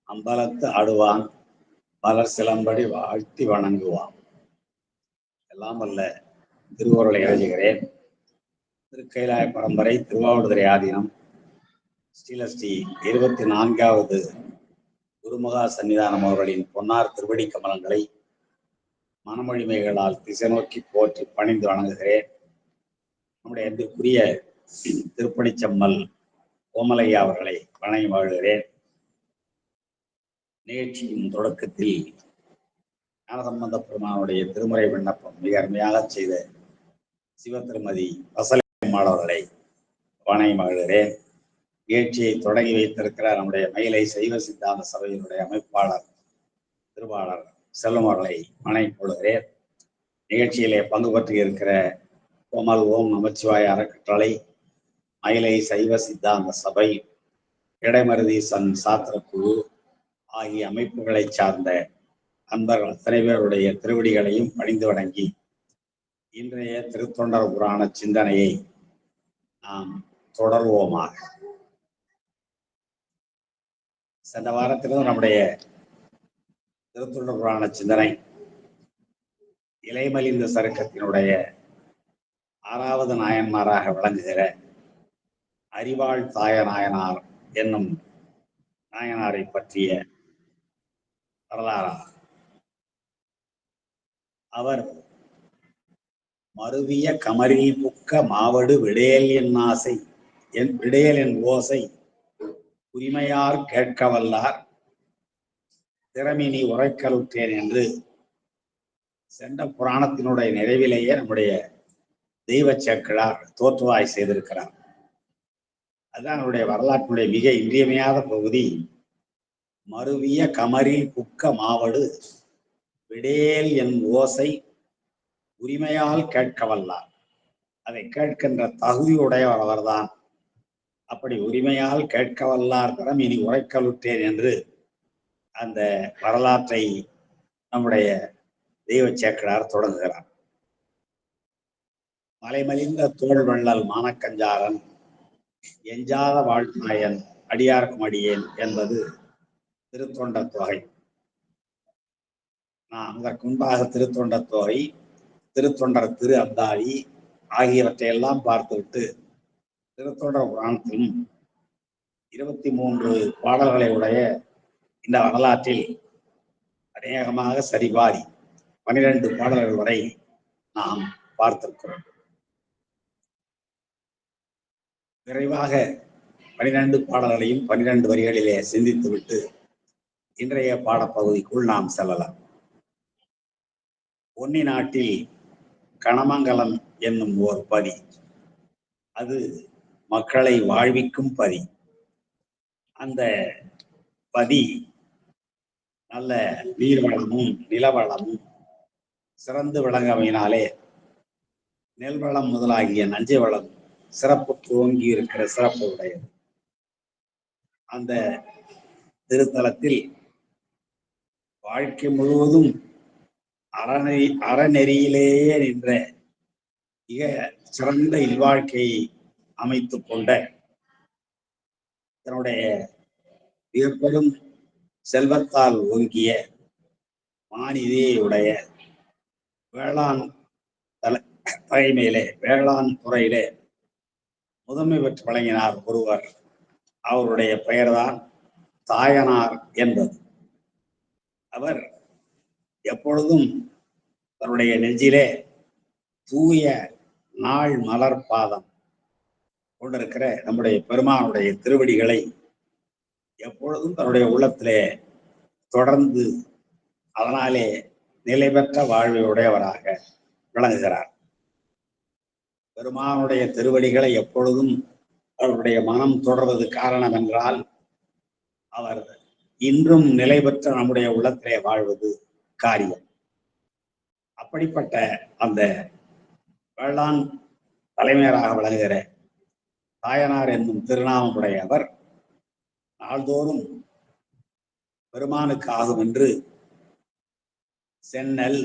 அம்பலத்து ஆடுவான் மலர் சிலம்படி வாழ்த்தி வணங்குவான். எல்லாம் வல்ல திருவருளை எழுதுகிறேன். திருக்கைலாய பரம்பரை திருவாவடுதுறை ஆதீனம் ஸ்ரீலஸ்ரீ 24வது குருமகா சன்னிதானம் அவர்களின் பொன்னார் திருவடி கமலங்களை மனமொழிமைகளால் திசை நோக்கி போற்றி பணிந்து வணங்குகிறேன். நம்முடைய அன்பிற்குரிய திருப்பணிச்சம்மல் கோமலையா அவர்களை வணங்கி வாழ்கிறேன். நிகழ்ச்சியின் தொடக்கத்தில் ஞானசம்பந்த பெருமானுடைய திருமுறை விண்ணப்பம் மிக அருமையாக செய்த சிவ திருமதி வசலம்மாள் அவர்களை வணங்கி மகிழ்கிறேன். நிகழ்ச்சியை தொடங்கி வைத்திருக்கிறார் நம்முடைய மயிலை சைவ சித்தாந்த சபையினுடைய அமைப்பாளர் திருவாளர் செல்வம் அவர்களை வணங்கி கொள்கிறேன். நிகழ்ச்சியிலே பங்கு பற்றி இருக்கிற கோமல் ஓம் நமச்சிவாய அறக்கட்டளை, மயிலை சைவ சித்தாந்த சபை, இடைமருதி சன் சாத்திர குழு ஆகிய அமைப்புகளை சார்ந்த அன்பர்கள் அத்தனை பேருடைய திருவடிகளையும் பணிந்து வணங்கி இன்றைய திருத்தொண்டர் புராண சிந்தனையை நாம் தொடர்வோமாக. சென்ற வாரத்திலும் நம்முடைய திருத்தொண்டர் புராண சிந்தனை இலைமலிந்த சருக்கத்தினுடைய 6வது நாயன்மாராக விளங்குகிற அறிவாள் தாய நாயனார் என்னும் நாயனாரை பற்றிய வரலாறார். அவர் மருவிய கமரில் புக்க மாவடு விடேல் என் ஆசை விடேல் என் ஓசை உரிமையார் கேட்க வல்லார் திறமினி உரைக்கலுற்றேன் என்று சென்ற புராணத்தினுடைய நிறைவிலேயே நம்முடைய தெய்வ சேக்கிழார் தோற்றுவாய் செய்திருக்கிறார். அதுதான் நம்முடைய வரலாற்றினுடைய மிக இன்றியமையாத பகுதி. மருவிய கமரில் புக்க மாவடு விடேல் என் ஓசை உரிமையால் கேட்க வல்லார். அதை கேட்கின்ற தகுதியுடையவர் அவர்தான். அப்படி உரிமையால் கேட்க வல்லார் தரம் இனி உரைக்கலுற்றேன் என்று அந்த வரலாற்றை நம்முடைய தெய்வ சேக்கிழார் தொடங்குகிறார். மலைமலிந்த தோல் வள்ளல் மானக்கஞ்சாரன் எஞ்சாத வாழ்நாயன் அடியார்க்கும் அடியேன் என்பது திருத்தொண்டத் தொகை. நான் அதற்கு முன்பாக திருத்தொண்டத் தொகை, திருத்தொண்டர் திரு அந்தாதி ஆகியவற்றையெல்லாம் பார்த்துவிட்டு திருத்தொண்டர் புராணத்திலும் 23 பாடல்களை உடைய இந்த வரலாற்றில் அநேகமாக சரிபாரி 12 பாடல்கள் வரை நாம் பார்த்திருக்கிறோம். விரைவாக 12 பாடல்களையும் 12 வரிகளிலே சிந்தித்துவிட்டு இன்றைய பாடப்பகுதிக்குள் நாம் செல்லலாம். பொன்னி நாட்டில் கணமங்கலம் என்னும் ஓர் பதி, அது மக்களை வாழ்விக்கும் பதி. அந்த பதி நல்ல நீர்வளமும் நிலவளமும் சிறந்து விளங்கமையினாலே நெல்வளம் முதலாகிய நஞ்சை வளம் சிறப்பு துவங்கி இருக்கிற சிறப்பு உடையது. அந்த திருத்தலத்தில் வாழ்க்கை முழுவதும் அறநெறியிலேயே நின்ற மிக சிறந்த இல்வாழ்க்கையை அமைத்துக் கொண்ட தன்னுடைய மிகப்பெரும் செல்வத்தால் ஓங்கிய மாநிதியுடைய வேளாண் தலைமையிலே வேளாண் துறையிலே முதன்மை பெற்று வழங்கினார் ஒருவர். அவருடைய பெயர்தான் தாயனார் என்பது. அவர் எப்பொழுதும் தன்னுடைய நெஞ்சிலே தூய நாள் மலர் பாதம் கொண்டிருக்கிற நம்முடைய பெருமானுடைய திருவடிகளை எப்பொழுதும் தன்னுடைய உள்ளத்திலே தொடர்ந்து அதனாலே நிலை பெற்ற வாழ்வை உடையவராக விளங்குகிறார். பெருமானுடைய திருவடிகளை எப்பொழுதும் அவருடைய மனம் தொடர்வது காரணம் என்றால் அவர் இன்றும் நிலை பெற்ற நம்முடைய உள்ளத்திலே வாழ்வது காரியம். அப்படிப்பட்ட அந்த வேளாண் தலைமையராக விளங்குகிற தாயனார் என்னும் திருநாமமுடைய அவர் நாள்தோறும் பெருமானுக்கு ஆகும் என்று சென்னல்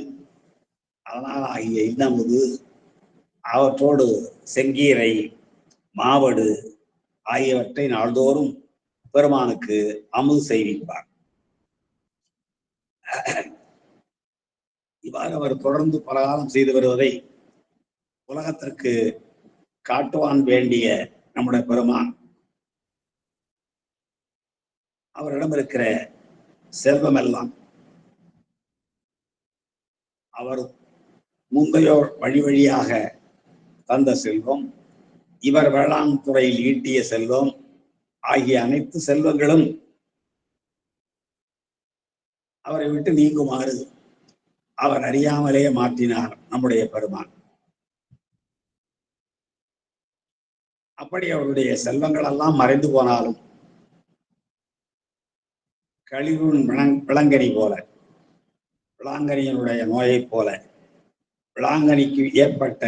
அதனால் ஆகிய இன்னமுது அவற்றோடு செங்கீரை மாவடு ஆகியவற்றை நாள்தோறும் பெருமானுக்கு அமுது செய்விப்பார். இவ்வாறு அவர் தொடர்ந்து பல காலம் செய்து வருவதை உலகத்திற்கு காட்டுவான் வேண்டிய நம்முடைய பெருமான் அவரிடம் இருக்கிற செல்வம் எல்லாம் அவர் முந்தையோர் வழி வழியாக தந்த செல்வம், இவர் வேளாண் துறையில் ஈட்டிய செல்வம் ஆகிய அனைத்து செல்வங்களும் அவரை விட்டு நீங்குமாறு அவர் அறியாமலே மாற்றினார் நம்முடைய பெருமான். அப்படி அவருடைய செல்வங்கள் எல்லாம் மறைந்து போனாலும் கழிவுன் விளங்கனி போல, விளாங்கனியினுடைய நோயைப் போல, விளாங்கனிக்கு ஏற்பட்ட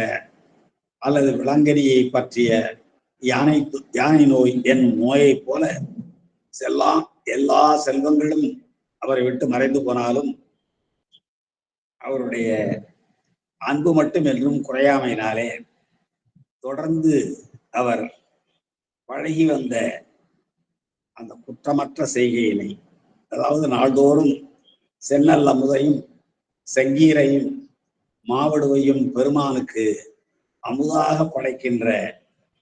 அல்லது விளங்கனியை பற்றிய யானை நோய் என்னும் நோயைப் போல எல்லா செல்வங்களும் அவரை விட்டு மறைந்து போனாலும் அவருடைய அன்பு மட்டும் என்றும் குறையாமையினாலே தொடர்ந்து அவர் பழகி வந்த அந்த குற்றமற்ற செய்கையினை, அதாவது நாள்தோறும் செந்நெல் அமுதையும் செங்கீரையும் மாவடுவையும் பெருமானுக்கு அமுதாக படைக்கின்ற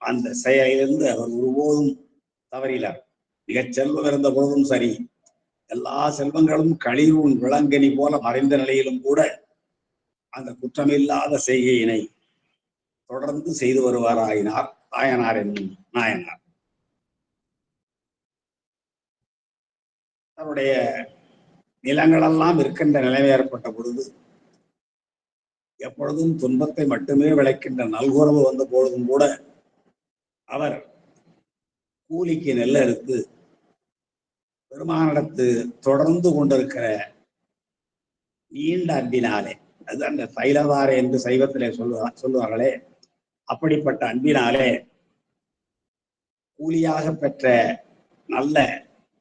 அந்த செயலிலிருந்து அவர் ஒருபோதும் தவறினார். மிகச் செல்வம் இருந்த போதும் சரி, எல்லா செல்வங்களும் களிறுன் விளங்கனி போல மறைந்த நிலையிலும் கூட அந்த குற்றமில்லாத செய்கையினை தொடர்ந்து செய்து வருவாராயினார் ஆயனார் என்னும் நாயனார். அவருடைய நிலங்களெல்லாம் இருக்கின்ற நிலைமை ஏற்பட்ட பொழுது, எப்பொழுதும் துன்பத்தை மட்டுமே விளைக்கின்ற நல்குறவு வந்த பொழுதும் கூட அவர் கூலிக்கு நெல் அறுத்து பெருமானிடத்து தொடர்ந்து கொண்டிருக்கிற நீண்ட அன்பினாலே, அது அந்த தைலவாரை என்று சைவத்திலே சொல்லுவார்களே, அப்படிப்பட்ட அன்பினாலே கூலியாக பெற்ற நல்ல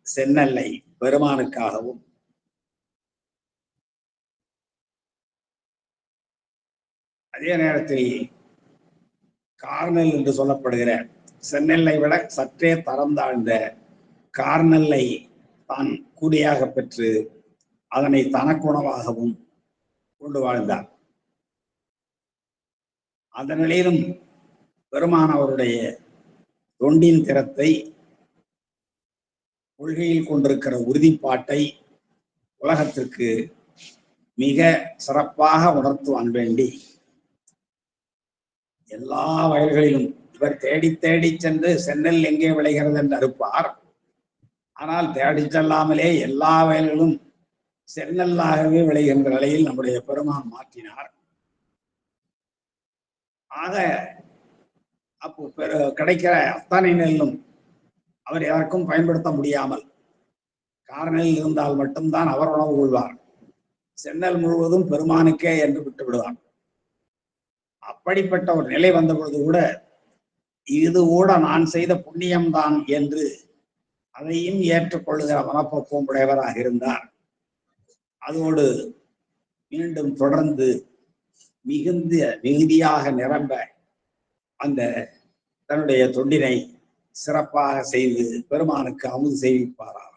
செந்நெல்லை பெருமானுக்காகவும் அதே நேரத்தில் கார்நெல் என்று சொல்லப்படுகிற செந்நெல்லை விட சற்றே தரம் தாழ்ந்த கார்நெல்லை தான் கூலியாக பெற்று அதனை தனக்குணவாகவும் கொண்டு வாழ்ந்தார். அந்த நிலையிலும் பெருமான் அவருடைய தொண்டின் திறத்தை, கொள்கையில் கொண்டிருக்கிற உறுதிப்பாட்டை உலகத்திற்கு மிக சிறப்பாக உணர்த்துவான் வேண்டி எல்லா வயல்களிலும் இவர் தேடி தேடி சென்று செந்நெல் எங்கே விளைகிறது என்று அறுப்பார். ஆனால் தேடி செல்லாமலே எல்லா வயல்களும் செந்நெல்லாகவே விளைகின்ற நிலையில் நம்முடைய பெருமான் மாற்றினார். ஆக அப்போ கிடைக்கிற அத்தனை நெல்லும் அவர் எதற்கும் பயன்படுத்த முடியாமல் கார்நெல் இருந்தால் மட்டும்தான் அவர் உணவு கொள்வார், செந்நெல் முழுவதும் பெருமானுக்கே என்று விட்டு விடுவார். அப்படிப்பட்ட ஒரு நிலை வந்த பொழுது கூட இது கூட நான் செய்த புண்ணியம்தான் என்று அதையும் ஏற்றுக்கொள்ளுகிற மனப்பக்குவம் உடையவராக இருந்தார். அதோடு மீண்டும் தொடர்ந்து மிகுதியாக நிரம்ப அந்த தன்னுடைய தொண்டினை சிறப்பாக செய்து பெருமானுக்கு அமுது செய்விப்பாராம்.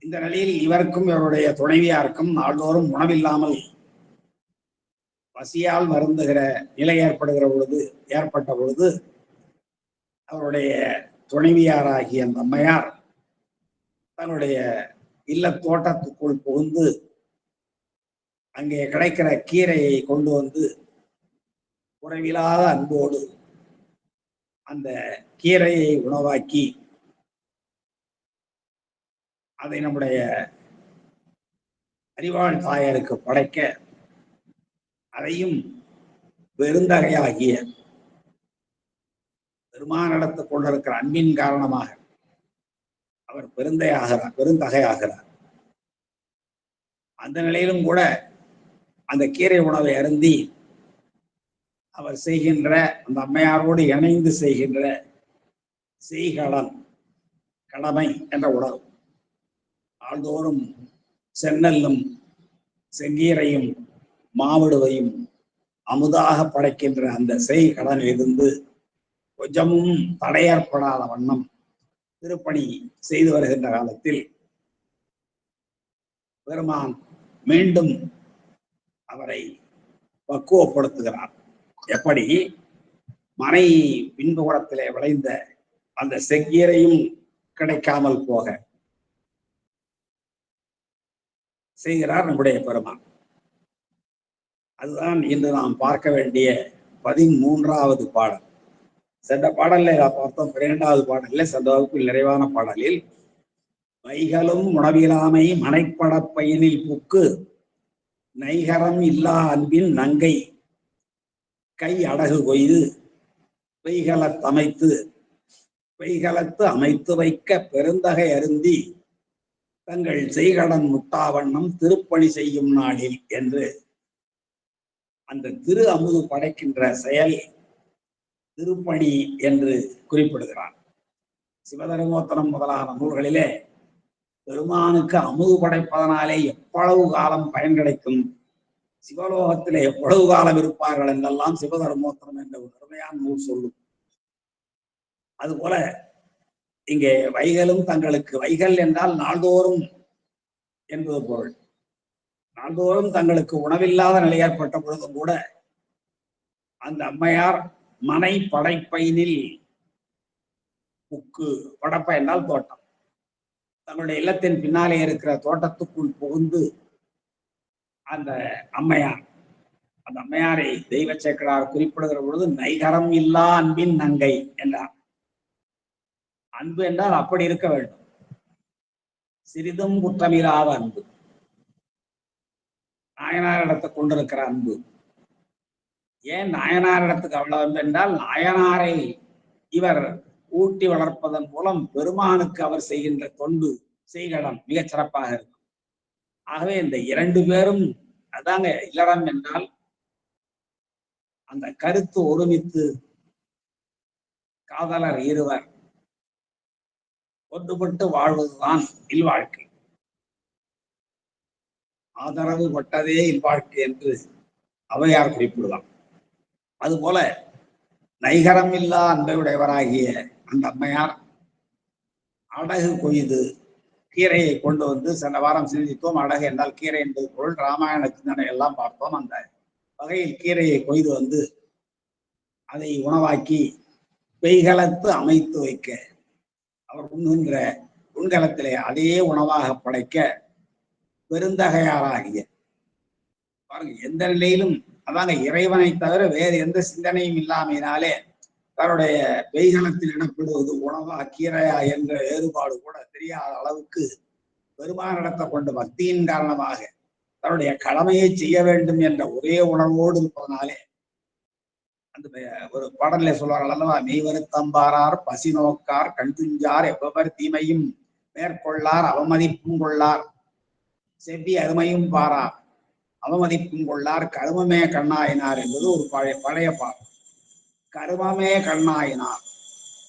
இந்த நிலையில் இவருக்கும் இவருடைய துணைவியாருக்கும் நாள்தோறும் உணவில்லாமல் பசியால் வருந்துகிற நிலை ஏற்பட்ட பொழுது அவருடைய துணைவியாராகிய அந்த அம்மையார் தன்னுடைய இல்ல தோட்டத்துக்குள் புகுந்து அங்கே கிடைக்கிற கீரையை கொண்டு வந்து குறைவில்லாத அன்போடு அந்த கீரையை உணவாக்கி அதை நம்முடைய அறிவாள் தாயருக்கு படைக்க அதையும் பெருந்தகையாகிய பெருமானிடத்து கொண்டிருக்கிற அன்பின் காரணமாக அவர் பெருந்தகையாகிறார். அந்த நிலையிலும் கூட அந்த கீரை உணவை அருந்தி அவர் செய்கின்ற அந்த அம்மையாரோடு இணைந்து செய்கின்ற கடமை என்ற உணவு நாள்தோறும் செந்நெல்லும் செங்கீரையும் மாவிடுவையும் அமுதாக படைக்கின்ற அந்த கடனிலிருந்து கொஞ்சமும் தடையேற்படாத வண்ணம் திருப்பணி செய்து வருகின்ற காலத்தில் பெருமான் மீண்டும் அவரை பக்குவப்படுத்துகிறார். எப்படி மனை பின்புறத்திலே விளைந்த அந்த செக்கீரையும் கிடைக்காமல் போக செய்கிறார் நம்முடைய பெருமான். அதுதான் இன்று நாம் பார்க்க வேண்டிய 13வது பாடல். சென்ற பாடல்ல பார்த்தோம், 12வது பாடல்ல சென்ற வகுப்பில் நிறைவான பாடலில் வைகளும் உணவிலாமை மனைப்படப்பயனில் புக்கு நைகரம் இல்லா அன்பின் நங்கை கை அடகு கொய்து பெய்களத்து அமைத்து வைக்க பெருந்தகை அருந்தி தங்கள் செய்கடன் முட்டாவண்ணம் திருப்பணி செய்யும் நாளில் என்று அந்த திரு அமுது படைக்கின்ற செயல் திருப்பணி என்று குறிப்பிடுகிறார். சிவதர்மோத்தரம் முதலான நூல்களிலே பெருமானுக்கு அமுது படைப்பதனாலே எவ்வளவு காலம் பயன் கிடைக்கும், சிவலோகத்திலே எவ்வளவு காலம் இருப்பார்கள் என்றெல்லாம் சிவதர்மோத்தரம் என்ற ஒரு அருமையான நூல் சொல்லும். அதுபோல இங்கே வைகளும் தங்களுக்கு, வைகள் என்றால் நாள்தோறும் என்பது பொருள். நாள்தோறும் தங்களுக்கு உணவில்லாத நிலை ஏற்பட்ட பொழுதும் கூட அந்த அம்மையார் மனை படைப்பையினில் புக்கு, படப்பை என்றால் தோட்டம், தங்களுடைய இல்லத்தின் பின்னாலே இருக்கிற தோட்டத்துக்குள் புகுந்து அந்த அம்மையாரை தெய்வ சேக்கடார் குறிப்பிடுகிற பொழுது நைகரம் இல்லா அன்பின் நங்கை என்றார். அன்பு என்றால் அப்படி இருக்க வேண்டும், சிறிதும் குற்றமில்லாத அன்பு, நாயனாரிடத்தை கொண்டிருக்கிற அன்பு. ஏன் நாயனாரிடத்துக்கு அவ்வளவு அன்பு என்றால், நாயனாரை இவர் ஊட்டி வளர்ப்பதன் மூலம் பெருமானுக்கு அவர் செய்கின்ற தொண்டு செய்கடன் மிகச் சிறப்பாக இருக்கும். ஆகவே இந்த 2 பேரும், அதாங்க இல்லறம் என்றால் அந்த கருத்து ஒருமித்து காதலர் இருவர் ஒன்றுபட்டு வாழ்வதுதான் இல்வாழ்க்கை. ஆதரவு பட்டதே இல்வாழ்க்கை என்று அவையார் குறிப்பிடுவார். அதுபோல நைகரம் இல்லா அன்பையுடையவராகிய அந்த அம்மையார் அடகு கொய்து கீரையை கொண்டு வந்து, சென்ற வாரம் சிந்தித்தோம். அடகு என்றால் கீரை என்பது பொருள். ராமாயணத்தினை எல்லாம் பார்த்தோம். அந்த வகையில் கீரையை கொய்து வந்து அதை உணவாக்கி பெய்களத்து அமைத்து வைக்க, அவர் உண்ணுகின்ற உண்கலத்திலே அதையே உணவாக படைக்க பெருந்தகையாராகிய, பாருங்க, எந்த நிலையிலும் அதாங்க இறைவனை தவிர வேறு எந்த சிந்தனையும் இல்லாமையினாலே தன்னுடைய பெய்களத்தில் இடப்படுவது உணவா கீரையா என்ற வேறுபாடு கூட தெரியாத அளவுக்கு பெருமானிடத்தை கொண்ட பக்தியின் காரணமாக தன்னுடைய கடமையை செய்ய வேண்டும் என்ற ஒரே உணர்வோடு இருப்பதனாலே அந்த ஒரு பாடல்ல சொல்வார்கள் அல்லவா, மெய் வருத்தம்பாரார் பசி நோக்கார் கண் துஞ்சார் எவ்வவர் தீமையும் மேற்கொள்ளார் அவமதிப்பும் கொள்ளார் செவ்வி அருமையும் பாரார் அவமதிப்பும் கொள்ளார் கருமமே கண்ணாயினார் என்பது ஒரு பழைய பாடல். கருமமே கண்ணாயினார்,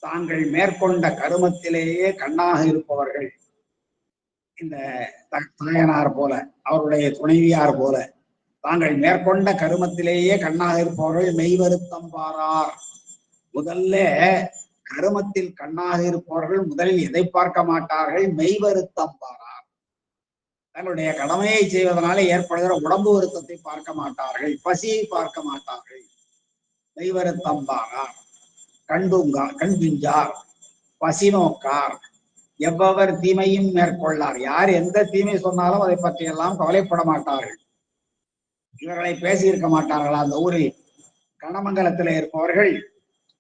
தாங்கள் மேற்கொண்ட கருமத்திலேயே கண்ணாக இருப்பவர்கள் இந்த தாயனார் போல, அவருடைய துணைவியார் போல தாங்கள் மேற்கொண்ட கருமத்திலேயே கண்ணாக இருப்பவர்கள் மெய் வருத்தம் பாரார். முதல்ல கருமத்தில் கண்ணாக இருப்பவர்கள் முதலில் எதை பார்க்க மாட்டார்கள்? மெய் வருத்தம் பாரார். தங்களுடைய கடமையை செய்வதனால ஏற்படுகிற உடம்பு வருத்தத்தை பார்க்க மாட்டார்கள், பசியை பார்க்க மாட்டார்கள். மெய் வருத்தம் பாரார், கண்துஞ்சார், பசி நோக்கார், எவ்வவர் தீமையும் மேற்கொள்ளார். யார் எந்த தீமை சொன்னாலும் அதை பற்றி எல்லாம் கவலைப்பட மாட்டார்கள். இவர்களை பேசியிருக்க மாட்டார்களா? அந்த ஊரில் கணமங்கலத்தில் இருப்பவர்கள்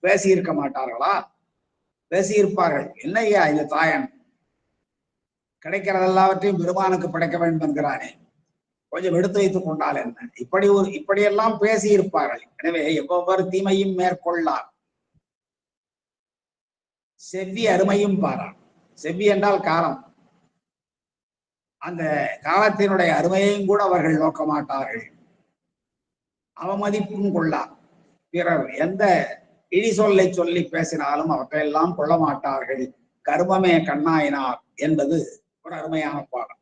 பேசியிருக்க மாட்டார்களா? பேசியிருப்பார்கள். என்னையா இந்த தாயன் கிடைக்கிறது எல்லாவற்றையும் பெருமானுக்கு படைக்க வேண்டும் என்கிறானே, கொஞ்சம் எடுத்து வைத்துக் கொண்டால் என்ன? இப்படியெல்லாம் பேசியிருப்பார்கள். எனவே எவ்வொரு தீமையும் மேற்கொள்ளார், செவ்வி அருமையும் பாரார். செவ்வி என்றால் காலம், அந்த காலத்தினுடைய அருமையையும் கூட அவர்கள் நோக்க மாட்டார்கள். அவமதிப்பும் கொள்ளார், பிறர் எந்த இடி சொல்லை சொல்லி பேசினாலும் அவற்றையெல்லாம் கொள்ள மாட்டார்கள். கர்மமே கண்ணாயினார் என்பது ஒரு அருமையான பாடம்.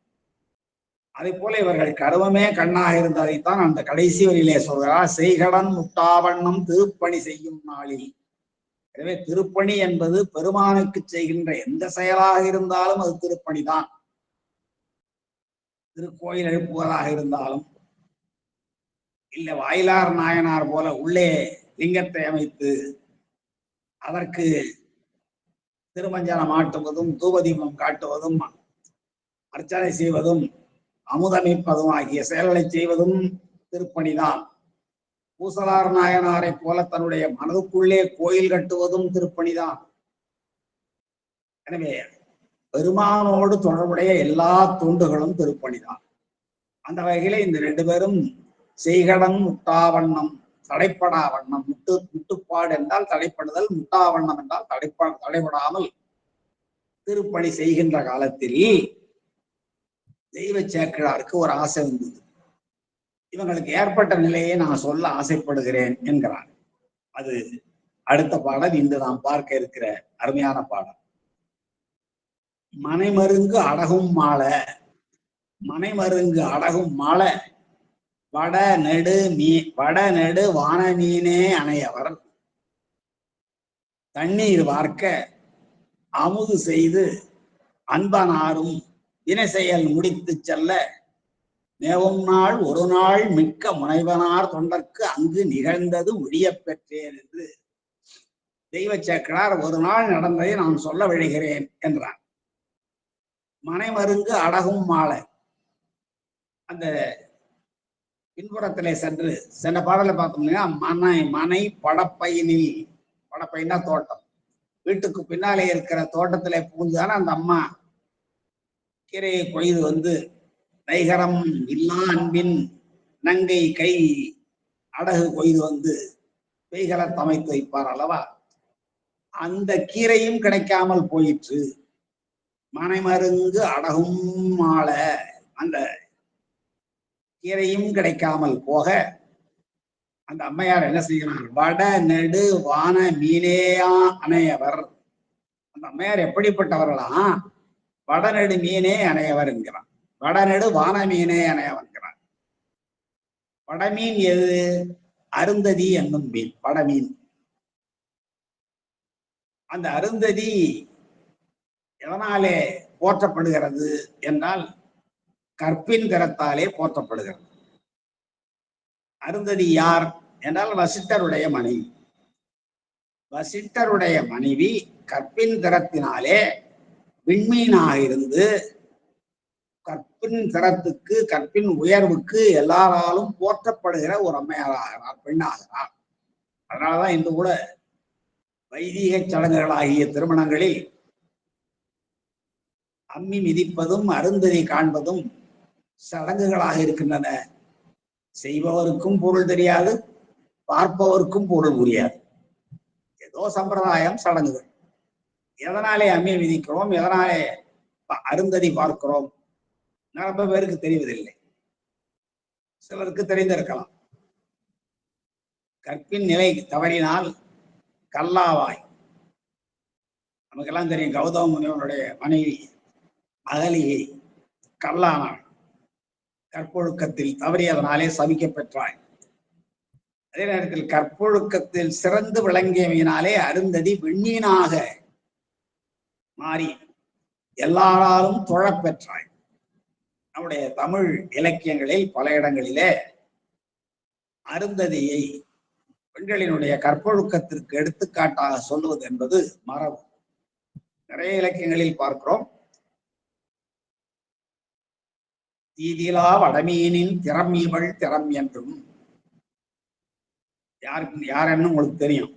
அதே போல இவர்கள் கர்மமே கண்ணாக இருந்ததைத்தான் அந்த கடைசி வரியிலே சொல்கிறார், செய்கடன் முட்டாவண்ணம் திருப்பணி செய்யும் நாளில் எனவே திருப்பணி என்பது பெருமானுக்கு செய்கின்ற எந்த செயலாக இருந்தாலும் அது திருப்பணிதான். திருக்கோயில் எழுப்புவதாக இருந்தாலும், இல்ல வாயிலார் நாயனார் போல உள்ளே லிங்கத்தை அமைத்து அதற்கு திருமஞ்சனம் ஆட்டுவதும், தூபதீபம் காட்டுவதும், அர்ச்சனை செய்வதும், அமுதமைப்பதும் ஆகிய செயல்களை செய்வதும் திருப்பணிதான். பூசலார் நாயனாரை போல தன்னுடைய மனதுக்குள்ளே கோயில் கட்டுவதும் திருப்பணிதான். எனவே பெருமானோடு தொடர்புடைய எல்லா தொண்டுகளும் திருப்பணிதான். அந்த வகையில இந்த ரெண்டு பேரும் செய்கடன் முட்டாவண்ணம் தடைப்படா வண்ணம், முட்டுப்பாடு என்றால் தடைப்படுதல், முட்டாவண்ணம் என்றால் தடைபடாமல் திருப்பணி செய்கின்ற காலத்தில் தெய்வ சேக்கிழாருக்கு ஒரு ஆசை இருந்தது. இவங்களுக்கு ஏற்பட்ட நிலையை நான் சொல்ல ஆசைப்படுகிறேன் என்கிறார். அது அடுத்த பாடல், இன்று நாம் பார்க்க இருக்கிற அருமையான பாடல். மனைமருங்கு அடகும் மாலை, மனைமருங்கு அடகும் மாலை, வடநெடு வான மீனே அணையவர் தண்ணீர் வார்க்க அமுது செய்து அன்பனாரும் வினை செயல் முடித்து செல்ல மேவும் நாள் ஒரு நாள் மிக்க முனைவனார் தொண்டர்க்கு அங்கு நிகழ்ந்தது ஒழிய பெற்றேன் என்று தெய்வ சேக்கிழார் ஒரு நாள் நடந்ததை நான் சொல்ல விழுகிறேன் என்றார். மனைமருங்கு அடகும் மாலை, அந்த பின்புறத்திலே சென்ற பாடலை பார்த்தோம்னா மனை படப்பையினில், படப்பைனா தோட்டம், வீட்டுக்கு பின்னாலே இருக்கிற தோட்டத்திலே புகுந்துதானே அந்த அம்மா கீரையை கொய்து வந்து நைகரம் இல்லா அன்பின் நங்கை கை அடகு கொய்து வந்து பெய்களை தமைத்து வைப்பார் அல்லவா. அந்த கீரையும் கிடைக்காமல் போயிற்று. மனைமருங்கு அடகும் மாலை, அந்த கீரையும் கிடைக்காமல் போக அந்த அம்மையார் என்ன செய்கிறார்? வட நெடு வான மீனேயா அணையவர். அந்த அம்மையார் எப்படிப்பட்டவர்களாம்? வடநெடு மீனே அணையவர் என்கிறார். வடநெடு வான மீனே அணையவன்கிறார். வடமீன் எது? அருந்ததி என்னும் மீன் வடமீன். அந்த அருந்ததி எதனாலே போற்றப்படுகிறது என்றால் கற்பின் கரத்தாலே போற்றப்படுகிறது. அருந்ததி யார் என்றால் வசிட்டருடைய மனைவி. வசிட்டருடைய மனைவி கற்பின் திறத்தினாலே விண்மீனாக இருந்து கற்பின் திறத்துக்கு, கற்பின் உயர்வுக்கு எல்லாராலும் போற்றப்படுகிற ஒரு அம்மையாராகிறார், பெண்ணாகிறார். அதனாலதான் இன்று கூட வைதீக சடங்குகளாகிய திருமணங்களில் அம்மி மிதிப்பதும் அருந்ததி காண்பதும் சடங்குகளாக இருக்கின்றன. செய்பவருக்கும் பொருள் தெரியாது, பார்ப்பவருக்கும் பொருள் புரியாது. ஏதோ சம்பிரதாயம், சடங்குகள். எதனாலே அம்மி மிதிக்கிறோம், எதனாலே அருந்ததி பார்க்கிறோம், ரொம்ப பேருக்கு தெரிவதில்லை. சிலருக்கு தெரிந்திருக்கலாம். கற்பின் நிலை தவறினால் கல்லாவாய். நமக்கெல்லாம் தெரியும், கௌதம முனிவனுடைய மனைவி அகலியை கல்லானாள். கற்பொழுக்கத்தில் தவறியதனாலே சபிக்க பெற்றாள். அதே நேரத்தில் கற்பொழுக்கத்தில் சிறந்து விளங்கியமையினாலே அருந்ததி விண்மீனாக மாறி எல்லாராலும் தொழப்பெற்றாள். நம்முடைய தமிழ் இலக்கியங்களில் பல இடங்களிலே அருந்ததியை பெண்களினுடைய கற்பொழுக்கத்திற்கு எடுத்துக்காட்டாக சொல்லுவது என்பது மரபு. நிறைய இலக்கியங்களில் பார்க்கிறோம். தீதிலா வடமீனின் திறம் இவள் திறம் என்றும், யாருன்னு உங்களுக்கு தெரியும்.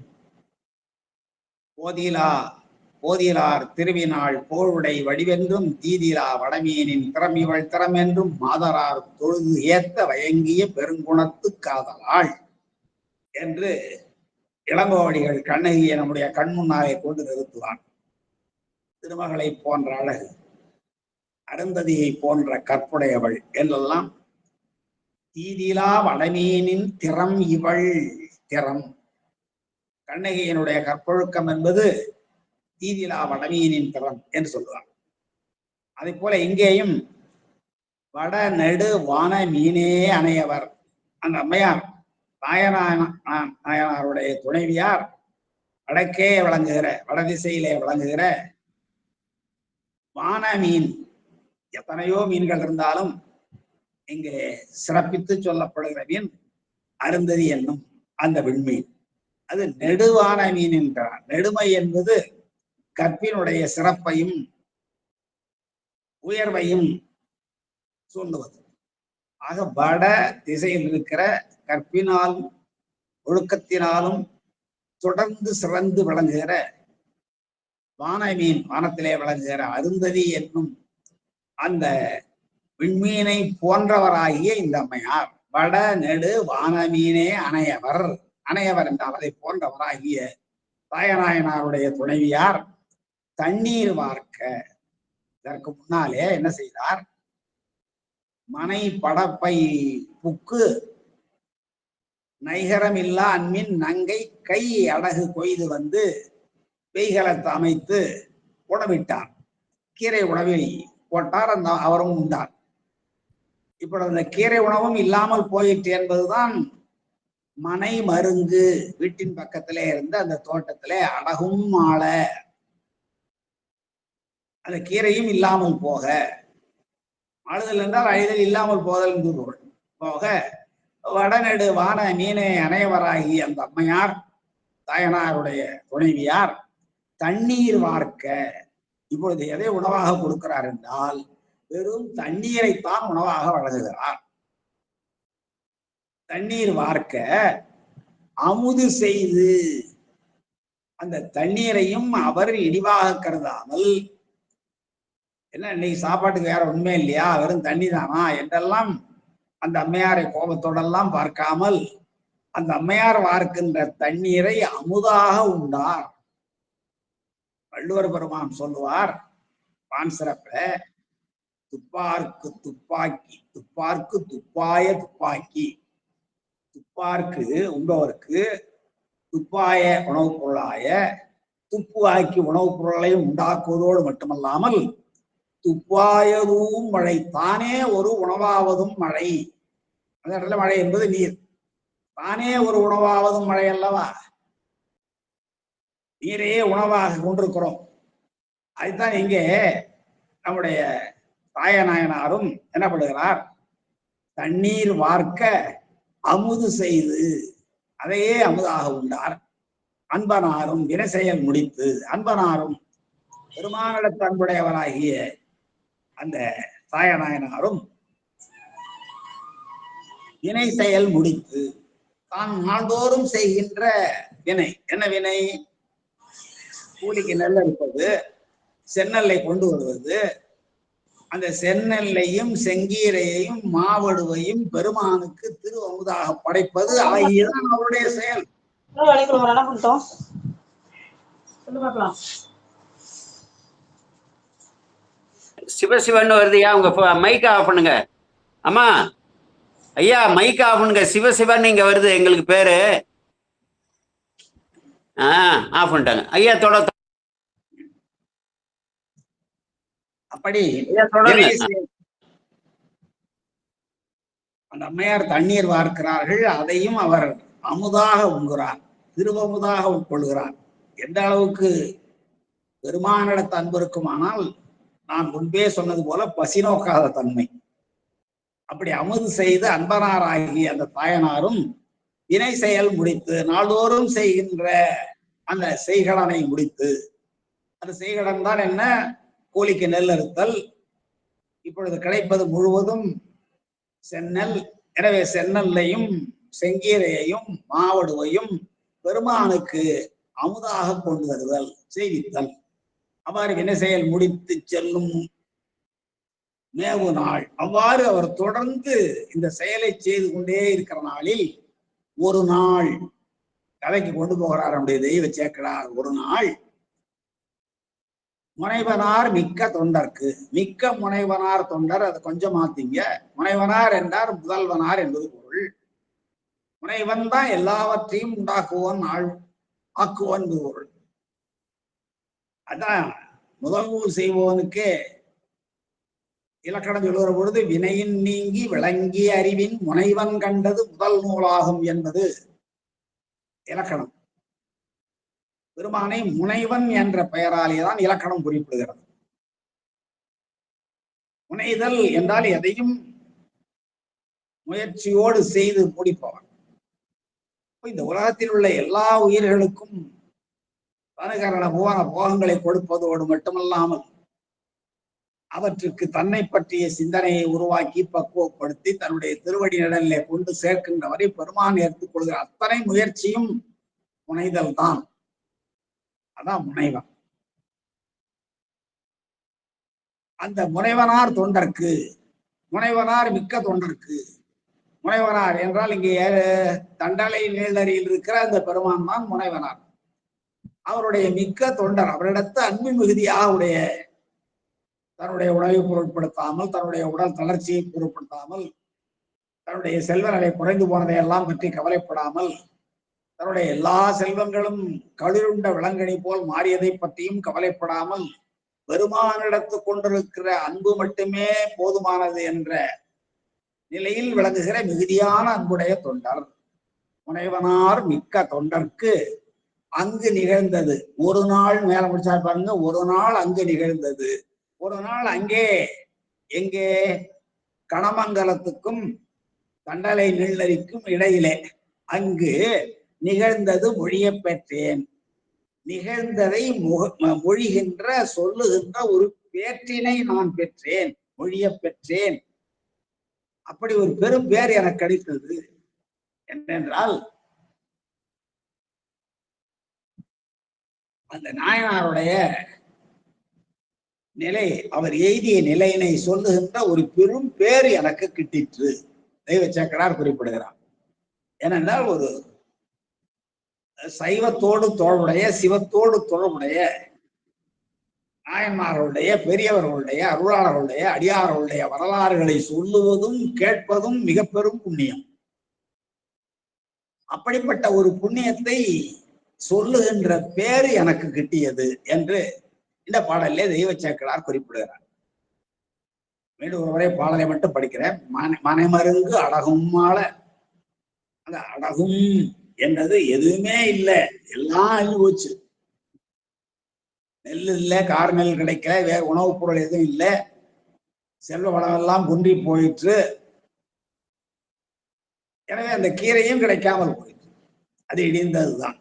போதிலார் திருவினாள் போழுடை வடிவென்றும் தீதிலா வடமீனின் திறம் இவள் திறம் என்றும் மாதரார் தொழுது ஏத்த வயங்கிய பெருங்குணத்து காதலாள் என்று இளங்கோவடிகள் கண்ணகியை நம்முடைய கண் முன்னாலே கொண்டு நிறுத்துவான். திருமகளை போன்ற அழகு, அருந்ததியை போன்ற கற்புடையவள் என்றெல்லாம். தீதிலா வடமீனின் திறம் இவள் திறம், கண்ணகியினுடைய கற்பொழுக்கம் என்பது தீதிலா வடமீனின் திறம் என்று சொல்லுவார். அதே போல இங்கேயும் வட நெடு வான மீனே அணையவர். அந்த அம்மையார் நாயனாருடைய துணைவியார் வடக்கே விளங்குகிற வடதிசையிலே விளங்குகிற வான மீன், எத்தனையோ மீன்கள் இருந்தாலும் இங்கே சிறப்பித்து சொல்லப்படுகிற மீன் அருந்ததி என்னும் அந்த விண்மீன். அது நெடுவான மீன் என்றார். நெடுமை என்பது கற்பினுடைய சிறப்பையும் உயர்வையும் சொல்லுவது. ஆக வட திசையில் இருக்கிற கற்பினாலும் ஒழுக்கத்தினாலும் தொடர்ந்து சிறந்து விளங்குகிற வானமீன், வானத்திலே விளங்குகிற அருந்ததி என்னும் அந்த விண்மீனை போன்றவராகிய இந்த அம்மையார் வட நெடு வானமீனே அணையவர். அணையவர் என்றால் அதை போன்றவராகிய தாயநாயனாருடைய துணைவியார் தண்ணீர் வார்க்க. இதற்கு முன்னாலே என்ன செய்தார்? மனை படப்பை புக்கு நைகரமில்லா அன்மின் நங்கை கை அடகு கொய்து வந்து பெய்களத்தை அமைத்து உணவிட்டார். கீரை உணவில் போட்டார், அந்த அவரும் உண்டார். இப்பொழுது அந்த கீரை உணவும் இல்லாமல் போயிற்று என்பதுதான் மனை மருங்கு. வீட்டின் பக்கத்திலே இருந்து அந்த தோட்டத்திலே அடகும் மாள, அந்த கீரையும் இல்லாமல் போக, ஆளுதல் என்றால் அழிதல், இல்லாமல் போதல் என்று போக, வடநெடு வான மீனை அனைவராகி அந்த அம்மையார் தாயனாருடைய துணைவியார் தண்ணீர் வார்க்க. இப்பொழுது எதை உணவாக கொடுக்கிறார் என்றால் வெறும் தண்ணீரைத்தான் உணவாக வழங்குகிறார். தண்ணீர் வார்க்க அமுது செய்து, அந்த தண்ணீரையும் அவர் இடிவாக கருதாமல், என்ன இன்னைக்கு சாப்பாட்டுக்கு வேற உண்மை இல்லையா, வெறும் தண்ணி தானா என்றெல்லாம் அந்த அம்மையாரை கோபத்தோடெல்லாம் பார்க்காமல் அந்த அம்மையார் வார்க்கின்ற தண்ணீரை அமுதாக உண்டார். வள்ளுவர் பெருமான் சொல்லுவார் பான் சிறப்ப, துப்பார்க்கு துப்பாக்கி, துப்பார்க்கு துப்பாய துப்பாக்கி. துப்பார்க்கு உண்பவருக்கு துப்பாய உணவுப் பொருளாய துப்பு ஆக்கி உணவுப் பொருளையும் உண்டாக்குவதோடு மட்டுமல்லாமல் துப்பாயதும் மழை, தானே ஒரு உணவாவதும் மழை. அந்த இடத்துல மழை என்பது நீர். தானே ஒரு உணவாவதும் மழை அல்லவா? நீரையே உணவாக கொண்டிருக்கிறோம். அதுதான் இங்கே நம்முடைய தாயநாயனாரும் என்ன பண்ணுகிறார்? தண்ணீர் வார்க்க அமுது செய்து, அதையே அமுதாக உண்டார். அன்பனாரும் வினை செயல் முடித்து, அன்பனாரும் பெருமானிடத்து அன்புடையவராகிய அந்த தாயநாயனாரும் வினை செயல் முடித்து, தான் நாள்தோறும் செய்கின்ற வினை, என்ன வினை? கூலிக்கு நெல் இருப்பது, செந்நெல்லை கொண்டு வருவது, அந்த செந்நெல்லையும் செங்கீரையையும் மாவடுவையும் பெருமானுக்கு திரு அமுதாக படைப்பது ஆகியதான் அவருடைய செயல். சிவசிவன் வருதுயா, உங்க மைக் ஆஃப் பண்ணுங்க. அம்மா ஐயா மைக் ஆஃப் பண்ணுங்க. சிவசிவன் இங்க வருது எங்களுக்கு பேரு. ஆஃப் பண்ணிட்டாங்க ஐயா. அப்படி அந்த அம்மையார் தண்ணீர் வார்க்கிறார்கள், அதையும் அவர் அமுதாக உண்கிறார், திருவமுதாக உட்கொள்கிறார். எந்த அளவுக்கு பெருமானிடத்து அன்பு இருக்குமானால், நான் முன்பே சொன்னது போல பசி நோக்காத தன்மை. அப்படி அமுது செய்து அன்பனாராகி அந்த தாயனாரும் வினை செயல் முடித்து, நாள்தோறும் செய்கின்ற அந்த செய்கடனை முடித்து, அந்த செய்கடன் தான் என்ன? கூலிக்கு நெல் அறுத்தல். இப்பொழுது கிடைப்பது முழுவதும் செந்நெல். எனவே செந்நெல்லையும் செங்கீரையையும் மாவடுவையும் பெருமானுக்கு அமுதாக கொண்டு வருதல், செய்வித்தல். அவ்வாறு வினை செயல் முடித்து செல்லும் மேவு நாள். அவ்வாறு அவர் தொடர்ந்து இந்த செயலை செய்து கொண்டே இருக்கிற நாளில் ஒரு நாள் கதைக்கு கொண்டு போகிறார் நம்முடைய தெய்வ சேக்கடார். ஒரு நாள் முனைவனார் மிக்க தொண்டர்க்கு, மிக்க முனைவனார் தொண்டர், அதை கொஞ்சம் மாத்தீங்க. முனைவனார் என்றார் முதல்வனார் என்பது பொருள். முனைவன் தான் எல்லாவற்றையும் உண்டாக்குவோன், ஆக்குவோன் என்பது பொருள். அதான் முதல் நூல் செய்வோனுக்கே இலக்கணம் சொல்லுகிற பொழுது வினையின் நீங்கி விளங்கிய அறிவின் முனைவன் கண்டது முதல் நூலாகும் என்பது இலக்கணம். பெருமானை முனைவன் என்ற பெயராலேதான் இலக்கணம் குறிப்பிடுகிறது. முனைதல் என்றால் எதையும் முயற்சியோடு செய்து முடிப்பவன். இந்த உலகத்தில் உள்ள எல்லா உயிர்களுக்கும் தனுகரண புவன போகங்களை கொடுப்பதோடு மட்டுமல்லாமல் அவற்றுக்கு தன்னை பற்றிய சிந்தனையை உருவாக்கி பக்குவப்படுத்தி தன்னுடைய திருவடி நிழலிலே கொண்டு சேர்க்கின்றவரை பெருமான் ஏற்றுக்கொள்கிற அத்தனை முயற்சியும் முனைதல் தான். அதான் முனைவன். அந்த முனைவனார் தொண்டர்க்கு, முனைவனார் மிக்க தொண்டர்க்கு, முனைவனார் என்றால் இங்கே தண்டலை நீளறியில் இருக்கிற அந்த பெருமான் தான் முனைவனார். அவருடைய மிக்க தொண்டர், அவரிடத்து அன்பு மிகுதியாக உடைய, தன்னுடைய உணவை பொருட்படுத்தாமல், தன்னுடைய உடல் தளர்ச்சியை பொருட்படுத்தாமல், தன்னுடைய செல்வ நிலை குறைந்து போனதை எல்லாம் பற்றி கவலைப்படாமல், தன்னுடைய எல்லா செல்வங்களும் களிருண்ட விலங்கணி போல் மாறியதை பற்றியும் கவலைப்படாமல், பெருமானிடத்து கொண்டிருக்கிற அன்பு மட்டுமே போதுமானது என்ற நிலையில் விளங்குகிற மிகுதியான அன்புடைய தொண்டர். முனைவனார் மிக்க தொண்டர்க்கு அங்கு நிகழ்ந்தது ஒரு நாள், மேல முடிச்சா பாருங்க, ஒரு நாள் அங்கு நிகழ்ந்தது. ஒரு நாள் அங்கே, எங்கே, கணமங்கலத்துக்கும் தண்டலை நீளரிக்கும் இடையிலே அங்கு நிகழ்ந்தது மொழிய பெற்றேன். நிகழ்ந்ததை மொழிகின்ற சொல்லுகின்ற ஒரு பேற்றினை நான் பெற்றேன், மொழிய பெற்றேன். அப்படி ஒரு பெரும் பேர் எனக்கு கிடைத்தது. என்னென்றால் அந்த நாயனாருடைய நிலை, அவர் எய்திய நிலையினை சொல்லுகின்ற ஒரு பெரும் பேர் எனக்கு கிட்டிற்று. தெய்வ சேக்கரார் குறிப்பிடுகிறார். ஏனென்றால் ஒரு சைவத்தோடு தொடர்புடைய, சிவத்தோடு தொடர்புடைய நாயன்மார்களுடைய, பெரியவர்களுடைய, அருளாளர்களுடைய, அடியார்களுடைய வரலாறுகளை சொல்லுவதும் கேட்பதும் மிக பெரும் புண்ணியம். அப்படிப்பட்ட ஒரு புண்ணியத்தை சொல்லுகின்ற பேரு எனக்கு கிட்டியது என்று இந்த பாடலிலே தெய்வ சேக்கரார் குறிப்பிடுகிறார். மீண்டும் ஒருவரை பாடலை மட்டும் படிக்கிறேன். மனைமருங்கு அடகும் மால, அந்த அடகும் என்றது எதுவுமே இல்லை, எல்லாம் அழிஞ்சு போச்சு. நெல் இல்லை, கார் நெல் கிடைக்கல, வேற உணவுப் பொருள் எதுவும் இல்லை, செல்வ வளம் எல்லாம் குன்றி போயிற்று. எனவே அந்த கீரையும் கிடைக்காமல் போயிற்று. அது இடிந்ததுதான்.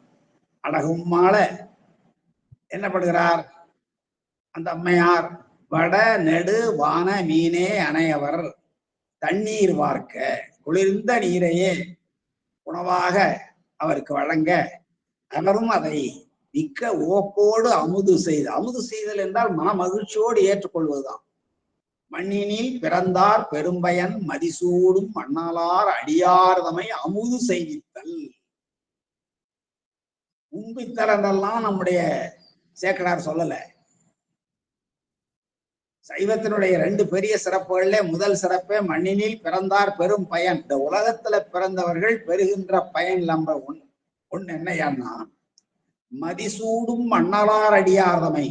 அடகும் மால என்ன படுகிறார் அந்த அம்மையார்? வட நெடு வான மீனே அணையவர் தண்ணீர் வார்க்க, குளிர்ந்த நீரையே உணவாக அவருக்கு வழங்க, அவரும் அதை மிக்க ஓப்போடு அமுது செய்து, அமுது செய்தல் என்றால் மன மகிழ்ச்சியோடு ஏற்றுக்கொள்வதுதான். மண்ணினில் பிறந்தார் பெரும்பயன் மதிசூடும் மண்ணாளார் அடியார்தமை அமுது செய்வித்தல். உண்பித்தல் என்றெல்லாம் நம்முடைய சேக்கடார் சொல்லல. சைவத்தினுடைய 2 பெரிய சிறப்புகள்ல முதல் சிறப்பே மண்ணினில் பிறந்தார் பெரும் பயன். இந்த உலகத்துல பிறந்தவர்கள் பெறுகின்ற பயன் நம்பர் ஒன்னு என்னையான்னா, மதிசூடும் மண்ணலார் அடியார்தமை.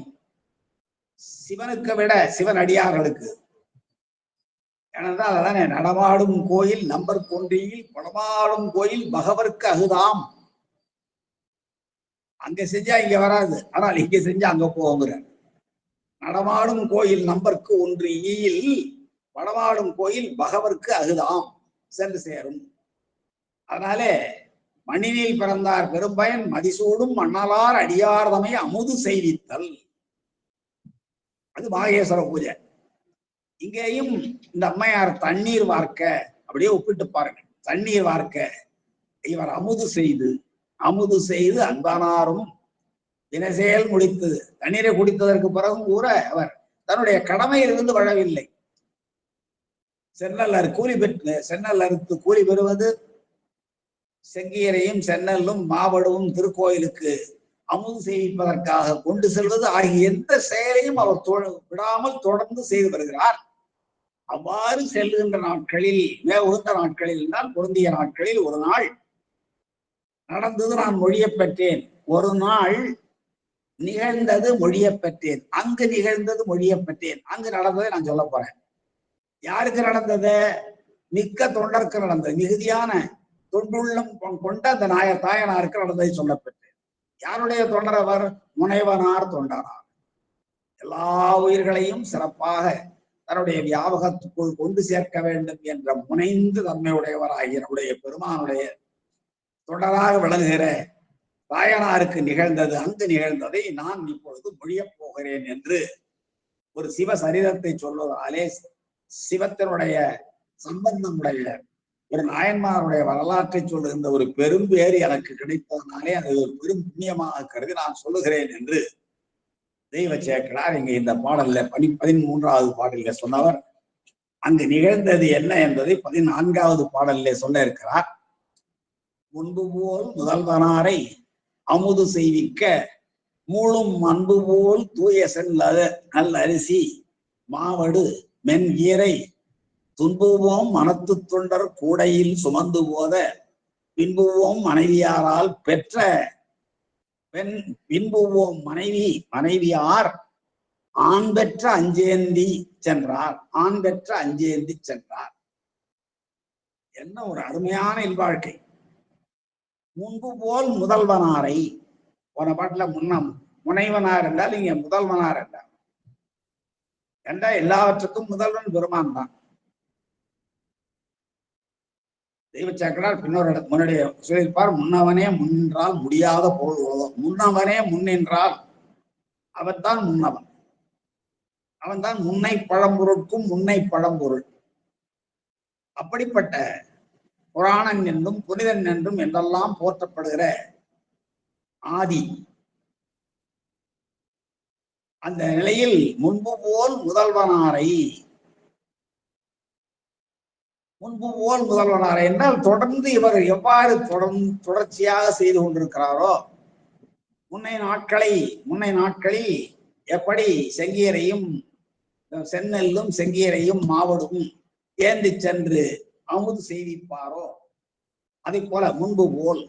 சிவனுக்கு விட சிவன் அடியார்களுக்கு, ஏனென்றால் அதானே நடமாடும் கோயில் நம்பர் கொன்றியில் படமாடும் கோயில் பகவர்க்கு அகுதாம். அங்க செஞ்சா இங்க வராது, ஆனால் இங்க செஞ்சா அங்க போகிற. நடமாடும் கோயில் நம்பர்க்கு ஒன்றியில் படமாடும் கோயில் பகவர்க்கு அகுதாம், சென்று சேரும். அதனாலே மண்ணினில் பிறந்தார் பெரும்பயன் மதிசூடும் மண்ணலார் அடியார்தமை அமுது செய்வித்தல். அது மாகேஸ்வர பூஜை. இங்கேயும் இந்த அம்மையார் தண்ணீர் வார்க்க, அப்படியே ஒப்பிட்டு பாருங்க. தண்ணீர் வார்க்க, இவர் அமுது செய்து, அமுது செய்து அன்பானாரும் தினசேல் முடித்து, தண்ணீரை குடித்ததற்கு பிறகும் கூட அவர் தன்னுடைய கடமையிலிருந்து வழவில்லை. சென்னல் கூலி பெற்று, சென்னல் அறுத்து கூலி பெறுவது, செங்கீரையும் சென்னலும் மாவடுவும் திருக்கோயிலுக்கு அமுது செய்விப்பதற்காக கொண்டு செல்வது ஆகிய எந்த செயலையும் அவர் விடாமல் தொடர்ந்து செய்து வருகிறார். அவ்வாறு செல்லுகின்ற நாட்களில், உகந்த நாட்களில் என்றால் பொருந்திய நாட்களில் ஒரு நாள் நடந்தது நான் மொழிய பெற்றேன். ஒரு நாள் நிகழ்ந்தது மொழிய பெற்றேன். அங்கு நிகழ்ந்தது மொழிய பெற்றேன். அங்கு நடந்ததை நான் சொல்ல போறேன். யாருக்கு நடந்தது? மிக்க தொண்டருக்கு நடந்தது. மிகுதியான தொண்டுள்ளம் கொண்ட அந்த தாயனாருக்கு நடந்ததை சொல்லப்பெற்றேன். யாருடைய தொண்டர் அவர்? முனைவனார் தொண்டரார். எல்லா உயிர்களையும் சிறப்பாக தன்னுடைய வியாபகத்துக்குள் கொண்டு சேர்க்க வேண்டும் என்ற முனைந்து தன்மையுடையவராகிய நம்முடைய பெருமானுடைய தொடராக விளங்குகிற தாயனாருக்கு நிகழ்ந்தது, அங்கு நிகழ்ந்ததை நான் இப்பொழுது மொழியப் போகிறேன் என்று ஒரு சிவ சரிதத்தை சொல்வதாலே சிவத்தினுடைய சம்பந்தமுடைய ஒரு நாயன்மாருடைய வரலாற்றை சொல்லுகின்ற ஒரு பெரும் பேறு எனக்கு கிடைத்ததனாலே அது ஒரு பெரும் புண்ணியமாக கருதி நான் சொல்லுகிறேன் என்று தெய்வ சேக்கலார் இங்க இந்த பாடல்ல 13வது பாடல்ல சொன்னவர். அங்கு நிகழ்ந்தது என்ன என்பதை 14வது பாடல்ல சொல்ல இருக்கிறார். முன்பு போல் முதல்வனாரை அமுது செய்விக்க மூளும் அன்பு போல் தூய நல்ல அரிசி மாவடு மென் ஈரை துன்புவோம் மனத்து தொண்டர் கூடையில் சுமந்து போத பின்புவோம் மனைவியாரால் பெற்ற பின்புவோம் மனைவியார் ஆண் பெற்ற அஞ்சேந்தி சென்றார். ஆண் பெற்ற அஞ்சேந்தி சென்றார். என்ன ஒரு அருமையான இல்வாழ்க்கை! முன்பு போல் முதல்வனாரை, போன பாட்டுல முனைவனார் என்றால் இங்க முதல்வனார் என்றால் எல்லாவற்றுக்கும் முதல்வன் பெருமான் தான். தெய்வ சேக்கலார் முன்னுடைய சொல்லியிருப்பார், முன்னவனே முன்னின்றால் முடியாத பொருள் உலகம். முன்னவனே முன்னின்றால் அவன் தான் முன்னவன். அவன் தான் முன்னை பழம்பொருட்கும் முன்னை பழம்பொருள். அப்படிப்பட்ட புராணன் என்றும் புனிதன் என்றும் என்றெல்லாம் போற்றப்படுகிற ஆதி அந்த நிலையில் முன்பு போல் முதல்வனாரை என்றால் தொடர்ந்து இவர் எவ்வாறு தொடர்ச்சியாக செய்து கொண்டிருக்கிறாரோ, முன்னை நாட்களில் எப்படி செங்கீரையும் செந்நெல்லும் செங்கீரையும் மாவடும் ஏந்தி சென்று அமுது செய்விப்பாரோ, அதை போல முன்பு போல்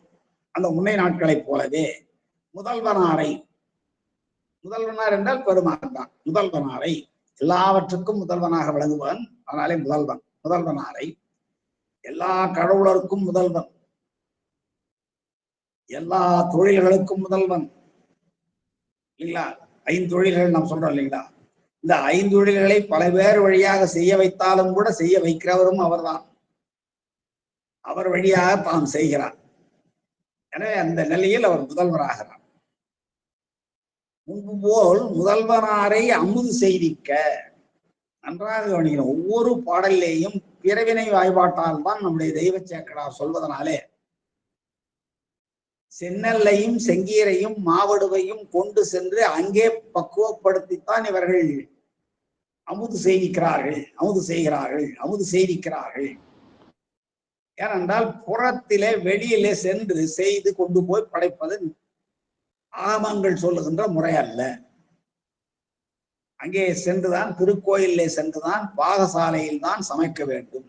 அந்த முன்னை நாட்களைப் போலவே முதல்வனார் என்றால் பெருமான் தான். முதல்வனாரை, எல்லாவற்றுக்கும் முதல்வனாக விளங்குவன், அதனாலே முதல்வனாரை, எல்லா கடவுளருக்கும் முதல்வன், எல்லா தொழில்களுக்கும் முதல்வன் இல்லைங்களா? 5 தொழில்கள் நாம் சொல்றோம் இல்லைங்களா? இந்த 5 தொழில்களை பல பேர் வழியாக செய்ய வைத்தாலும் கூட செய்ய வைக்கிறவரும் அவர்தான். அவர் வழியாக தான் செய்கிறார். எனவே அந்த நிலையில் அவர் முதல்வராகிறார். முன்பு போல் முதல்வனாரை அமுது செய்விக்க. நன்றாக கவனிக்கணும். ஒவ்வொரு பாடலிலேயும் பிறவினை வாய்பாட்டால் தான் நம்முடைய தெய்வ சேக்கலார் சொல்வதனாலே செந்நெல்லையும் செங்கீரையும் மாவடுவையும் கொண்டு சென்று அங்கே பக்குவப்படுத்தித்தான் இவர்கள் அமுது செய்விக்கிறார்கள். ஏனென்றால் புறத்திலே வெளியிலே சென்று செய்து கொண்டு போய் படைப்பது ஆகமங்கள் சொல்லுகின்ற முறை அல்ல. அங்கே சென்றுதான், திருக்கோயிலே சென்றுதான், பாகசாலையில் தான் சமைக்க வேண்டும்,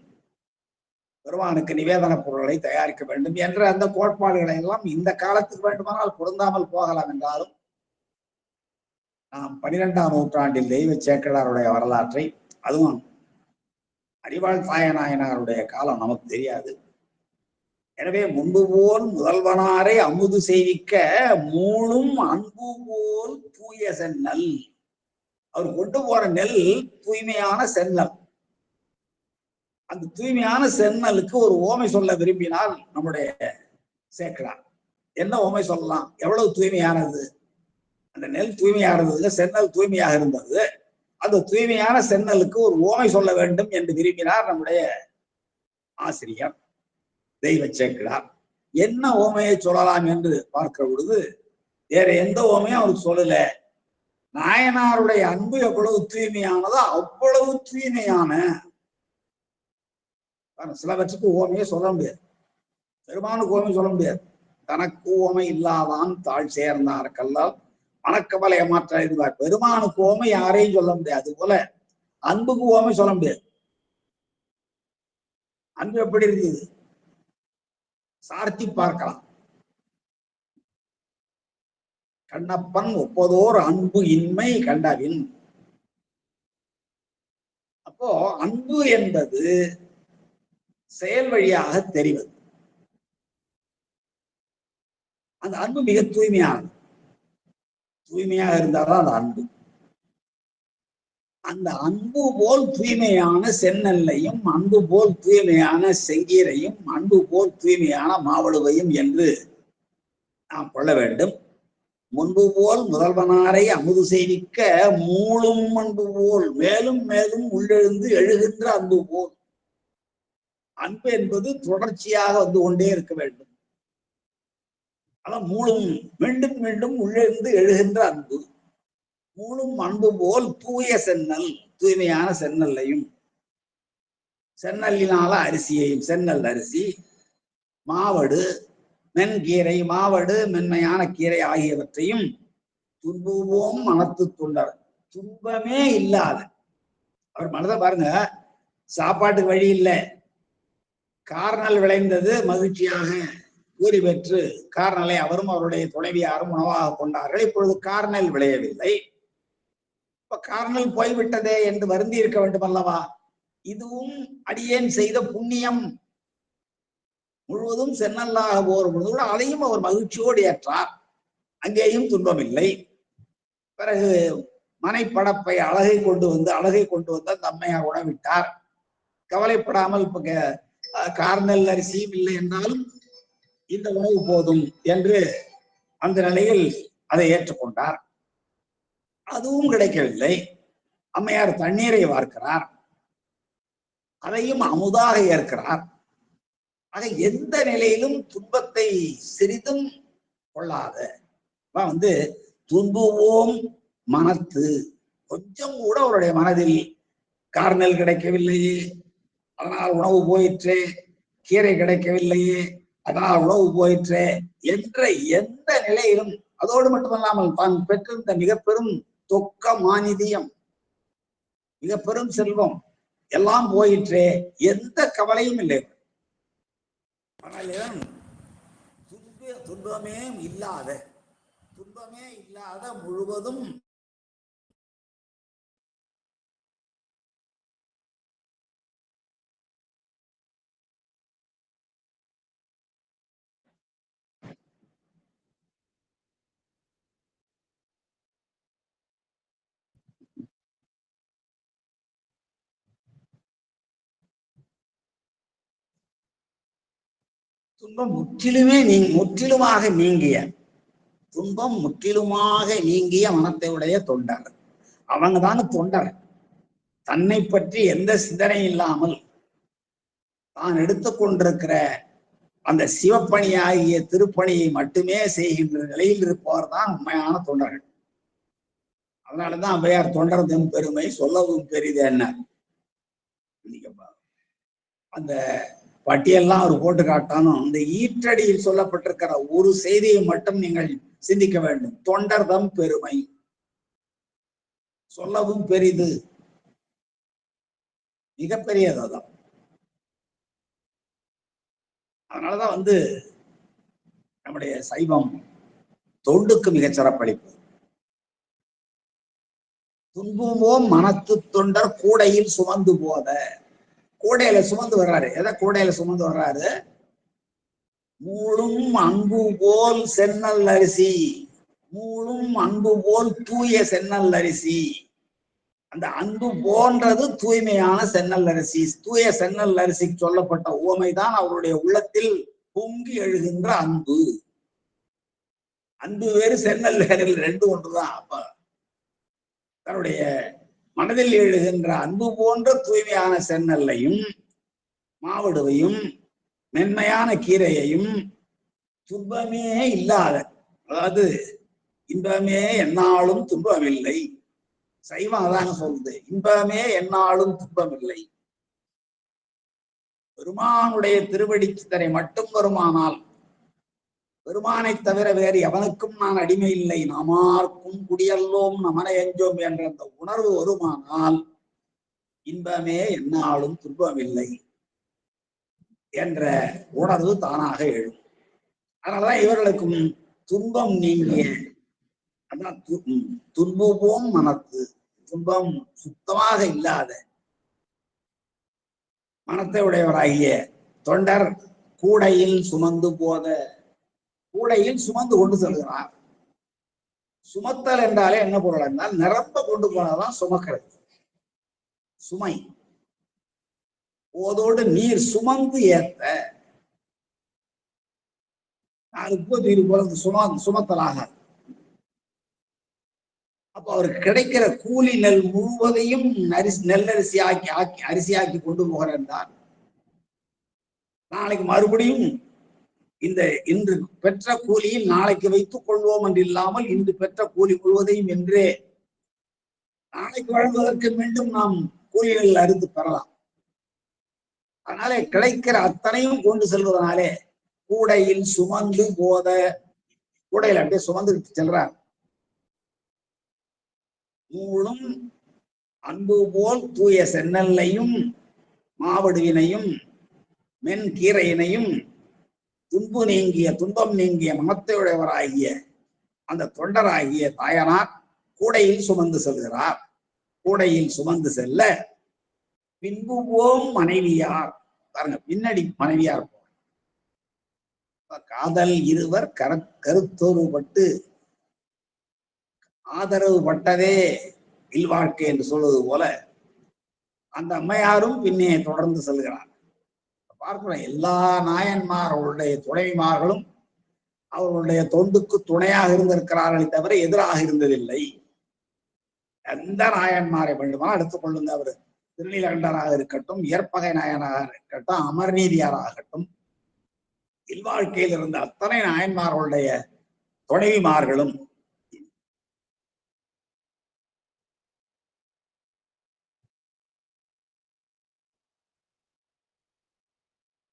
பெருமானுக்கு நிவேதன பொருட்களை தயாரிக்க வேண்டும் என்ற அந்த கோட்பாடுகளை எல்லாம் இந்த காலத்துக்கு வேண்டுமானால் பொருந்தாமல் போகலாம். என்றாலும் நாம் 12ஆம் நூற்றாண்டில் தெய்வ சேக்கலாருடைய வரலாற்றை, அதுவும் அறிவாள் தாயநாயனாருடைய காலம் நமக்கு தெரியாது. எனவே முன்பு போல் முதல்வனாரை அமுது செய்விக்க மூளும் அன்பு போல் தூய செந்நெல். அவர் கொண்டு போற நெல் தூய்மையான செந்நெல். அந்த தூய்மையான செந்நெலுக்கு ஒரு ஓமை சொல்ல விரும்பினால் நம்முடைய சேக்கலார் என்ன ஓமை சொல்லலாம்? எவ்வளவு தூய்மையானது அந்த நெல்! தூய்மையானது, செந்நெல் தூய்மையாக இருந்தது. அந்த தூய்மையான செந்நெலுக்கு ஒரு ஓமை சொல்ல வேண்டும் என்று விரும்பினார் நம்முடைய ஆசிரியர் தெய்வ சேக்கலார். என்ன ஓமையை சொல்லலாம் என்று பார்க்கிற பொழுது வேற எந்த ஓமையும் அவருக்கு சொல்லல. நாயனாருடைய அன்பு எவ்வளவு தூய்மையானதோ அவ்வளவு தூய்மையான, சிலவற்றுக்கு ஓமையை சொல்ல முடியாது, பெருமானுக்கு ஓமை சொல்ல முடியாது. தனக்கு ஓமை இல்லாதான் தாழ் சேர்ந்தார் கல்லால் மணக்கவலை ஏமாற்ற இருந்தார். பெருமானுக்கு ஓமை யாரையும் சொல்ல முடியாது. அது போல அன்புக்கு ஓமை சொல்ல முடியாது. அன்பு எப்படி இருக்குது சார்த்தி பார்க்கலாம். கண்ணப்பன் ஒப்பதோர் அன்பு இன்மை கண்டவின். அப்போ அன்பு என்பது செயல் வழியாக தெரிவது. அந்த அன்பு மிக தூய்மையானது. தூய்மையாக இருந்தால்தான் அந்த அன்பு. அந்த அன்பு போல் தூய்மையான செந்நெல்லையும், அன்பு போல் தூய்மையான செங்கீரையும், அன்பு போல் தூய்மையான மாவடுவையும் என்று நாம் கொள்ள வேண்டும். முன்பு போல் முதல்வனாரை அமுது செய்விக்க மூளும் அன்பு போல், மேலும் மேலும் உள்ளெழுந்து எழுகின்ற அன்பு போல். அன்பு என்பது தொடர்ச்சியாக வந்து கொண்டே இருக்க வேண்டும். அதான் மூளும், மீண்டும் மீண்டும் உள்ளெழுந்து எழுகின்ற அன்பு. மூளும் அன்பு போல் தூய செந்நெல், தூய்மையான செந்நெல்லையும், செந்நெல்லினால அரிசியையும், செந்நெல் அரிசி, மாவடு, மென்கீரை, மாவடு மென்மையான கீரை ஆகியவற்றையும் துன்புவோம் மனத்து தொண்டர். துன்பமே இல்லாத அவர் மனதை பாருங்க, சாப்பாட்டுக்கு வழி இல்லை, கார்நல் விளைந்தது, மகிழ்ச்சியாக கூறி பெற்று கார்நலை அவரும் அவருடைய துணைவியாரும் உணவாக கொண்டார்கள். இப்பொழுது கார்நெல் விளையவில்லை. இப்ப கார்நல் போய்விட்டதே என்று வருந்தி இருக்க வேண்டும் அல்லவா? இதுவும் அடியேன் செய்த புண்ணியம் முழுவதும் சென்னல்லாக போர் பொழுது கூட அதையும் அவர் மகிழ்ச்சியோடு ஏற்றார். அங்கேயும் துன்பமில்லை. பிறகு மனைப்படப்பை அழகை கொண்டு வந்து அந்த அம்மையார் உணவிட்டார். கவலைப்படாமல் இப்ப கார்நெல் அரிசியும் இல்லை என்றாலும் இந்த உணவு போதும் என்று அந்த நிலையில் அதை ஏற்றுக்கொண்டார். அதுவும் கிடைக்கவில்லை. அம்மையார் தண்ணீரை வார்க்கிறார், அதையும் அமுதாக ஏற்கிறார். ஆக எந்த நிலையிலும் துன்பத்தை சிறிதும் கொள்ளாத வந்து துன்புவோம் மனத்து, கொஞ்சம் கூட அவருடைய மனதில் கார்நெல் கிடைக்கவில்லையே அதனால் உணவு போயிற்றே, கீரை கிடைக்கவில்லையே அதனால் உணவு போயிற்றே என்ற எந்த நிலையிலும், அதோடு மட்டுமல்லாமல் தான் பெற்றிருந்த மிக பெரும் தொக்க மானிதியம், மிக பெரும் செல்வம் எல்லாம் போயிற்றே, எந்த கவலையும் இல்லை. ஆனால் துன்பமே இல்லாத முழுவதும் துன்பம் முற்றிலுமாக நீங்கிய மனத்தை உடைய தொண்டர். அவங்க தானே தொண்டர். தன்னை பற்றி எந்த சிந்தனை இல்லாமல் தான் எடுத்துக்கொண்டிருக்கிற அந்த சிவப்பணியாகிய திருப்பணியை மட்டுமே செய்கின்ற நிலையில் இருப்பவர் தான் உண்மையான தொண்டர்கள். அதனாலதான் அவ்வையார் தொண்டர்தன் பெருமை சொல்லவும் பெரிது என்ன அந்த பட்டியெல்லாம் அவர் போட்டு காட்டாலும் இந்த ஈற்றடியில் சொல்லப்பட்டிருக்கிற ஒரு செய்தியை மட்டும் நீங்கள் சிந்திக்க வேண்டும். தொண்டர்தம் பெருமை சொல்லவும் பெரிது, மிகப்பெரியது. அதான் அதனாலதான் வந்து நம்முடைய சைவம் தொண்டுக்கு மிகச் சிறப்பளிப்பு. துன்புவோம் மனத்து தொண்டர் கூடையில் சுமந்து போத, கூடையில சுமந்து வர்றாரு. எதை கூடையில சுமந்து வர்றாரு? மூளும் அன்பு போல் செந்நெல் அரிசி, மூளும் அன்பு போல் தூய செந்நெல் அரிசி. அந்த அன்பு போன்றது தூய்மையான செந்நெல் அரிசி. தூய செந்நெல் அரிசிக்கு சொல்லப்பட்ட உவமைதான் அவருடைய உள்ளத்தில் பொங்கி எழுகின்ற அன்பு. அன்பு வேறு செந்நெல் வேறு, ரெண்டு ஒன்றுதான். அப்ப தன்னுடைய மனதில் எழுகின்ற அன்பு போன்ற தூய்மையான செந்நெல்லையும் மாவடுவையும் மென்மையான கீரையையும் துன்பமே இல்லாத, அதாவது இன்பமே எந்நாளும் துன்பமில்லை. சைவம் அதாங்க சொல்லுது, இன்பமே எந்நாளும் துன்பமில்லை. பெருமானுடைய திருவடி சித்தரை மட்டும் வருமானால், பெருமானை தவிர வேறு எவனுக்கும் நான் அடிமை இல்லை, நாமார்க்கும் குடியல்லோம் நமனை எஞ்சோம் என்ற அந்த உணர்வு வருமானால் இன்பமே எந்நாளும் துன்பமில்லை என்ற உணர்வு தானாக எழும். அதனாலதான் இவர்களுக்கும் துன்பம் நீங்கிய, அதான் துன்புவோம் மனத்து, துன்பம் சுத்தமாக இல்லாத மனத்தை உடையவராகிய தொண்டர் கூடையில் சுமந்து போத கூடையில் சுமந்து கொண்டு செல்கிறார். சுமத்தல் என்றாலே என்ன பொருள் என்றால் நிரப்ப கொண்டு போனதான் சுமக்கிறது, சுமை. போதோடு நீர் சுமந்து ஏத்த 30 போறது சுமத்தலாக. அப்ப அவருக்கு கிடைக்கிற கூலி நெல் முழுவதையும் அரிசியாக்கி கொண்டு போகிறார். நாளைக்கு மறுபடியும் இன்று பெற்ற கூலியில் நாளைக்கு வைத்துக் கொள்வோம் என்று இல்லாமல் இன்று பெற்ற கூலி முழுவதையும் என்றே நாளைக்கு வழங்குவதற்கு மீண்டும் நாம் கூலிகள் அறுத்து பெறலாம். அதனாலே கிடைக்கிற அத்தனையும் கொண்டு செல்வதனாலே கூடையில் சுமந்து போத, கூடையில் அப்படியே சுமந்துட்டு செல்றார். மூளும் அன்பு போல் தூய செந்நெல்லையும் மாவடுவினையும் மென்கீரையினையும் துன்பம் நீங்கிய மனத்தையுடையவராகிய அந்த தொண்டராகிய தாயனார் கூடையில் சுமந்து செல்கிறார். கூடையில் சுமந்து செல்ல பின்பு போம் மனைவியார், பாருங்க பின்னாடி மனைவியார் போம். காதல் இருவர் கருத்தொருபட்டு ஆதரவு பட்டதே இல்வாழ்க்கை என்று சொல்வது போல அந்த அம்மையாரும் பின்னே தொடர்ந்து செல்கிறார். பார்க்கிறோம், எல்லா நாயன்மார்களுடைய துணைமார்களும் அவர்களுடைய தொண்டுக்கு துணையாக இருந்திருக்கிறார்களே தவிர எதிராக இருந்ததில்லை. எந்த நாயன்மாரை வேண்டுமா எடுத்துக் கொள்ளுங்க. அவர் திருநீலகண்டராக இருக்கட்டும், ஏற்பகை நாயனாக இருக்கட்டும், அமர்நீதியாராகட்டும், இல்வாழ்க்கையில் இருந்த அத்தனை நாயன்மார்களுடைய துணைவிமார்களும்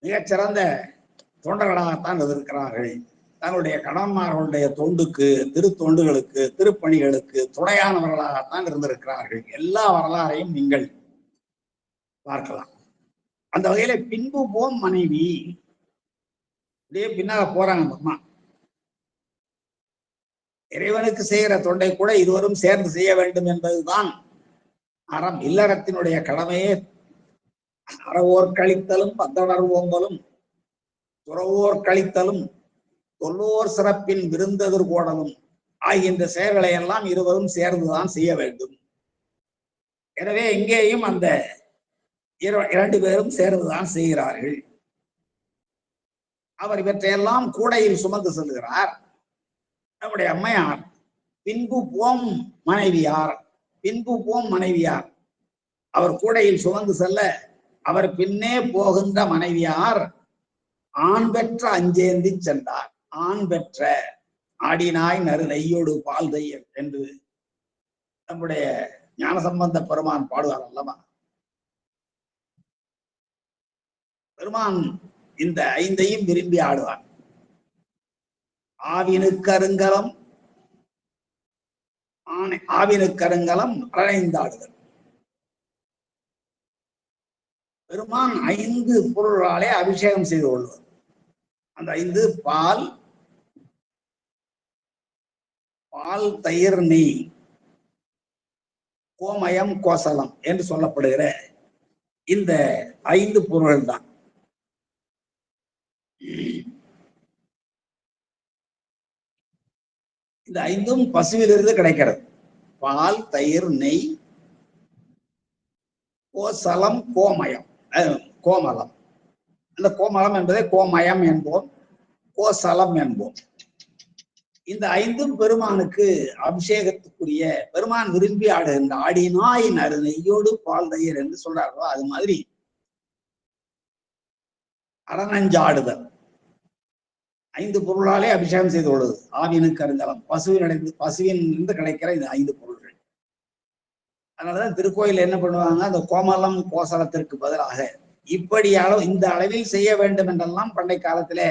மிகச்சிறந்த தொண்டர்களாகத்தான் இருக்கிறார்கள். தங்களுடைய கணவன்மார்களுடைய தொண்டுக்கு, திருத்தொண்டுகளுக்கு, திருப்பணிகளுக்கு துணையானவர்களாகத்தான் இருந்திருக்கிறார்கள். எல்லா வரலாறையும் நீங்கள் பார்க்கலாம். அந்த வகையில பின்பு போம் மனைவி அப்படியே பின்னால போறாங்க. அம்மா இறைவனுக்கு செய்கிற தொண்டை கூட இருவரும் சேர்ந்து செய்ய வேண்டும் என்பதுதான் அறம். இல்லறத்தினுடைய கடமையே அறவோர் கழித்தலும் பத்தனர் ஓம்பலும் துறவோர் கழித்தலும் தொல்லோர் சிறப்பின் விருந்தெதிர் போடலும் ஆகின்ற செயல்களை எல்லாம் இருவரும் சேர்ந்துதான் செய்ய வேண்டும். எனவே இங்கேயும் அந்த இரண்டு பேரும் சேர்ந்துதான் செய்கிறார்கள். அவர் இவற்றையெல்லாம் கூடையில் சுமந்து செல்கிறார். நம்முடைய அம்மையார் பின்பு போம் மனைவியார், பின்பு போம் மனைவியார் அவர் கூடையில் சுமந்து செல்ல அவர் பின்னே போகின்ற மனைவியார் ஆண் பெற்ற அஞ்சேந்தி சென்றார். ஆண் பெற்ற ஆடினாய் நறு நெய்யோடு பால் தையல் என்று நம்முடைய ஞானசம்பந்த பெருமான் பாடுவார் அல்லவா. பெருமான் இந்த ஐந்தையும் விரும்பி ஆடுவார். ஆவினுக்கருங்கலம், ஆவினுக்கருங்கலம் அரைந்தாடுதல். பெருமான் 5 பொருளாலே அபிஷேகம் செய்து கொள்வது. அந்த 5 பால், தயிர், நெய், கோமயம், கோசலம் என்று சொல்லப்படுகிற இந்த 5 பொருள்கள் தான். இந்த 5ம் பசுவிலிருந்து கிடைக்கிறது. பால், தயிர், நெய், கோசலம், கோமயம், கோமலம். அந்த கோமலம் என்பதை கோமயம் என்போம், கோசலம் என்போம். இந்த 5ம் பெருமானுக்கு அபிஷேகத்துக்குரிய, பெருமான் விரும்பி ஆடுகின்ற ஆடினாய் நறு நெய்யோடு பால் தயிர் என்று சொல்றார்களோ அது மாதிரி அறநஞ்சாடுதல் 5 பொருளாலே அபிஷேகம் செய்து கொள்வது. ஆவினுக்கு அருங்கலம், பசுவின் இருந்து கிடைக்கிற இந்த 5 பொருள்கள். அதனாலதான் திருக்கோயில் என்ன பண்ணுவாங்க, அந்த கோமலம் கோசலத்திற்கு பதிலாக இப்படி இந்த அளவில் செய்ய வேண்டும் என்றெல்லாம் பண்டை காலத்திலே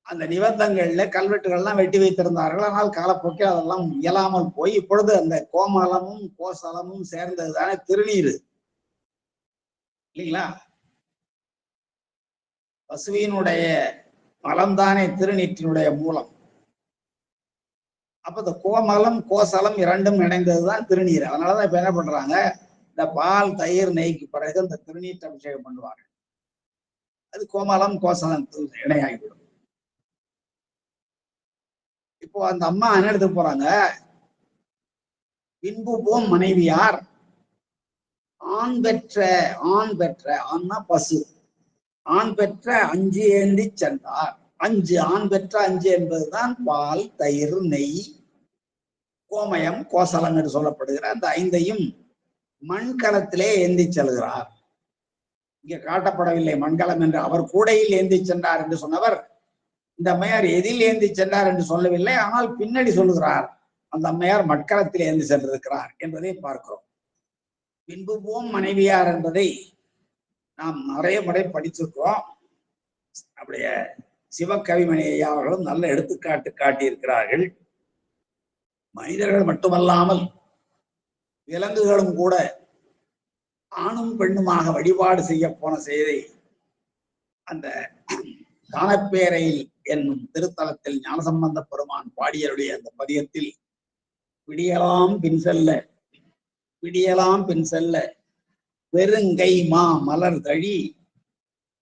அந்த நிபந்தங்கள்ல கல்வெட்டுகள்லாம் வெட்டி வைத்திருந்தார்கள். ஆனால் காலப்போக்கில் அதெல்லாம் இயலாமல் போய் இப்பொழுது அந்த கோமலமும் கோசலமும் சேர்ந்ததுதானே திருநீர் இல்லைங்களா. பசுவினுடைய மலம்தானே திருநீற்றினுடைய மூலம். அப்ப இந்த கோமலம் கோசலம் இரண்டும் இணைந்ததுதான் திருநீர். அதனாலதான் இப்ப என்ன பண்றாங்க, இந்த பால் தயிர் நெய்க்கு பிறகு இந்த திருநீர் அபிஷேகம் பண்ணுவாங்க. அது கோமலம் கோசலம் இணையாகிவிடும். இப்போ அந்த அம்மா என்ன எடுத்து போறாங்க, பின்பு போம் மனைவியார் ஆண் பெற்ற ஆண்னா பசு, ஆண் பெற்ற அஞ்சு ஏந்தி சென்றார். அஞ்சு, ஆண் பெற்ற அஞ்சு என்பதுதான் பால், தயிர், நெய், கோமயம், கோசலம் என்று சொல்லப்படுகிற அந்த ஐந்தையும் மண்கலத்திலே ஏந்தி செல்கிறார். இங்கே காட்டப்படவில்லை மண்கலம் என்று. அவர் கூடையில் ஏந்தி சென்றார் என்று சொன்னவர் இந்த அம்மையார் எதில் ஏந்தி சென்றார் என்று சொல்லவில்லை. ஆனால் பின்னாடி சொல்லுகிறார் அந்த அம்மையார் மட்கலத்தில் ஏந்தி சென்றிருக்கிறார் என்பதை பார்க்கிறோம். பின்பு போம் மனைவியார் என்பதை நாம் நிறைய முறை படிச்சிருக்கிறோம். அப்படியே சிவகவிமணி ஐயா அவர்களும் நல்ல எடுத்துக்காட்டு காட்டியிருக்கிறார்கள். மனிதர்கள் மட்டுமல்லாமல் விலங்குகளும் கூட ஆணும் பெண்ணுமாக வழிபாடு செய்ய போன செய்தி அந்த காணப்பேரையில் என்னும் திருத்தலத்தில் ஞானசம்பந்த பெருமான் பாடியருடைய அந்த பதியத்தில் பிடியலாம் பின் செல்ல பெருங்கை மா மலர் தழி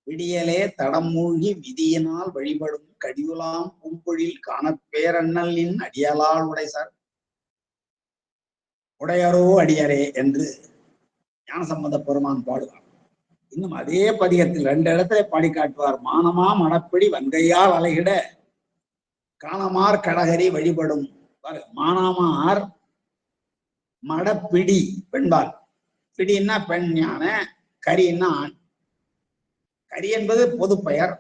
விடியலே தடம் மூழ்கி விதியினால் வழிபடும் கடியுலாம் பூம்பொழில் காணப்பேரண்ணலின் அடியலால் உடைசார் உடையரோ அடியரே என்று ஞானசம்பந்த பெருமான் பாடுவார். இன்னும் அதே பதிகத்தில் 2 இடத்துல பாடி காட்டுவார். மானமா மணப்பிடி வங்கையால் அலைகிட காணமார் கடகரி வழிபடும். மானாமார் மடப்பிடி பெண்பால், பிடின்னா பெண் யானை, கரின்னா ஆண். கரி என்பது பொது பெயர்,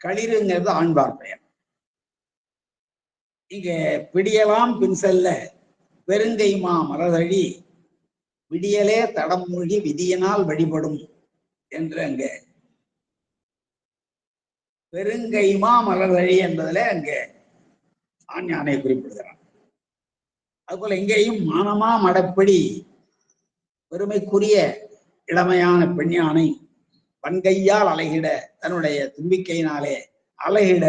களிறுங்கிறது ஆண்பார் பெயர். இங்க பிடியலாம் பின் செல்ல பெருங்கைமா மலர்தழி விடியலே தடம் மூழ்கி விதியினால் வழிபடும் என்று அங்க பெருங்கைமா மலர்தழி என்பதில் அங்க ஆண் யானை குறிப்பிடுகிறார். அதுபோல இங்கேயும் மானமா மடப்பிடி பெருமைக்குரிய இளமையான பெண் யானை பன்கையால் அலைகிட, தன்னுடைய தும்பிக்கையினாலே அலைகிட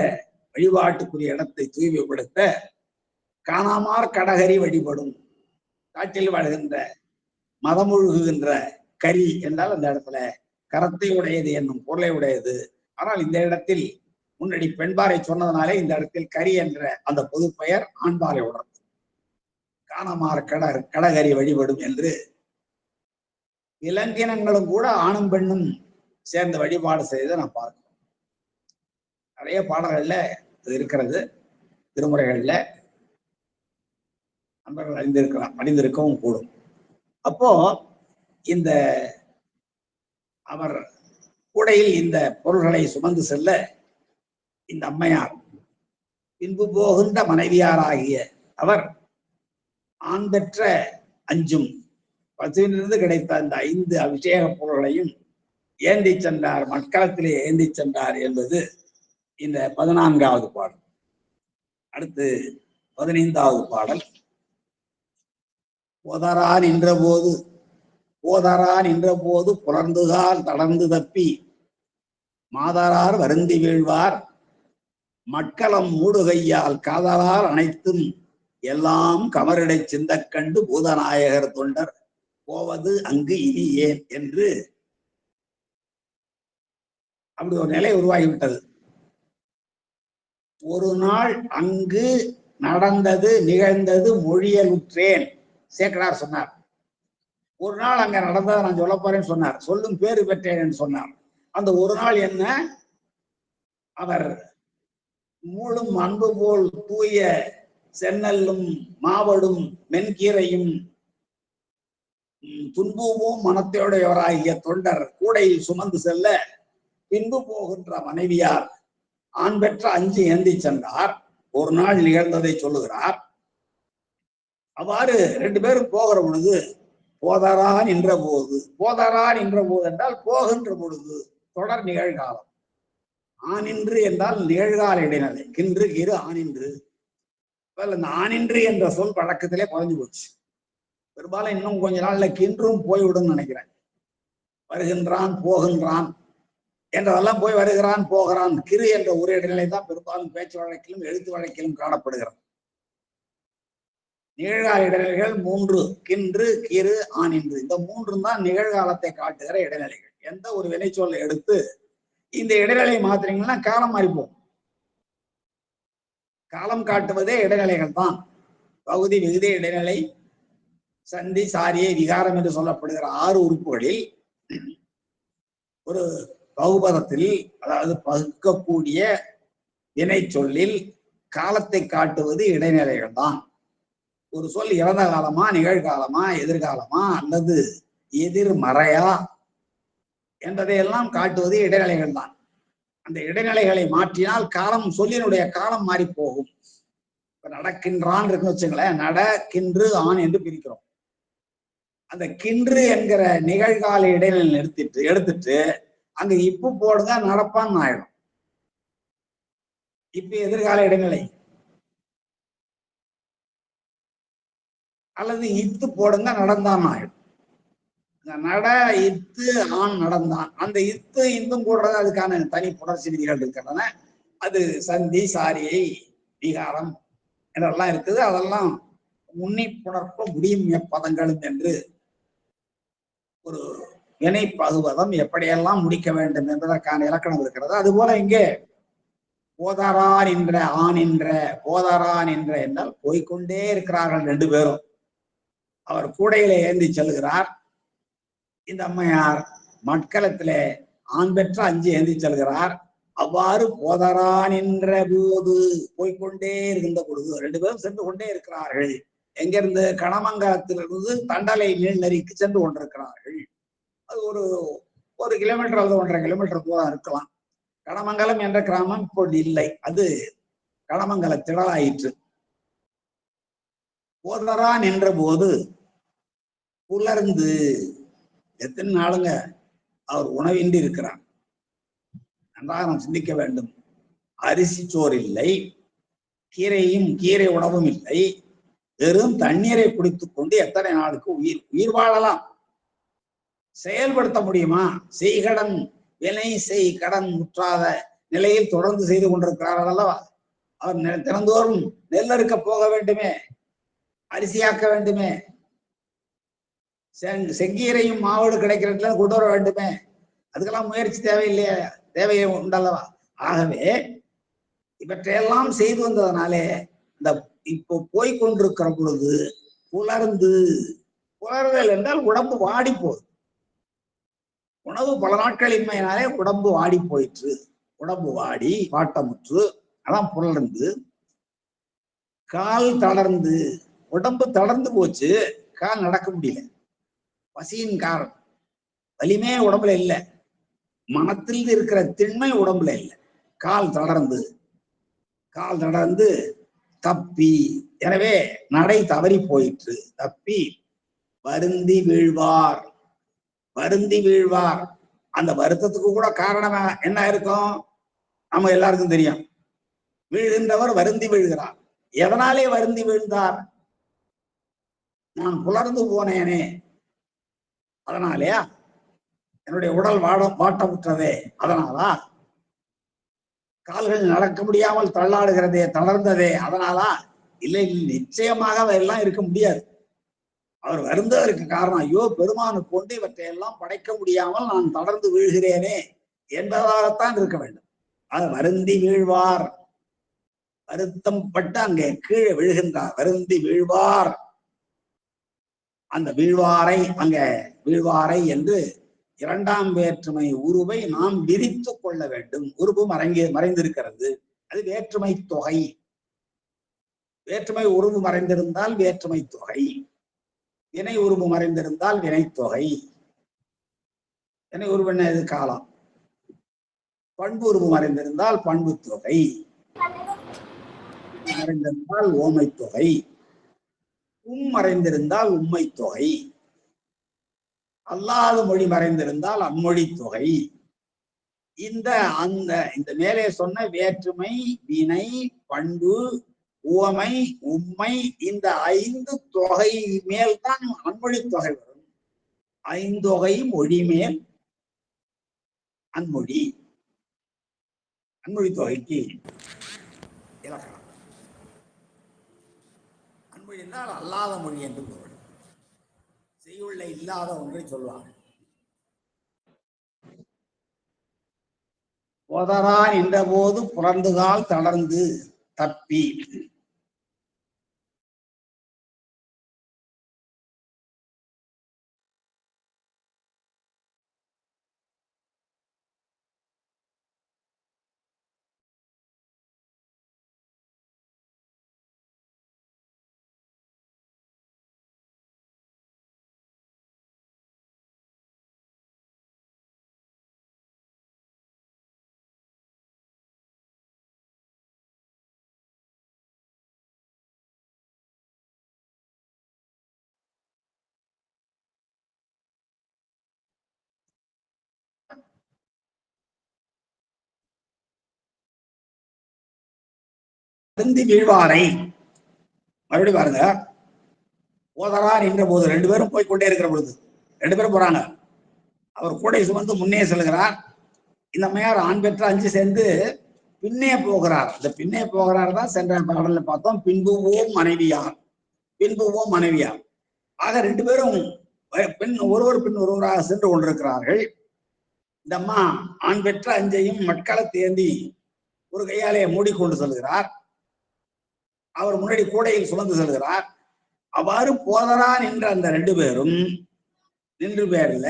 வழிபாட்டுக்குரிய இடத்தை தூய்மைப்படுத்த காணாமார் கடகரி வழிபடும். காட்டில் வாழ்கின்ற மதமுழுகுகின்ற கரி என்றால் அந்த இடத்துல கரத்தை உடையது என்னும் பொருளை உடையது. ஆனால் இந்த இடத்தில் முன்னாடி பெண்பாரை சொன்னதுனாலே இந்த இடத்தில் கரி என்ற அந்த பொது பெயர் ஆண்பாரை உணர்த்து. காணாமார் கடகரி வழிபடும் என்று விலங்கினங்களும் கூட ஆணும் பெண்ணும் சேர்ந்து வழிபாடு செய்து நான் பார்க்கிறோம். நிறைய பாடல்கள்ல இது இருக்கிறது, திருமுறைகள்ல நண்பர்கள் அறிந்திருக்கவும் கூடும். அப்போ இந்த அவர் கூடையில் இந்த பொருள்களை சுமந்து செல்ல இந்த அம்மையார் பின்பு போகின்ற மனைவியாராகிய அவர் ஆண் பெற்ற அஞ்சும் பசுவிலிருந்து கிடைத்த அந்த 5 அபிஷேக பொருள்களையும் ஏந்தி சென்றார், மட்களத்திலே ஏந்தி சென்றார் என்பது இந்த 14வது பாடல். அடுத்து 15வது பாடல். போதரா நின்ற போது புலர்ந்துகால் தளர்ந்து தப்பி மாதரார் வருந்தி வீழ்வார் மட்களம் மூடுகையால் காதலால் அனைத்தும் எல்லாம் கமரிடை சிந்தக் கண்டு பூதநாயகர் தொண்டர் போவது அங்கு இனி ஏன் என்று அப்படி ஒரு நிலை உருவாகிவிட்டது. ஒரு நாள் அங்கு நடந்தது நிகழ்ந்தது மொழியலுற்றேன் சேக்கடார் சொன்னார். ஒரு நாள் அங்க நடந்ததை நான் சொல்ல போறேன்னு சொன்னார். சொல்லும் பேரு பெற்றேன் என்று சொன்னார். அந்த ஒரு நாள் என்ன? அவர் மூளும் அன்பு போல் தூய சென்னல்லும் மாவடும் மென்கீரையும் துன்புவும் மனத்தையுடையவராகிய தொண்டர் கூடையில் சுமந்து செல்ல பின்பு போகின்ற மனைவியார் ஆண் பெற்ற 5 ஏந்தி சென்றார். ஒரு நாள் நிகழ்ந்ததை சொல்லுகிறார். அவ்வாறு 2 பேரும் போகிற பொழுது போதரா நின்ற போது என்றால் போகின்ற பொழுது தொடர் நிகழ்காலம். ஆனின்று என்றால் நிகழ்கால இடைநிலை. கின்று கிரு ஆனின்று. இந்த ஆனின்று என்ற சொல் பழக்கத்திலே குறைஞ்சு போச்சு. பெரும்பாலும் இன்னும் கொஞ்ச நாள்ல கின்றும் போய்விடும் நினைக்கிறேன். வருகின்றான் போகின்றான் என்றதெல்லாம் போய் வருகிறான் போகிறான். கிரு என்ற ஒரு இடைநிலை தான் பெரும்பாலும் பேச்சு வழக்கிலும் எழுத்து வழக்கிலும் காணப்படுகிறது. நிகழ்கால இடைநிலைகள் 3: கின்று, கிரு, ஆனின்று. இந்த 3 தான் நிகழ்காலத்தை காட்டுகிற இடைநிலைகள். எந்த ஒரு வினைச்சொல்லை எடுத்து இந்த இடைநிலை மாத்திரீங்கன்னா காலம் மாறி போகும். காலம் காட்டுவதே இடைநிலைகள் தான். பகுதி, விகுதி, இடைநிலை, சந்தி, சாரியை, விகாரம் என்று சொல்லப்படுகிற 6 உறுப்புகளில் ஒரு பகுபதத்தில், அதாவது பகுக்கக்கூடிய வினை சொல்லில் காலத்தை காட்டுவது இடைநிலைகள் தான். ஒரு சொல் இறந்த காலமா, நிகழ்காலமா, எதிர்காலமா அல்லது எதிர்மறையா என்பதையெல்லாம் காட்டுவது இடைநிலைகள் தான். அந்த இடைநிலைகளை மாற்றினால் காலம், சொல்லினுடைய காலம் மாறி போகும். இப்ப நடக்கின்றான் இருக்குன்னு வச்சுங்களேன், நடக்கின்று ஆண் என்று பிரிக்கிறோம். அந்த கின்று என்கிற நிகழ்கால இடைநிலை எடுத்துட்டு அங்க இப்பு போடுங்க, நடப்பான்னு ஆயிடும். இப்ப எதிர்கால இடைநிலை. அல்லது இத்து போடுங்க, நடந்தான் ஆயிடும். நட, இத்து, ஆண், நடந்தான். அந்த இத்து இந்தும் போடுறது அதுக்கான தனி புணர்ச்சி விதிகள் இருக்கின்றன. அது சந்தி, சாரியை, விகாரம் என்றெல்லாம் இருக்குது. அதெல்லாம் உன்னி புணர்ப்ப முடியும் எப்பதங்களும் என்று ஒரு வினை பகுவதம் எப்படியெல்லாம் முடிக்க வேண்டும் என்பதற்கான இலக்கணம் இருக்கிறது. அதுபோல இங்கே போதரான் என்ற ஆண் என்ற, போதரான் என்ற என்றால் போய்கொண்டே இருக்கிறார்கள் 2 பேரும். அவர் கூடையில ஏந்தி செல்கிறார். இந்த அம்மையார் மட்கலத்திலே ஆண் பெற்ற 5 ஏந்தி செல்கிறார். அவ்வாறு போதரான் என்ற போது போய்கொண்டே இருக்கின்ற பொழுது 2 பேரும் சென்று கொண்டே இருக்கிறார்கள். எங்கிருந்து? கணமங்கலத்திலிருந்து தண்டலை நீழ்நெறிக்கு சென்று கொண்டிருக்கிறார்கள். அது ஒரு கிலோமீட்டர் அல்லது 1.5 கிலோமீட்டர் தூரம் இருக்கலாம். கணமங்கலம் என்ற கிராமம் இப்போது இல்லை, அது கணமங்கல திடலாயிற்று. போதரான் என்ற போது புலர்ந்து, எத்தனை நாளுங்க அவர் உணவின்றி இருக்கிறார். நன்றாக நாம் சிந்திக்க வேண்டும். அரிசி சோறு இல்லை, கீரை உணவும் இல்லை, வெறும் தண்ணீரை குடித்துக் கொண்டு எத்தனை நாளுக்கு உயிர் வாழலாம்? செயல்படுத்த முடியுமா? செய்கடன் வினை செய் கடன் முற்றாத நிலையில் தொடர்ந்து செய்து கொண்டிருக்கிறார்கள் அல்லவா? அவர் தினந்தோறும் நெல் அறுக்க போக வேண்டுமே, அரிசியாக்க வேண்டுமே, செங்கீரையும் மாவோடு கிடைக்கிறதுல கொண்டு வர வேண்டுமே, அதுக்கெல்லாம் முயற்சி தேவையில்லையா? தேவையை உண்டல்லவா? ஆகவே இவற்றையெல்லாம் செய்து வந்ததனாலே இந்த இப்போ போய்கொண்டிருக்கிற பொழுது புலர்தல் என்றால் உடம்பு வாடி போகுது. உணவு பல நாட்கள் இன்மையினாலே உடம்பு வாடி போயிற்று. உடம்பு வாடி வாட்டமுற்று, அதான் புலர்ந்து. கால் தளர்ந்து, உடம்பு தளர்ந்து போச்சு, கால் நடக்க முடியல. பசியின் காரணம். வலிமே உடம்புல இல்லை, மனத்தில் இருக்கிற திண்மை உடம்புல இல்லை. கால் தளர்ந்து தப்பி, எனவே நடை தவறி போயிற்று. தப்பி வருந்தி வீழ்வார். அந்த வருத்தத்துக்கு கூட காரணம் என்ன இருக்கும்? நம்ம எல்லாருக்கும் தெரியும். வீழ்கின்றவர் வருந்தி வீழ்கிறார். எதனாலே வருந்தி வீழ்ந்தார்? நான் புலர்ந்து போனேனே, அதனாலயா? என்னுடைய உடல் வாட்டமுற்றதே, அதனாலா? கால்கள் நடக்க முடியாமல் தள்ளாடுகிறதே, தளர்ந்ததே, அதனாலா? இல்லை, நிச்சயமாக அதெல்லாம் இருக்க முடியாது. அவர் வருந்ததற்கு காரணம், ஐயோ பெருமானுக்கு கொண்டு இவற்றை எல்லாம் படைக்க முடியாமல் நான் தளர்ந்து வீழ்கிறேனே என்பதாகத்தான் இருக்க வேண்டும். அது வருந்தி வீழ்வார். வருத்தம் பட்டு அங்கே கீழே விழுகின்றார். வருந்தி வீழ்வார். அந்த வீழ்வாரை என்று 2ஆம் வேற்றுமை உருவை நாம் விரித்து கொள்ள வேண்டும். உருவு மறைந்திருக்கிறது, அது வேற்றுமை தொகை. வேற்றுமை உருவு மறைந்திருந்தால் வேற்றுமை தொகை, வினை உருவு மறைந்திருந்தால் வினைத்தொகை. வினை உருவு என்ன? இது காலம். பண்பு உருவு மறைந்திருந்தால் பண்பு தொகை, மறைந்திருந்தால் ஓமை தொகை, மறைந்திருந்தால் உண்மை தொகை, அல்லாத மொழி மறைந்திருந்தால் அம்மொழி தொகை. இந்த மேலே சொன்ன வேற்றுமை, வினை, பண்பு, உவமை, உண்மை, இந்த 5 தொகை மேல்தான் அன்மொழி தொகை வரும். 5 தொகை மொழி மேல் அன்மொழி. அன்மொழி தொகைக்கு இலக்கணம். அன்மொழி என்றால் அல்லாத மொழி என்று பொருள். செய்யுள்ள இல்லாத ஒன்றை சொல்வாங்க. போதரான் என்ற போது புலர்ந்துகால் தளர்ந்து, தப்பி. வருந்தி வீழ்வாரை மறுபடியும் பாருங்க. போதரார் என்ற போது ரெண்டு பேரும் போய் கொண்டே இருக்கிற பொழுது ரெண்டு பேரும் போறாங்க. அவர் கூடை சுமந்து முன்னே செல்கிறார். இந்த அம்மையார் ஆண் பெற்ற 5 சேர்ந்து பின்னே போகிறார். இந்த பின்னே போகிறார் தான் சென்ற பாடல்ல பார்த்தோம். பின்புவோம் மனைவியார். ஆக ரெண்டு பேரும் ஒருவர் பின் ஒருவராக சென்று கொண்டிருக்கிறார்கள். இந்த அம்மா ஆண் பெற்ற 5ஐயும் மட்களத்தை ஏந்தி ஒரு கையாலே மூடிக்கொண்டு செல்கிறார். அவர் முன்னாடி கூடையில் சுமந்து செல்கிறார். அவ்வாறு போதரான் என்ற அந்த ரெண்டு பேரும் நின்று பேர்ல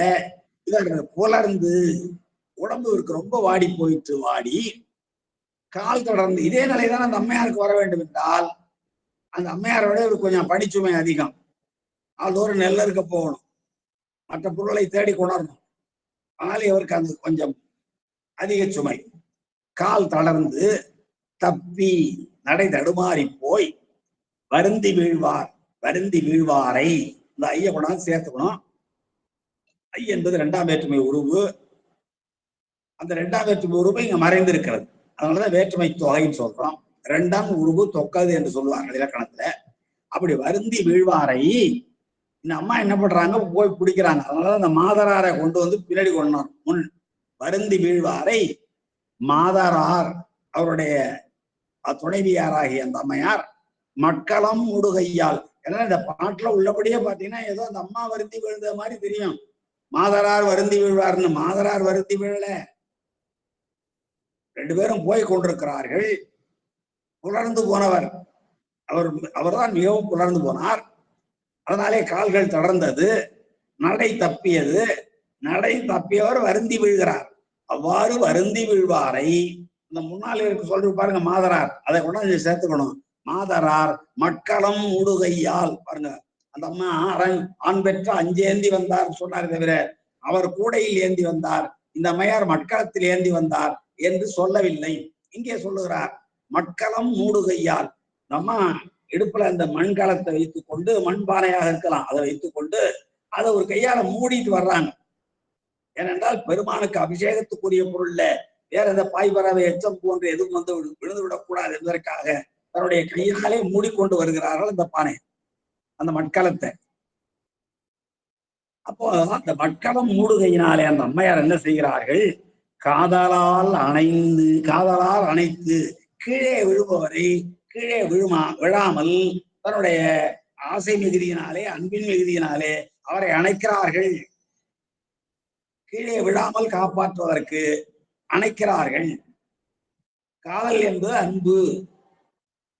இவர் புலர்ந்து உடம்பு இருக்கு ரொம்ப வாடி போயிட்டு வாடி கால் தொடர்ந்து இதே நிலைதான் அந்த அம்மையாருக்கு வர வேண்டும் என்றால் அந்த அம்மையாரோட இவருக்கு கொஞ்சம் பணிச்சுமை அதிகம். அதோடு நெல்ல இருக்க போகணும், மற்ற பொருளை தேடி கொணரணும். ஆனால் இவருக்கு அந்த கொஞ்சம் அதிக சுமை. கால் தளர்ந்து தப்பி நடை தடுமாறி போய் வருந்தி வீழ்வாரை இந்த ஐய கொண்டாந்து சேர்த்துக்கணும். ஐ என்பது 2ஆம் வேற்றுமை உருவு. அந்த 2ஆம் வேற்றுமை உருவு இங்க மறைந்திருக்கிறது. அதனாலதான் வேற்றுமை தொகைன்னு சொல்றோம். 2ஆம் உருவு தொக்காது என்று சொல்லுவாங்க இலக்கணத்துல. அப்படி வருந்தி வீழ்வாரை இந்த அம்மா என்ன பண்றாங்க, போய் பிடிக்கிறாங்க. அதனாலதான் அந்த மாதராரை கொண்டு வந்து பின்னாடி கொண்டு முன் வருந்தி வீழ்வாரை மாதரார் அவருடைய துணைவியாராகிய அந்த அம்மையார் மக்களம் உடுகையால். ஏன்னா இந்த பாட்டுல உள்ளபடியே பாத்தீங்கன்னா ஏதோ அந்த அம்மா வருந்தி விழுந்த மாதிரி தெரியும். மாதரார் வருந்தி வீழ்வார்னு மாதரார் வருந்தி வீழல. ரெண்டு பேரும் போய் கொண்டிருக்கிறார்கள். புலர்ந்து போனவர் அவர்தான் மிகவும் புலர்ந்து போனார். அதனாலே கால்கள் தொடர்ந்தது, நடை தப்பியது. நடை தப்பியவர் வருந்தி வீழ்கிறார். அவ்வாறு வருந்தி வீழ்வாரை இந்த முன்னாள் இருக்கு சொல்ற பாருங்க மாதரார், அதை கொண்டு சேர்த்துக்கணும். மாதரார் மக்களம் உடுகையால். பாருங்க அந்த அம்மா ஆண் பெற்ற 5 ஏந்தி வந்தார் சொன்னார் தவிர அவர் கூடையில் ஏந்தி வந்தார், இந்த அம்மையார் மட்களத்தில் ஏந்தி வந்தார் என்று சொல்லவில்லை. இங்கே சொல்லுகிறார் மட்களம் மூடுகையால். நம்ம இடுப்புல அந்த மண்கலத்தை வைத்துக் கொண்டு, மண்பானையாக இருக்கலாம், அதை வைத்துக் கொண்டு அதை ஒரு கையால மூடிட்டு வர்றாங்க. ஏனென்றால் பெருமானுக்கு அபிஷேகத்துக்குரிய பொருள்ல வேற எந்த பாய்பறவை எச்சம் போன்று எதுவும் வந்து விழுந்து விடக்கூடாது என்பதற்காக தன்னுடைய கையினாலே மூடிக்கொண்டு வருகிறார்கள் அந்த பானை, அந்த மட்கலத்தை. அப்போ அந்த மட்கலம் மூடுகையினாலே அந்த அம்மையார் என்ன செய்கிறார்கள், காதலால் அணைத்து கீழே விழுபவரை கீழே விழாமல் தன்னுடைய ஆசை மிகுதியினாலே, அன்பின் மிகுதியினாலே அவரை அணைக்கிறார்கள். கீழே விழாமல் காப்பாற்றுவதற்கு அணைக்கிறார்கள். காதல் என்பது அன்பு,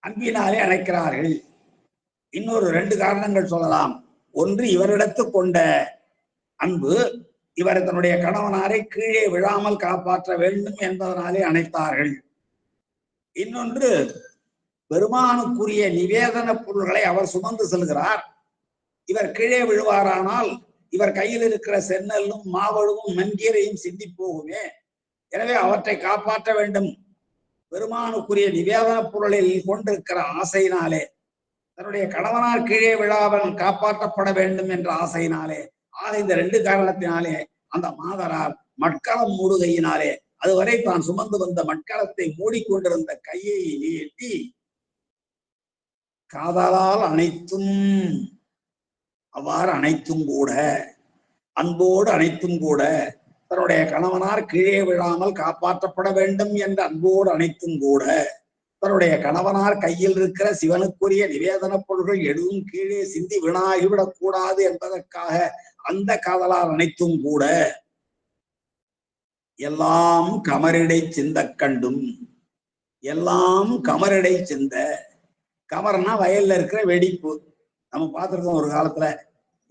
அன்பினாலே அணைக்கிறார்கள். இன்னொரு 2 காரணங்கள் சொல்லலாம். ஒன்று இவரிடத்து கொண்ட அன்பு, இவர் தன்னுடைய கணவனாரை கீழே விழாமல் காப்பாற்ற வேண்டும் என்பதனாலே அணைத்தார்கள். இன்னொன்று பெருமானுக்குரிய நிவேதன பொருள்களை அவர் சுமந்து செல்கிறார். இவர் கீழே விழுவாரானால் இவர் கையில் இருக்கிற சென்னலும் மாவழுவும் மென்கீரையும் சிந்தி போகுமே. எனவே அவற்றை காப்பாற்ற வேண்டும். பெருமானுக்குரிய நிவேதன பொருளில் கொண்டிருக்கிற ஆசையினாலே, தன்னுடைய கணவனார் கீழே விழாமல் காப்பாற்றப்பட வேண்டும் என்ற ஆசையினாலே, ஆக இந்த 2 காரணத்தினாலே அந்த மாதரார் மட்களம் மூடுகையினாலே அதுவரை தான் சுமந்து வந்த மட்களத்தை மூடிக்கொண்டிருந்த கையை நீட்டி காதலால் அனைத்தும், அவ்வாறு அனைத்தும் கூட, அன்போடு அனைத்தும் கூட, தன்னுடைய கணவனார் கீழே விழாமல் காப்பாற்றப்பட வேண்டும் என்ற அன்போடு அனைத்தும் கூட, தன்னுடைய கணவனார் கையில் இருக்கிற சிவனுக்குரிய நிவேதன பொருள்கள் எதுவும் கீழே சிந்தி வீணாகிவிடக் கூடாது என்பதற்காக அந்த காதலால் அனைத்தும் கூட, எல்லாம் கமரிடை சிந்த கண்டும், எல்லாம் கமரடை சிந்த. கமர்னா வயல்ல இருக்கிற வெடிப்பு. நம்ம பார்த்துருக்கோம் ஒரு காலத்துல.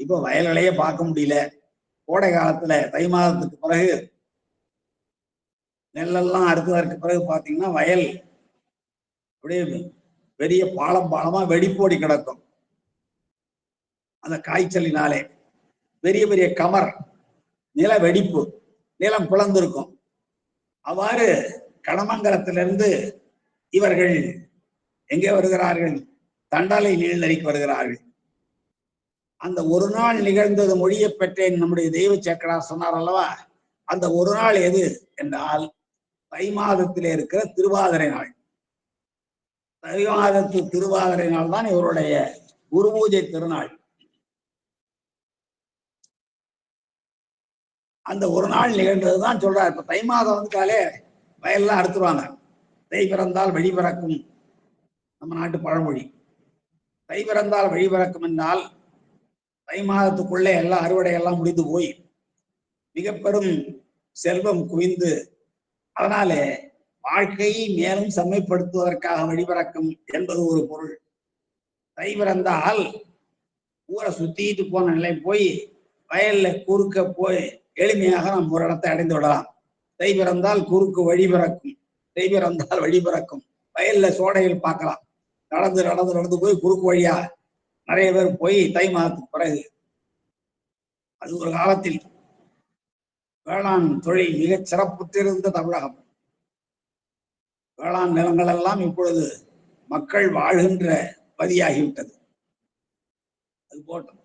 இப்போ வயல்களையே பார்க்க முடியல. கோடை காலத்துல தை மாதத்துக்கு பிறகு நெல்லெல்லாம் அறுத்ததற்கு பிறகு பாத்தீங்கன்னா வயல் அப்படியே பெரிய பாலமா வெடிப்போடி கிடக்கும். அந்த காய்ச்சலினாலே பெரிய பெரிய கமர், நில வெடிப்பு, நிலம் பிளந்திருக்கும். அவ்வாறு கடமங்கலத்திலிருந்து இவர்கள் எங்கே வருகிறார்கள்? தண்டாலை நீழ்நதிக்கு வருகிறார்கள். அந்த ஒரு நாள் நிகழ்ந்தது மொழியை பெற்றேன் நம்முடைய தெய்வ சேக்கடார் சொன்னார் அல்லவா? அந்த ஒரு நாள் எது என்றால் தை மாதத்திலே இருக்கிற திருவாதிரை நாள். தை மாதத்து திருவாதிரை நாள் தான் இவருடைய குரு பூஜை திருநாள். அந்த ஒரு நாள் நிகழ்ந்ததுதான் சொல்றாரு. இப்ப தை மாதம் வந்துட்டாலே வயல்லாம் அறுத்துருவாங்க. தை பிறந்தால் வழி பிறக்கும், நம்ம நாட்டு பழமொழி. தை பிறந்தால் வழி பிறக்கும் என்றால் தை மாதத்துக்குள்ளே எல்லா அறுவடையெல்லாம் முடிந்து போய் மிக பெரும் செல்வம் குவிந்து அதனாலே வாழ்க்கையை மேலும் செம்மைப்படுத்துவதற்காக வழிபிறக்கும் என்பது ஒரு பொருள். தை பிறந்தால் ஊரை சுத்திட்டு போன நிலை போய் வயல்ல குறுக்க போய் எளிமையாக நாம் ஒரு இடத்தை அடைந்து விடலாம். தை பிறந்தால் குறுக்கு வழி பிறக்கும், தை பிறந்தால் வழி பிறக்கும். வயல்ல சோடையில் பார்க்கலாம். நடந்து நடந்து நடந்து போய் குறுக்கு வழியா நிறைய பேர் போய் தை மாதத்துக்கு பிறகு. அது ஒரு காலத்தில் வேளாண் தொழில் மிகச் சிறப்புற்றிருந்த தமிழகம். வேளாண் நிலங்கள் எல்லாம் இப்பொழுது மக்கள் வாழ்கின்ற பதியாகிவிட்டது. அது போட்டோம்.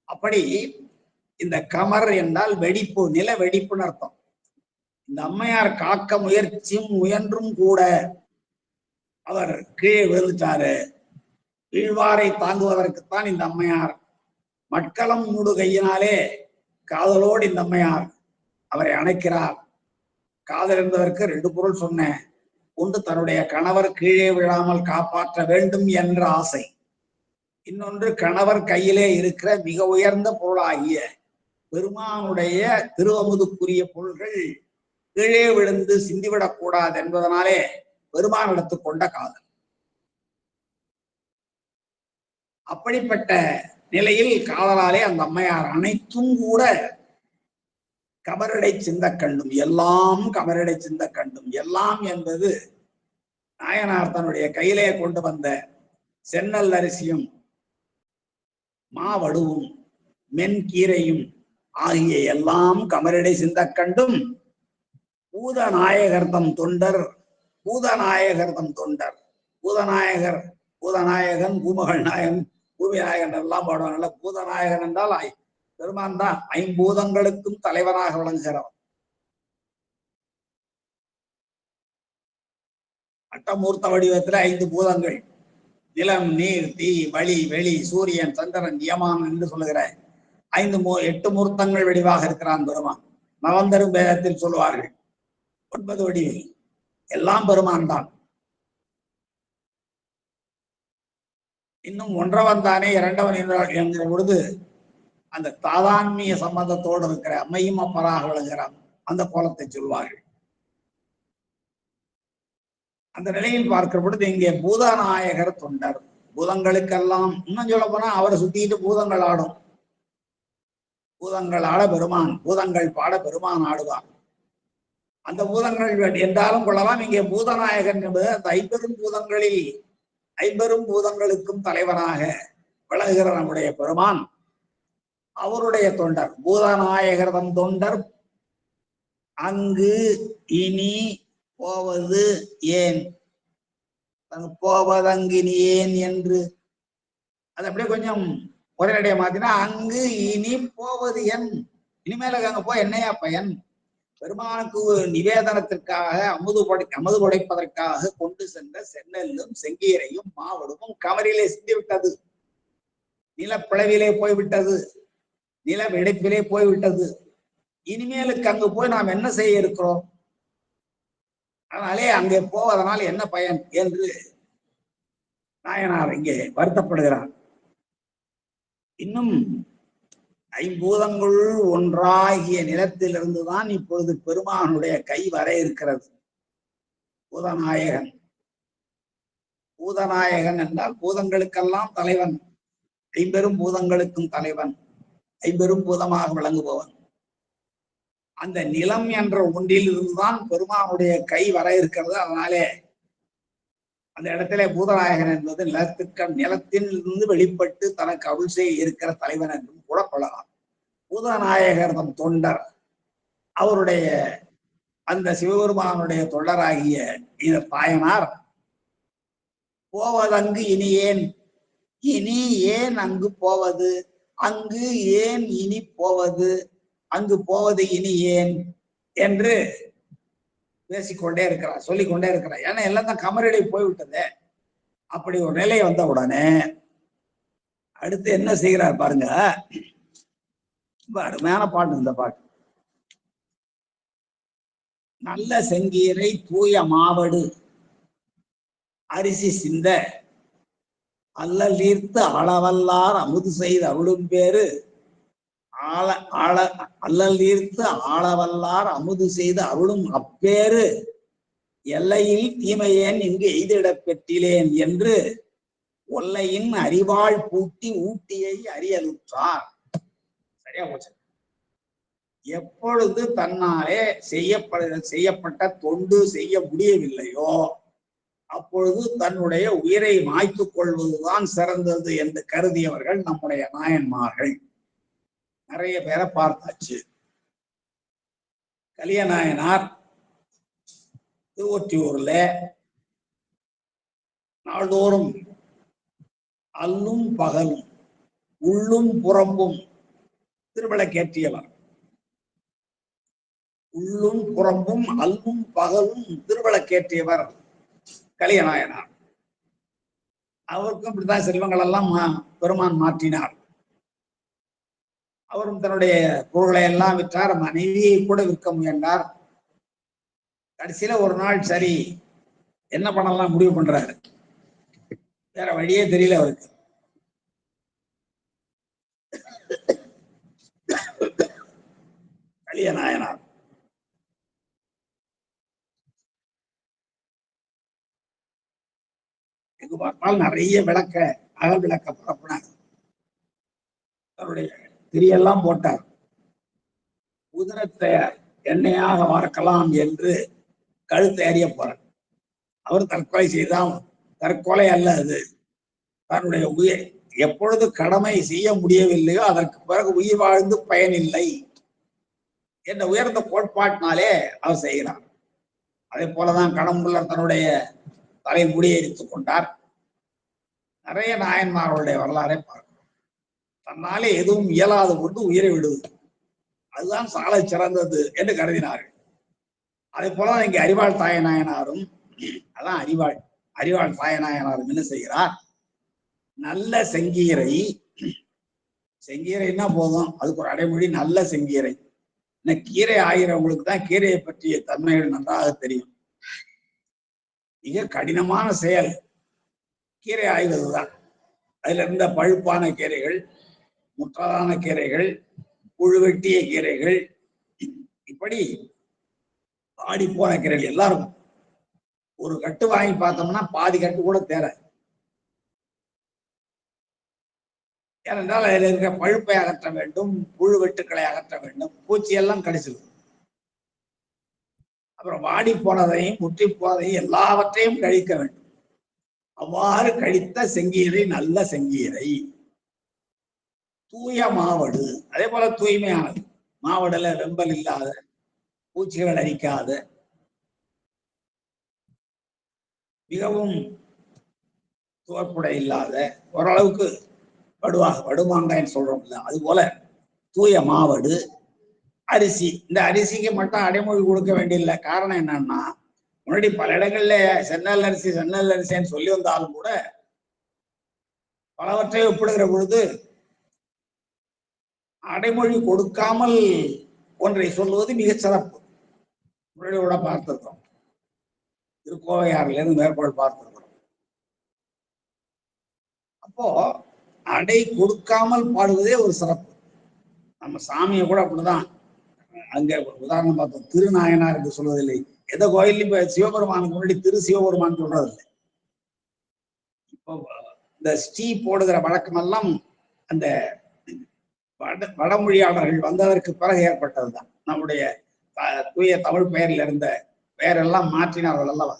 அப்படி இந்த கமர் என்றால் வெடிப்பு, நில வெடிப்புன்னு அர்த்தம். இந்த அம்மையார் காக்க முயன்றும் கூட அவர் கீழே விழுந்துட்டாரு. வீழ்வாரை தாங்குவதற்குத்தான் இந்த அம்மையார் மட்களம் மூடு கையினாலே காதலோடு இந்த அம்மையார் அவரை அணைக்கிறார். காதல் என்பதற்கு ரெண்டு பொருள் சொன்னேன். ஒன்று, தன்னுடைய கணவர் கீழே விழாமல் காப்பாற்ற வேண்டும் என்ற ஆசை. இன்னொன்று, கணவர் கையிலே இருக்கிற மிக உயர்ந்த பொருளாகிய பெருமானுடைய திருவமுதுக்குரிய பொருள்கள் கீழே விழுந்து சிந்திவிடக் கூடாது என்பதனாலே பெருமானிடத்து கொண்ட காதல். அப்படிப்பட்ட நிலையில் காதலாலே அந்த அம்மையார் அனைத்தும் கூட கமரடை சிந்த கண்டும், எல்லாம் கமரடை சிந்த கண்டும். எல்லாம் என்பது நாயனார் தன்னுடைய கையிலே கொண்டு வந்த சென்னல் அரிசியும் மாவடுவும் மென்கீரையும் ஆகிய எல்லாம் கமரடை சிந்த கண்டும் பூதநாயகர்தம் தொண்டர். பூதநாயகர்தம் தொண்டர், பூதநாயகர், பூதநாயகன், பூமகள் நாயகன், பூமி நாயகன் எல்லாம் பாடுவாங்கல்ல. பூதநாயகன் என்றால் பெருமான் தான். ஐம்பூதங்களுக்கும் தலைவராக விளங்குகிறவன். அட்டமூர்த்த வடிவத்துல 5 பூதங்கள், நிலம், நீர், தீ, வழி, வெளி, சூரியன், சந்திரன், யமான் என்று சொல்லுகிற 8 மூர்த்தங்கள் வடிவாக இருக்கிறான் பெருமான். நவந்தரும் வேதத்தில் சொல்லுவார்கள் 9 வடிவில். எல்லாம் பெருமான் தான். இன்னும் ஒன்றவன் தானே இரண்டவன் என்கிற பொழுது அந்த தாதான்மிய சம்பந்தத்தோடு இருக்கிற அம்மையும் அப்பராக விளங்குகிறான். அந்த கோலத்தை சொல்வார்கள். அந்த நிலையில் பார்க்கிற பொழுது இங்கே பூதநாயகர் தொண்டர். பூதங்களுக்கெல்லாம் இன்னும் சொல்ல போனா அவரை சுத்திட்டு பூதங்கள் ஆடும். பூதங்கள் ஆட பெருமான், பூதங்கள் பாட பெருமான் ஆடுவார். அந்த பூதங்கள் என்றாலும் கொள்ளலாம். இங்கே பூதநாயகன் என்பது அந்த 50 பூதங்களில் 50 பூதங்களுக்கும் தலைவராக விளங்குகிற நம்முடைய பெருமான் அவருடைய தொண்டர். பூதநாயகர்தம் தொண்டர் அங்கு இனி போவது ஏன், போவதங்கினி ஏன் என்று அது அப்படியே கொஞ்சம் உரைநடைய மாத்தினா அங்கு இனி போவது என், இனிமேல அங்க போய் என்னையா பயன்? பெருமானுக்கு நிவேதனத்திற்காக அமுது படைப்பதற்காக கொண்டு சென்ற செந்நெல்லும் செங்கீரையும் மாவடுமும் கமரிலே சிந்திவிட்டது. நிலப்பிளவிலே போய்விட்டது, நில வெடிப்பிலே போய்விட்டது. இனிமேலுக்கு அங்கு போய் நாம் என்ன செய்ய இருக்கிறோம்? அதனாலே அங்கே போவதனால் என்ன பயன் என்று நாயனார் இங்கே வருத்தப்படுகிறார். இன்னும் 5 பூதங்கள் ஒன்றாகிய நிலத்திலிருந்துதான் இப்பொழுது பெருமானுடைய கை வர இருக்கிறது. பூதநாயகன் பூதநாயகன் என்றால் பூதங்களுக்கெல்லாம் தலைவன், ஐம்பெரும் பூதங்களுக்கும் தலைவன், ஐம்பெரும் பூதமாக விளங்குபவன். அந்த நிலம் என்ற ஒன்றில் இருந்துதான் பெருமானுடைய கை வர இருக்கிறது. அதனாலே அந்த இடத்திலே பூதநாயகன் என்பது நிலத்தில் இருந்து வெளிப்பட்டு தனக்கு அருள் செய்ய இருக்கிற தலைவன் என்றும் கூட கொள்ளலாம். பூதநாயகர் தம் தொண்டர், அவருடைய அந்த சிவபெருமானுடைய தொண்டராகிய இந்த தாயனார் போவதங்கு இனி ஏன், இனி ஏன் அங்கு போவது, அங்கு ஏன் இனி போவது, அங்கு போவது இனி ஏன் என்று பேசிக்கொண்டே இருக்கிறார், சொல்லிக்கொண்டே இருக்கிறார். ஏன்னா எல்லாம் தான் கமரடை போய்விட்டது. அப்படி ஒரு நிலை வந்த உடனே அடுத்து என்ன செய்கிறார் பாருங்க. அருமையான பாட்டு இந்த பாட்டு. நல்ல செங்கீரை தூய மாவடு அரிசி சிந்த அல்லலீர்த்து அளவல்லார் அமுது செய்து அருளும் பேரு அல்லலீர்த்து ஆளவல்லார் அமுது செய்து அருளும் அப்பேரு எல்லையில் தீமையேன் இங்கு எய்திடப் பெற்றிலேன் என்று ஒல்லையின் அறிவாள் பூட்டி ஊட்டியை அறியலுற்றார். சரியா போச்சு. எப்பொழுது தன்னாலே செய்யப்பட்ட தொண்டு செய்ய முடியவில்லையோ அப்பொழுது தன்னுடைய உயிரை மாய்த்துக் கொள்வதுதான் சிறந்தது என்று கருதியவர்கள் நம்முடைய நாயன்மார்கள். நிறைய பேரை பார்த்தாச்சு. கலியநாயனார் திருவொற்றியூர்ல நாள்தோறும் அல்லும் பகலும் உள்ளும் புறம்பும் திருவிளக்கேற்றியவர். உள்ளும் புறம்பும் அல்லும் பகலும் திருவிளக்கேற்றியவர் கலியநாயனார். அவருக்கும் இப்படித்தான் செல்வங்கள் எல்லாம் பெருமான் மாற்றினார். அவரும் தன்னுடைய பொருளை எல்லாம் விற்றார், மனைவியை கூட விற்க முயன்றார். கடைசியில ஒரு நாள் சரி என்ன பண்ணலாம் முடிவு பண்றாரு. வேற வழியே தெரியல அவருக்கு. கலியநாயனார் எங்கு பார்த்தால் நிறைய விளக்க அகல் விளக்க பரப்பினார். அவருடைய திரியெல்லாம் போட்டார். உதிரத்தை எண்ணெயாக வார்க்கலாம் என்று கழுத்தை அறிய போறார். அவர் தற்கொலை செய்தால் தற்கொலை அல்ல, அது தன்னுடைய உயிர் எப்பொழுது கடமை செய்ய முடியவில்லையோ அதற்கு பிறகு உயிர் வாழ்ந்து பயனில்லை என்ற உயர்ந்த கோட்பாட்டினாலே அவர் செய்கிறார். அதே போலதான் கடம்புள்ளர் தன்னுடைய தலைமுடியை எரித்துக் கொண்டார். நிறைய நாயன்மார்களுடைய வரலாறை பார்க்கிறோம். தன்னாலே எதுவும் இயலாத கொண்டு உயிரை விடுவது அதுதான் சாலை சிறந்தது என்று கருதினார்கள். அதே போலதான் இங்கே அறிவாள் தாயநாயனாரும் அதான் அறிவாள் தாயநாயனாரும் என்ன செய்கிறார், நல்ல செங்கீரை, செங்கீரைன்னா போதும் அதுக்கு ஒரு அடைமொழி நல்ல செங்கீரை. கீரை ஆகிறவங்களுக்கு தான் கீரையை பற்றிய தன்மைகள் நன்றாக தெரியும். மிக கடினமான செயல் கீரை ஆய்வதுதான். அதுல இருந்த பழுப்பான கீரைகள், முற்றாதான கீரைகள், புழுவெட்டிய கீரைகள், இப்படி ஆடி போன கீரைகள் எல்லாரும் ஒரு கட்டு வாங்கி பார்த்தோம்னா பாதி கட்டு கூட தேர. ஏனென்றால் அதில் இருக்கிற பழுப்பை அகற்ற வேண்டும், புழு வெட்டுக்களை அகற்ற வேண்டும், பூச்சியெல்லாம் கடிச்சிடும். அப்புறம் வாடி போனதையும் முற்றி போனதையும் எல்லாவற்றையும் கழிக்க வேண்டும். அவ்வாறு கழித்த செங்கீரை நல்ல செங்கீரை. தூய மாவடு அதே போல தூய்மையானது. மாவடுல வெம்பல் இல்லாத, பூச்சிகள் அரிக்காத, மிகவும் துவப்புடை இல்லாத, ஓரளவுக்கு வடுமாங்காய்ன்னு சொல்றோம்ல, அது போல தூய மாவடு அரிசி. இந்த அரிசிக்கு மட்டும் அடைமொழி கொடுக்க வேண்டியதில்லை. காரணம் என்னன்னா, முன்னாடி பல இடங்கள்ல சென்னல் அரிசின்னு சொல்லி வந்தாலும் கூட பலவற்றை ஒப்பிடுகிற பொழுது அடைமொழி கொடுக்காமல் ஒன்றை சொல்வது மிகச் சிறப்பு. முன்னாடியோட பார்த்திருக்கோம். திருக்கோவையாறுல இருந்து மேற்கோள் பார்த்திருக்கிறோம். அப்போ அடை கொடுக்காமல் பாடுவதே ஒரு சிறப்பு. நம்ம சாமியை கூட அப்படிதான். அங்க உதாரணம் பார்த்தோம், திருநாயனார் என்று சொல்வதில்லை. எந்த கோயிலையும் இப்ப சிவபெருமானுக்கு முன்னாடி திரு சிவபெருமான் சொல்றது இல்லை. இந்த ஸ்ரீ போடுகிற வழக்கமெல்லாம் அந்த வடமொழியாளர்கள் வந்ததற்கு பிறகு ஏற்பட்டதுதான். நம்முடைய தூய தமிழ் பெயரில் இருந்த பெயரெல்லாம் மாற்றினார்கள் அல்லவா?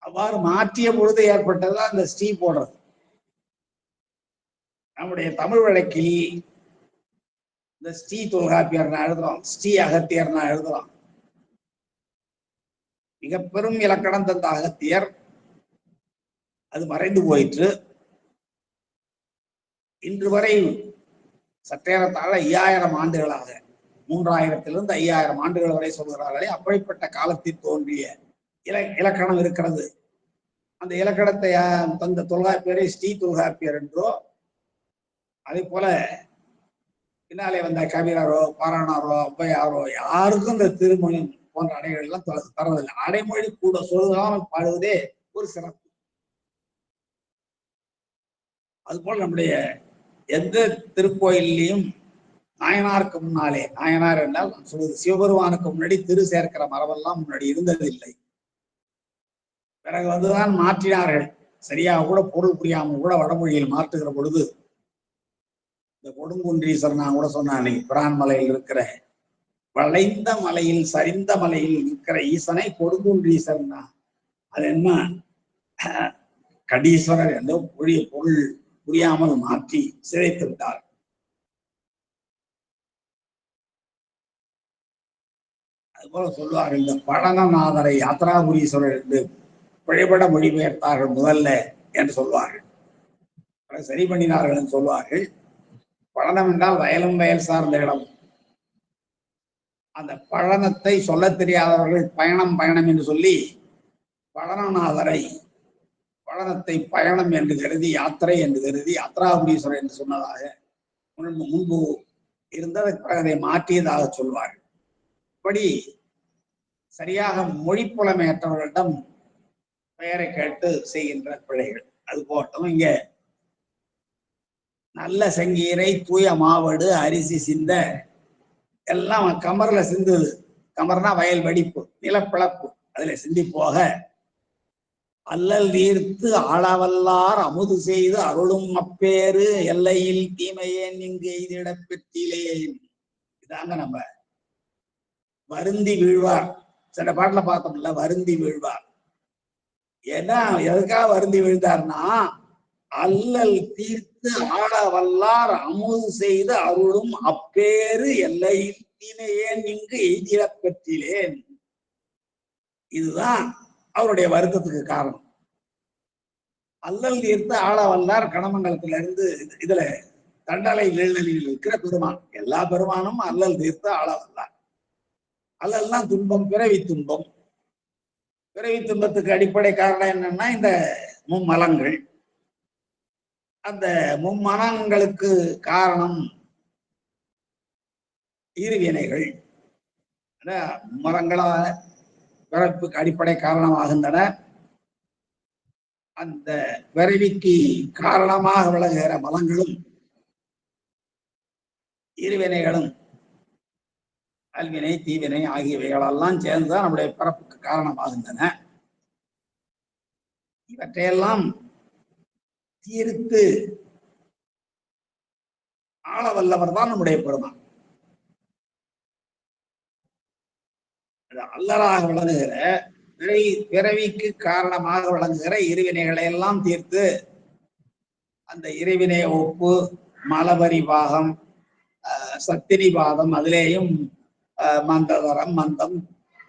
அவ்வாறு மாற்றிய பொழுது ஏற்பட்டதுதான் இந்த ஸ்ரீ போடுறது. நம்முடைய தமிழ் வழக்கில் இந்த ஸ்ரீ தொல்காப்பியர்னா எழுதுறோம், ஸ்ரீ அகத்தியர்னா எழுதுறோம். மிக பெரும் இலக்கணம் தந்த அகத்தியர் அது மறைந்து போயிற்று. இன்று வரை சற்றேறத்தாழ 5000 ஆண்டுகளாக, 3000 5000 ஆண்டுகள் வரை சொல்கிறார்களே, அப்படிப்பட்ட காலத்தில் தோன்றிய இலக்கணம் இருக்கிறது. அந்த இலக்கணத்தை தந்த தொல்காப்பியரை ஸ்ரீ தொல்காப்பியர் என்றோ, அதே போல பின்னாலே வந்த கவிஞரோ பாராயணரோ ஔவையாரோ யாருக்கும் இந்த திருமொழி போன்ற அடைகள் எல்லாம் தரதில்லை. அடைமொழி கூட சொல்லுகாமல் பாடுவதே ஒரு சிறப்பு. அதுபோல் நம்முடைய எந்த திருக்கோயிலையும் நாயனாருக்கு முன்னாலே, நாயனார் என்றால் சொல்வது சிவபெருமானுக்கு முன்னாடி திரு சேர்க்கிற மரபெல்லாம் முன்னாடி இருந்ததில்லை. பிறகு வந்துதான் மாற்றினார்கள். சரியாக கூட பொருள் புரியாமல் கூட வடமொழியில் மாற்றுகிற பொழுது, இந்த கொடுங்குன்றீஸ்வரர் நான் கூட சொன்னேன் அன்னைக்கு, பிரான்மலையில் இருக்கிற வளைந்த மலையில் சரிந்த மலையில் இருக்கிற ஈசனை கொடுங்குன்றீஸ்வரன் தான். அது என்ன கடீஸ்வரர் என்ற பொருள் புரியாமல் மாற்றி சிதைத்து விட்டார். அதுபோல சொல்வார்கள், இந்த பழனநாதரை யாத்ராபுரீஸ்வரர் என்று பிழைபட மொழிபெயர்த்தார்கள் முதல்ல என்று சொல்வார்கள். சரி பண்ணினார்கள் என்று சொல்வார்கள். பழனம் என்றால் வயலும் வயல் சார்ந்த இடம். அந்த பழனத்தை சொல்ல தெரியாதவர்கள் பயணம் பயணம் என்று சொல்லி பழனநாதரை பழனத்தை பயணம் என்று கருதி யாத்திரை என்று கருதி யாத்ராபுரீஸ்வரர் என்று சொன்னதாக முன்பு இருந்ததை மாற்றியதாக சொல்வார்கள். இப்படி சரியாக மொழி புலமையற்றவர்களிடம் பெயரை கேட்டு செய்கின்ற பிழைகள். அது போட்டும் இங்க நல்ல செங்கீரை, தூய மாவடு, அரிசி சிந்த எல்லாம் கமர்ல சிந்துது. கமர்னா வயல் வெடிப்பு, நிலப்பிளப்பு. அதுல சிந்தி போக அல்லல் தீர்த்து ஆளவல்லார் அமுது செய்து அருளும் அப்பேரு எல்லையில் தீமையேன் இங்கு எய்திட பெற்றிலேன். இதாங்க நம்ம வருந்தி வீழ்வார். சில பாட்டுல பார்த்தோம்ல, வருந்தி வீழ்வார். ஏன்னா எதுக்காக வருந்தி வீழ்ந்தார்னா, அல்லல் தீர்த்து ஆள வல்லார் அமுது செய்து அருளும் அப்பேரு எல்லையில் தீமையேன் இங்கு எய்திட பெற்றிலேன். இதுதான் அவருடைய வருத்தத்துக்கு காரணம். அல்லல் தீர்த்து ஆள வல்லார் கணமங்கலத்துல இருந்து இதுல தண்டலை நீழ்நிலையில் இருக்கிற பெருமான். எல்லா பெருமானும் அல்லல் தீர்த்து ஆள வல்லார். அல்லல்லாம் துன்பம், பிறவி துன்பம். பிறவி துன்பத்துக்கு அடிப்படை காரணம் என்னன்னா இந்த மும்மலங்கள். அந்த மும்மனங்களுக்கு காரணம் இருவினைகள். மரங்களாக பிறப்புக்கு அடிப்படை காரணமாகின்றன. அந்த பிறவிக்கு காரணமாக விளங்குகிற மலங்களும் இருவினைகளும், அல்வினை தீவினை ஆகியவைகளெல்லாம் சேர்ந்துதான் நம்முடைய பிறப்புக்கு காரணமாகின்றன. இவற்றையெல்லாம் தீர்த்து ஆள வல்லவர் தான் நம்முடைய பெருமான். அல்லலாக விளங்குகிற பிறவிக்கு காரணமாக விளங்குகிற இருவினைகளை எல்லாம் தீர்த்து அந்த இறைவினை ஒப்பு, மலபரி பாகம், சத்தினி பாதம், அதிலேயும் மந்ததரம், மந்தம்,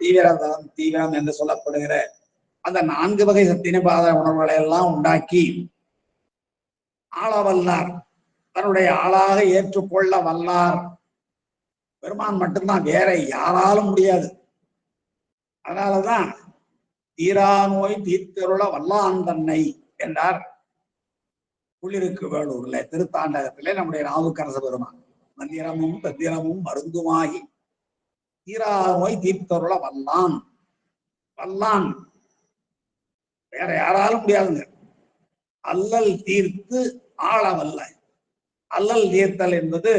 தீவிரதரம், தீவிரம் என்று சொல்லப்படுகிற அந்த 4 வகை சத்தினி பாத உணர்வுகளை எல்லாம் உண்டாக்கி ஆள வல்லார், தன்னுடைய ஆளாக ஏற்றுக்கொள்ள வல்லார் பெருமான் மட்டும்தான், வேற யாராலும் முடியாது. அதனாலதான் தீரா நோய் தீர்த்தருள வல்லான் தன்னை என்றார் குளிருக்கு வேலூர்ல திருத்தாண்டகத்திலே நம்முடைய நாவுக்கரச பெருமான். மந்திரமும் தந்திரமும் மருந்துமாகி தீரா நோய் தீர்த்தருள வல்லான். வல்லான் வேற யாராலும் முடியாதுங்க. அல்லல் தீர்த்து ஆள வல்ல. அல்லல் தீர்த்தல் என்பது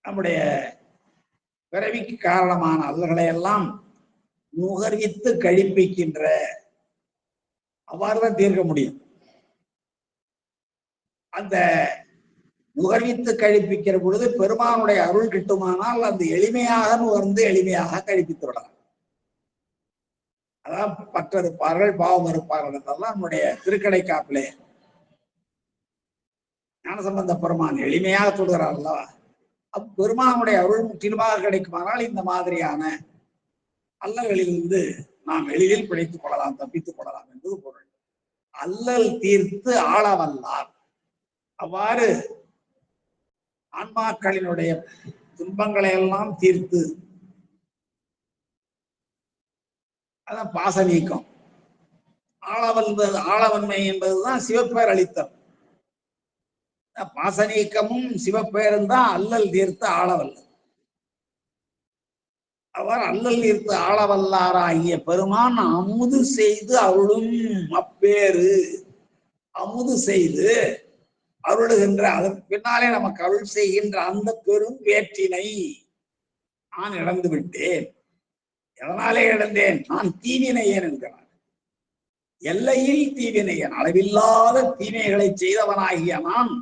நம்முடைய பிறவிக்கு காரணமான அல்லல்களை எல்லாம் நுகர்வித்து கழிப்பிக்கின்ற அவ்வாறுதான் தீர்க்க முடியும். அந்த நுகர்வித்து கழிப்பிக்கிற பொழுது பெருமானுடைய அருள் கிட்டுமானால் அந்த எளிமையாக நுகர்ந்து எளிமையாக கழிப்பித்து விடலாம். அதான் பற்றறுப்பார்கள் பாவம் இருப்பார்கள் என்றெல்லாம் நம்முடைய திருக்கடை காப்பிலே ஞானசம்பந்த பெருமான் எளிமையாக சொல்கிறார் அல்லவா. பெருமானுடைய அருள் முற்றிலுமாக கிடைக்குமானால் இந்த மாதிரியான அல்லல்களிலிருந்து நாம் எளிதில் பிழைத்துக் கொள்ளலாம், தப்பித்துக் கொள்ளலாம் என்பது பொருள். அல்லல் தீர்த்து ஆளவல்லார். அவ்வாறு ஆன்மாக்களினுடைய துன்பங்களை எல்லாம் தீர்த்து, அதான் பாச நீக்கம். ஆளவன்மை என்பதுதான் சிவப்பேர் அளித்தல். பாச நீக்கமும் சிவப்பேரும் தான் அல்லல் தீர்த்து ஆளவல்ல. அவர் அல்லல் தீர்த்து ஆளவல்லாராகிய பெருமான் அமுது செய்து அருளும் அப்பேரு. அமுது செய்து அருளுகின்ற, அதற்கு பின்னாலே நமக்கு அருள் செய்கின்ற அந்த பெரும் வேற்றினை நான் இழந்து விட்டேன். எதனாலே இழந்தேன்? நான் தீவினையேன் என்கிறார். எல்லையில் தீவினையன், அளவில்லாத தீமைகளை செய்தவனாகிய நான்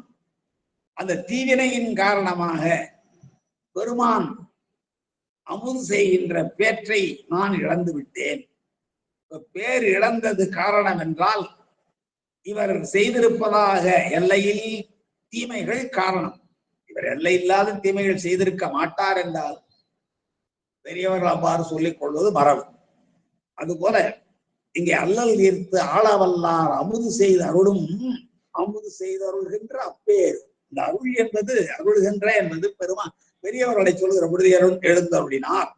அந்த தீவினையின் காரணமாக பெருமான் அமுது செய்கின்ற பேற்றை நான் இழந்து விட்டேன். பேர் இழந்தது காரணம் என்றால் இவர் செய்திருப்பதாக எல்லையில் தீமைகள் காரணம். இவர் எல்லை இல்லாத தீமைகள் செய்திருக்க மாட்டார் என்றால் பெரியவர்கள் அவ்வாறு சொல்லிக் கொள்வது மரபு. அதுபோல இங்கே அல்லல் தீர்த்து ஆளவல்லார் அமுது செய்து அருளும், அமுது செய்து அருள்கின்ற அப்பேர். இந்த அருள் என்பது, அருள்கின்ற என்பது பெரியவர்களை சொல்லுகிற பொழுது எழுந்தருளினார்.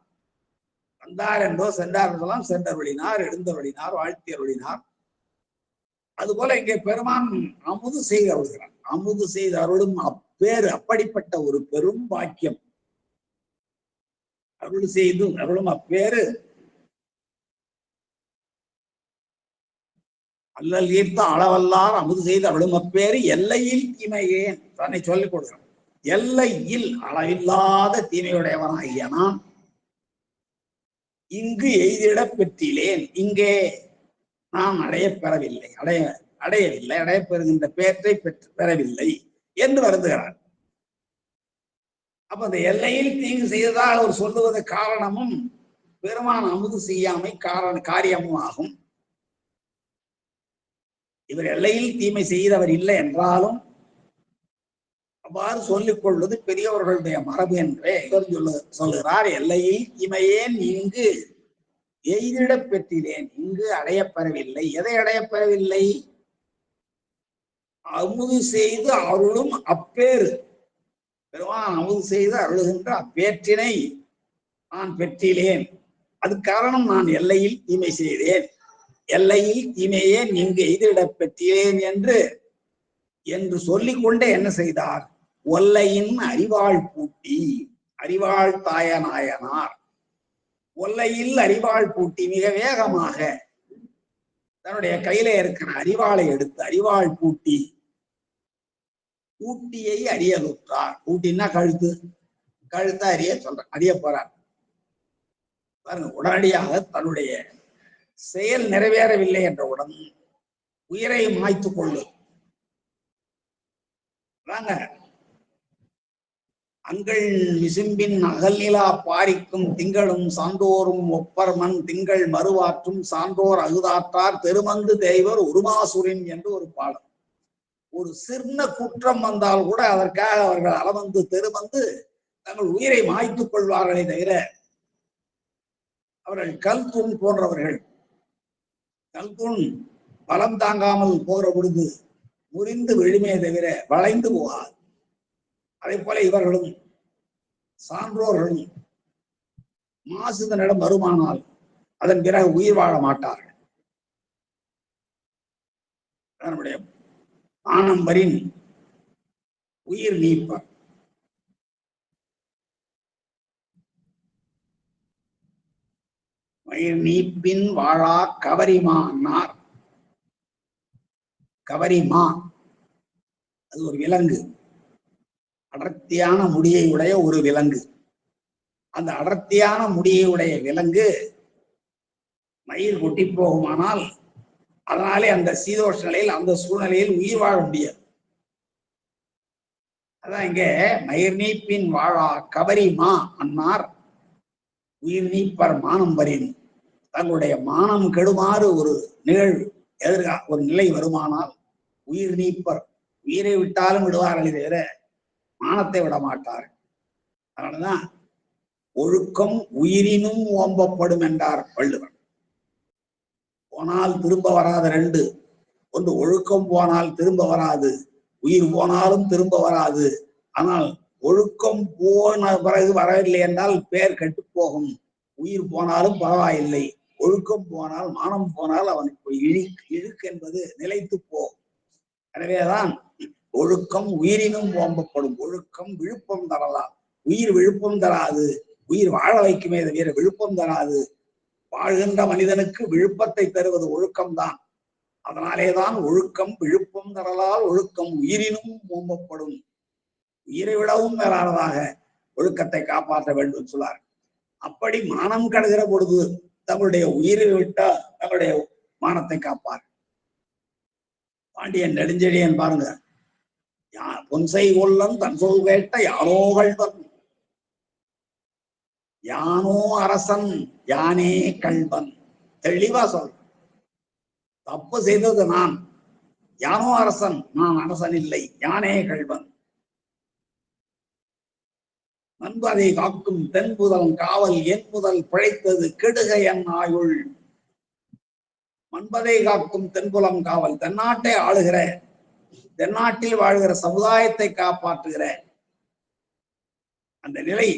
வந்தார் என்றோ சென்றார் என்றெல்லாம் சென்றருளினார், எழுந்தருளினார், வாழ்த்தி அருளினார். அதுபோல இங்கே பெருமான் அமுது செய்து அருள்கிறார். அமுது செய்து அருளும் அப்பேரு, அப்படிப்பட்ட ஒரு பெரும் பாக்கியம். அருள் செய்து அருளும் அப்பேரு அல்லல் ஈர்த்த அளவல்லார் அமுது செய்து அருளும் அப்பேரு எல்லையில் தீமையேன் தன்னை சொல்லிக் கொடுக்கிறார். எல்லையில் அளவில்லாத தீமையுடையவனாகிய நான் இங்கு எய்திட பெற்றிலேன். இங்கே நான் அடையப்பெறவில்லை, அடையவில்லை, அடையப்பெறுகின்ற பேற்றை பெறவில்லை என்று வருந்துகிறார். அப்ப அந்த எல்லையில் தீங்கு செய்ததாக அவர் சொல்லுவது காரணமும் பெருமான் அமுது செய்யாமை காரியமும் ஆகும். இவர் எல்லையில் தீமை செய்தவர் இல்லை என்றாலும் அவ்வாறு சொல்லிக் கொள்வது பெரியவர்களுடைய மரபு என்றே இவர் சொல்லுகிறார். எல்லையில் தீமையேன் இங்கு எய்திட பெற்றிலேன், இங்கு அடையப்பெறவில்லை. எதை அடையப்பெறவில்லை? அமுது செய்து அருளும் அப்பேரு. பெருமான் அமுது செய்து அருளுகின்ற அப்பேற்றினை நான் பெற்றிலேன். அது காரணம் நான் எல்லையில் தீமை செய்தேன். எல்லையில் தீமையே இங்கு எய்திட பெற்றேன் என்று சொல்லிக்கொண்டே என்ன செய்தார்? ஒல்லையின் அறிவாள் பூட்டி, அறிவாள் தாயநாயனார் ஒல்லையில் அறிவாள் பூட்டி மிக வேகமாக தன்னுடைய கையில இருக்கிற அறிவாளை எடுத்து, அறிவாள் பூட்டி பூட்டியை அறியலுற்றார். பூட்டின்னா கழுத்து, கழுத்தை அறிய போறார் பாருங்க. உடனடியாக தன்னுடைய செயல் நிறைவேறவில்லை என்றவுடன் உயிரை மாய்த்துக் கொள்ளு. அங்கள் விசும்பின் அகல்நிலா பாரிக்கும் திங்களும் சான்றோரும் ஒப்பர்மன் திங்கள் மறுவாற்றும் சான்றோர் அகுதாற்றார் தெருமந்து தேவர் உருமாசுரின் என்று ஒரு பாடல். ஒரு சின்ன குற்றம் வந்தால் கூட அதற்காக அவர்கள் அளவந்து தெருமந்து தங்கள் உயிரை மாய்த்துக் கொள்வார்களே தவிர, அவர்கள் கல் தூண் போன்றவர்கள். கல் தூண் பலம் தாங்காமல் போகிற பொழுது முறிந்து விழுமே தவிர வளைந்து போகாது. அதே போல இவர்களும் சான்றோர்களும் மாசுதனிடம் வருமானால் அதன் பிறகு உயிர் வாழ மாட்டார்கள். நம்முடைய ஆனம்பரின் உயிர் நீப்பர். உயிர் நீப்பின் வாழா கவரிமானார். கவரிமா அது ஒரு விலங்கு, அடர்த்தியான முடியை உடைய ஒரு விலங்கு. அந்த அடர்த்தியான முடியை உடைய விலங்கு மயிர் கொட்டி போகுமானால் அதனாலே அந்த சீதோஷ நிலையில் அந்த சூழ்நிலையில் உயிர் வாழ முடியாது. அதான் இங்க மயிர் நீப்பின் வாழா கபரி மா அன்னார் உயிர் நீப்பர் மானம் வரின். தங்களுடைய மானம் கெடுமாறு ஒரு நிகழ்வு ஒரு நிலை வருமானால் உயிர் நீப்பர், உயிரை விட்டாலும் விடுவார்கள் தவிர மானத்தை விட மாட்டார். அதனாலதான் ஒழுக்கம் உயிரினும் ஓம்பப்படும் என்றார் வள்ளுவர். போனால் திரும்ப வராத ரெண்டு, ஒன்று ஒழுக்கம் போனால் திரும்ப வராது, உயிர் போனாலும் திரும்ப வராது. ஆனால் ஒழுக்கம் போன பிறகு வரவில்லை என்றால் பேர் கெட்டு போகும். உயிர் போனாலும் பரவாயில்லை, ஒழுக்கம் போனால் மானம் போனால் அவனுக்கு இழுக்கு என்பது நிலைத்து போகும். எனவேதான் ஒழுக்கம் உயிரினும் ஓம்பப்படும். ஒழுக்கம் விழுப்பம் தரலாம், உயிர் விழுப்பம் தராது. உயிர் வாழ வைக்குமே தவிர விழுப்பம் தராது. வாழ்கின்ற மனிதனுக்கு விழுப்பத்தை தருவது ஒழுக்கம்தான். அதனாலேதான் ஒழுக்கம் விழுப்பம் தரலால் ஒழுக்கம் உயிரினும் ஓம்பப்படும். உயிரை விடவும் மேலானதாக ஒழுக்கத்தை காப்பாற்ற வேண்டும் சொல்லார். அப்படி மானம் கடுகிற பொழுது தங்களுடைய உயிரை விட்டா தங்களுடைய மானத்தை காப்பார். பாண்டியன் நெடுஞ்செழியன் பாருங்க, பொன்சை கொல்லன் தன் சொல் கேட்ட யானோகள் தன், யானோ அரசன் யானே கள்வன். தெளிவா சொல், தப்பு செய்தது நான், யானோ அரசன், நான் அரசன் இல்லை, யானே கள்வன். நண்பதை காக்கும் தென்புதல் காவல் என் முதல் பிழைத்தது கெடுக என் ஆயுள். மண்பதை காக்கும் தென்புலம் காவல், தென்னாட்டை ஆளுகிற, தென்னாட்டில் வாழ்கிற சமுதாயத்தை காப்பாற்றுகிற அந்த நிலை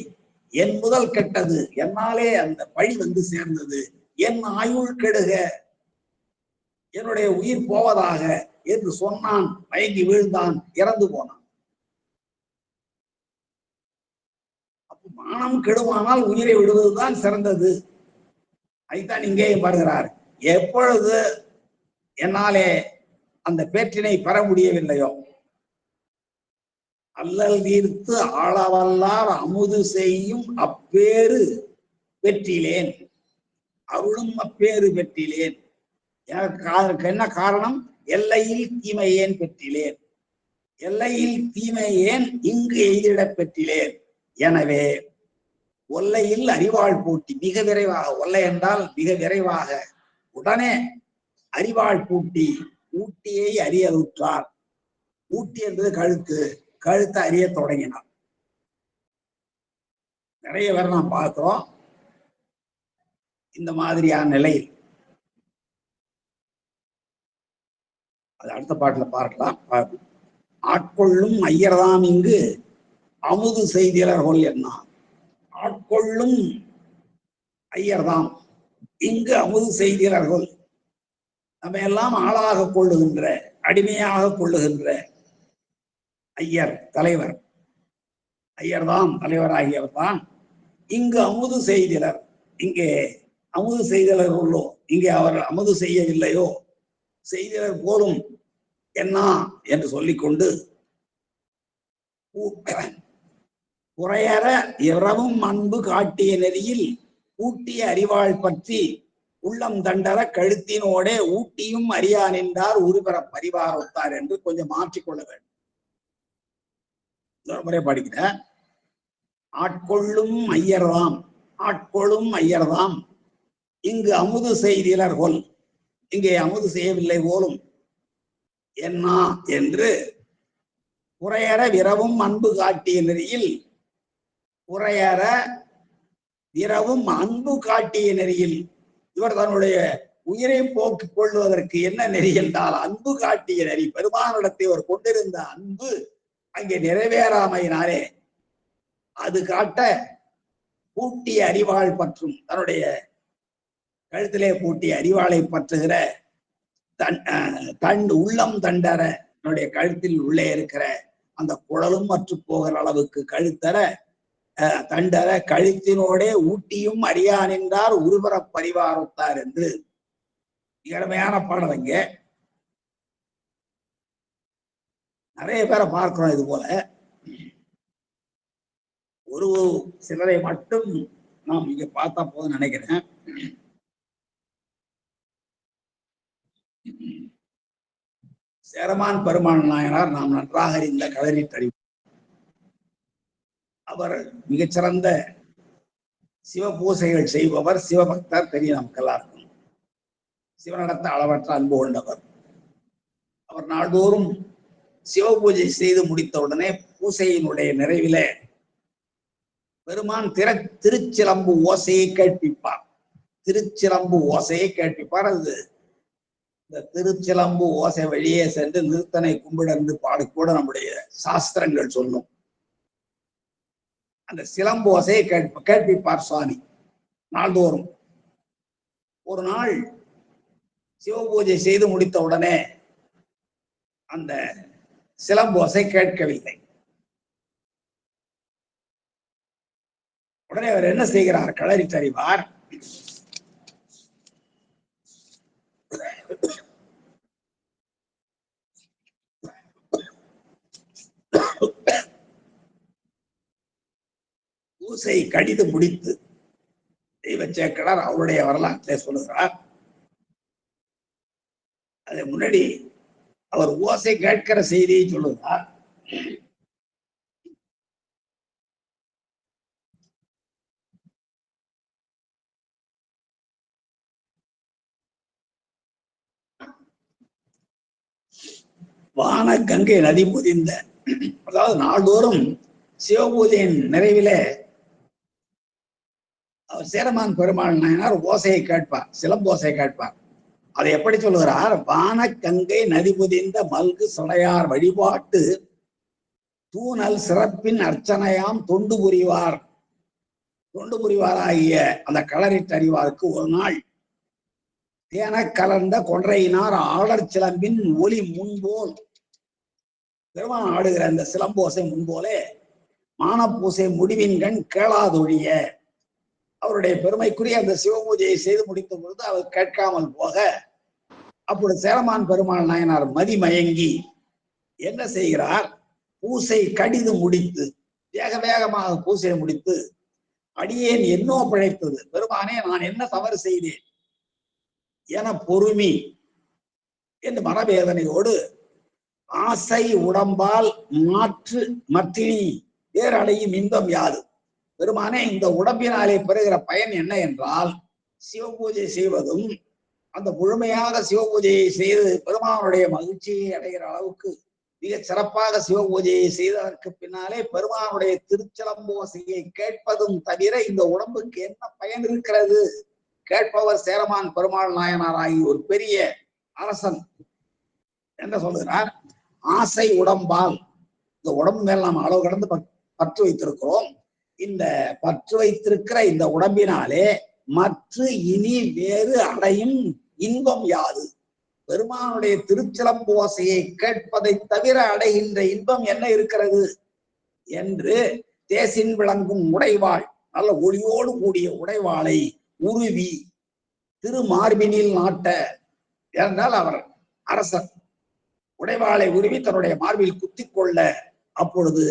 என் முதல் கெட்டது, என்னாலே அந்த பழி வந்து சேர்ந்தது. என் ஆயுள் கெடுக, என்னுடைய உயிர் போவதாக என்று சொன்னான். மயங்கி வீழ்ந்தான், இறந்து போனான். அப்ப மானம் கெடுவானால் உயிரை விடுவதுதான் சிறந்தது. அதைத்தான் இங்கேயும் பாருகிறார். எப்பொழுது என்னாலே அந்த பேற்றினை பெற முடியவில்லையோ, அல்லல் தீர்த்து ஆளவல்லார் அமுது செய்யும் அப்பேறு பெற்றிலேன், அருளும் அப்பேறு பெற்றிலேன். எனக்கு என்ன காரணம்? எல்லையில் தீமை ஏன் பெற்றிலேன், எல்லையில் தீமை ஏன் இங்கு எய்திட பெற்றிலேன். எனவே ஒல்லையில் அறிவாள் பூட்டி, மிக விரைவாக, ஒல்லை என்றால் மிக விரைவாக, உடனே அறிவாள் பூட்டி ஊட்டியை அறியலுற்றார். ஊட்டி என்பது கழுத்து, கழுத்தை அறிய தொடங்கினார். நிறைய பேர் நாம் பார்க்கிறோம் இந்த மாதிரியான நிலையில். அது அடுத்த பாட்டுல பார்க்கலாம். ஆட்கொள்ளும் ஐயர்தாம் இங்கு அமுது செய்தியலர்கள் என்ன. ஆட்கொள்ளும் ஐயர்தாம் இங்கு அமுது செய்தியலர்கள், நம்ம எல்லாம் ஆளாக கொள்ளுகின்ற, அடிமையாக கொள்ளுகின்ற ஐயர் தலைவர், ஐயர்தாம் தலைவராகியவர் தான் இங்கு அமுது செய்திலர். இங்கே அமுது செய்தலர் உள்ளோ, இங்கே அவர் அமுது செய்யவில்லையோ, செய்திலர் போலும் என்ன என்று சொல்லிக்கொண்டு குறையற இரவும் அன்பு காட்டிய நெறியில் ஊட்டிய அறிவாள் பற்றி உள்ளம் தண்டர கழுத்தினோடே ஊட்டியும் அறியா நின்றார் உருபெற பரிவார் ஒத்தார் என்று கொஞ்சம் மாற்றிக்கொள்ள வேண்டும். முறை படிக்கிற ஆட்கொள்ளும் ஐயர்தாம், ஆட்கொள்ளும் ஐயர்தாம் இங்கு அமுது செய்திலர் கொல், இங்கே அமுது செய்யவில்லை போலும் என்ன என்று குறையற விரவும் அன்பு காட்டிய நெறியில், குறையற விரவும் அன்பு காட்டிய நெறியில், இவர் தன்னுடைய உயிரை போக்கிக் கொள்வதற்கு என்ன நெறி என்றால் அன்பு காட்டிய நெறி. பெருமானிடத்தை அவர் கொண்டிருந்த அன்பு அங்கே நிறைவேறாமையினாலே அது காட்ட பூட்டிய அறிவாள் பற்றும், தன்னுடைய கழுத்திலே பூட்டிய அறிவாளை பற்றுகிற தன் உள்ளம் தண்டர, தன்னுடைய கழுத்தில் உள்ளே இருக்கிற அந்த குழலும் மற்று போகிற அளவுக்கு கழுத்தர தண்டர கழுத்தினோடே ஊட்டியும் அறியா நின்றார் உருவர பரிவாரத்தார் என்று இளமையான பாடல். இங்கே நிறைய பேரை பார்க்கிறோம். இது போல ஒரு சிலரை மட்டும் நாம் இங்க பார்த்தா போதும் நினைக்கிறேன். சேரமான் பெருமாள் நாயனார் நாம் நன்றாக அறிந்த களரி தறி. அவர் மிகச்சிறந்த சிவ பூசைகள் செய்பவர், சிவபக்தர், தெரியும் நமக்கெல்லாம். சிவனிடத்த அளவற்ற அன்பு கொண்டவர். அவர் நாள்தோறும் சிவ பூஜை செய்து முடித்தவுடனே பூசையினுடைய நிறைவிலே பெருமான் திருச்சிலம்பு ஓசையை கேட்பிப்பார். திருச்சிலம்பு ஓசையை கேட்பிப்பார். அது இந்த திருச்சிலம்பு ஓசை வழியே சென்று நிறுத்தனை கும்பிடந்து பாடக்கூட நம்முடைய சாஸ்திரங்கள் சொல்லும். அந்த சிலம்பு ஓசையை கேட்பிப்பார் சுவாமி நாள்தோறும். ஒரு நாள் சிவ பூஜை செய்து முடித்த உடனே அந்த சிலம்பு ஓசை கேட்கவில்லை. உடனே அவர் என்ன செய்கிறார்? களரி தறிவார் பூசை கடிது முடித்து தெய்வச்சேக்கடார் அவருடைய வரலாற்றை சொல்லுகிறார். அது முன்னாடி அவர் ஓசை கேட்கிற செய்தியை சொல்லுகிறார். வான கங்கை நதி முதிர்ந்த, அதாவது நாள்தோறும் சிவபூஜையின் நிறைவில அவர் சேரமான் பெருமாள் நாயனார் ஓசையை கேட்பார், சிலம்போசையை கேட்பார். அதை எப்படி சொல்லுகிறார்? வான கங்கை நதி முதிர்ந்த மல்கு சடையார் வழிபாட்டு தூணல் சிறப்பின் அர்ச்சனையாம் தொண்டு புரிவார். தொண்டு புரிவாராகிய அந்த களரி தறிவாருக்கு ஒரு நாள் தேன கலர்ந்த கொன்றையினார் ஆடற் சிலம்பின் ஒலி முன்போல், பெருமான் ஆடுகிற அந்த சிலம்போசை முன்போலே மானப்பூசை முடிவின் கண் கேளாதொழிய, அவருடைய பெருமைக்குரிய அந்த சிவபூஜையை செய்து முடித்த பொழுது அவர் கேட்காமல் போக, அப்பொழுது சேரமான் பெருமாள் நாயனார் மதிமயங்கி என்ன செய்கிறார்? பூசை கடிது முடித்து, வேக வேகமாக பூசையை முடித்து, அடியேன் என்னோ பிழைத்தது, பெருமானே நான் என்ன தவறு செய்தேன் என பொறுமி என்று மனவேதனையோடு, ஆசை உடம்பால் மாற்று மத்தினி வேறடையும் இன்பம் யாது, பெருமானே இந்த உடம்பினாலே பெறுகிற பயன் என்ன என்றால் சிவபூஜை செய்வதும், அந்த முழுமையாக சிவபூஜையை செய்து பெருமானுடைய மகிழ்ச்சியை அடைகிற அளவுக்கு மிக சிறப்பாக சிவபூஜையை செய்ததற்கு பின்னாலே பெருமானுடைய திருச்சிலம்போசையை கேட்பதும் தவிர இந்த உடம்புக்கு என்ன பயன் இருக்கிறது? கேட்பவர் சேரமான் பெருமாள் நாயனார் ஆகிய ஒரு பெரிய அரசன் என்ன சொல்லுகிறார்? ஆசை உடம்பால், இந்த உடம்பு மேல் நாம் அளவு கடந்து பற்று வைத்திருக்கிறோம். இந்த பற்று வைத்திருக்கிற இந்த உடம்பினாலே மற்ற இனி வேறு அடையும் இன்பம் யாது, பெருமானுடைய திருச்சிலம்போசையை கேட்பதை தவிர அடைகின்ற இன்பம் என்ன இருக்கிறது என்று தேசின் விளங்கும் உடைவாள், நல்ல ஒளியோடு கூடிய உடைவாளை உருவி திருமார்பினில் நாட்ட, என்றால் அவர் அரசர் உடைவாளை உருவி தன்னுடைய மார்பில் குத்திக் கொள்ள, அப்பொழுது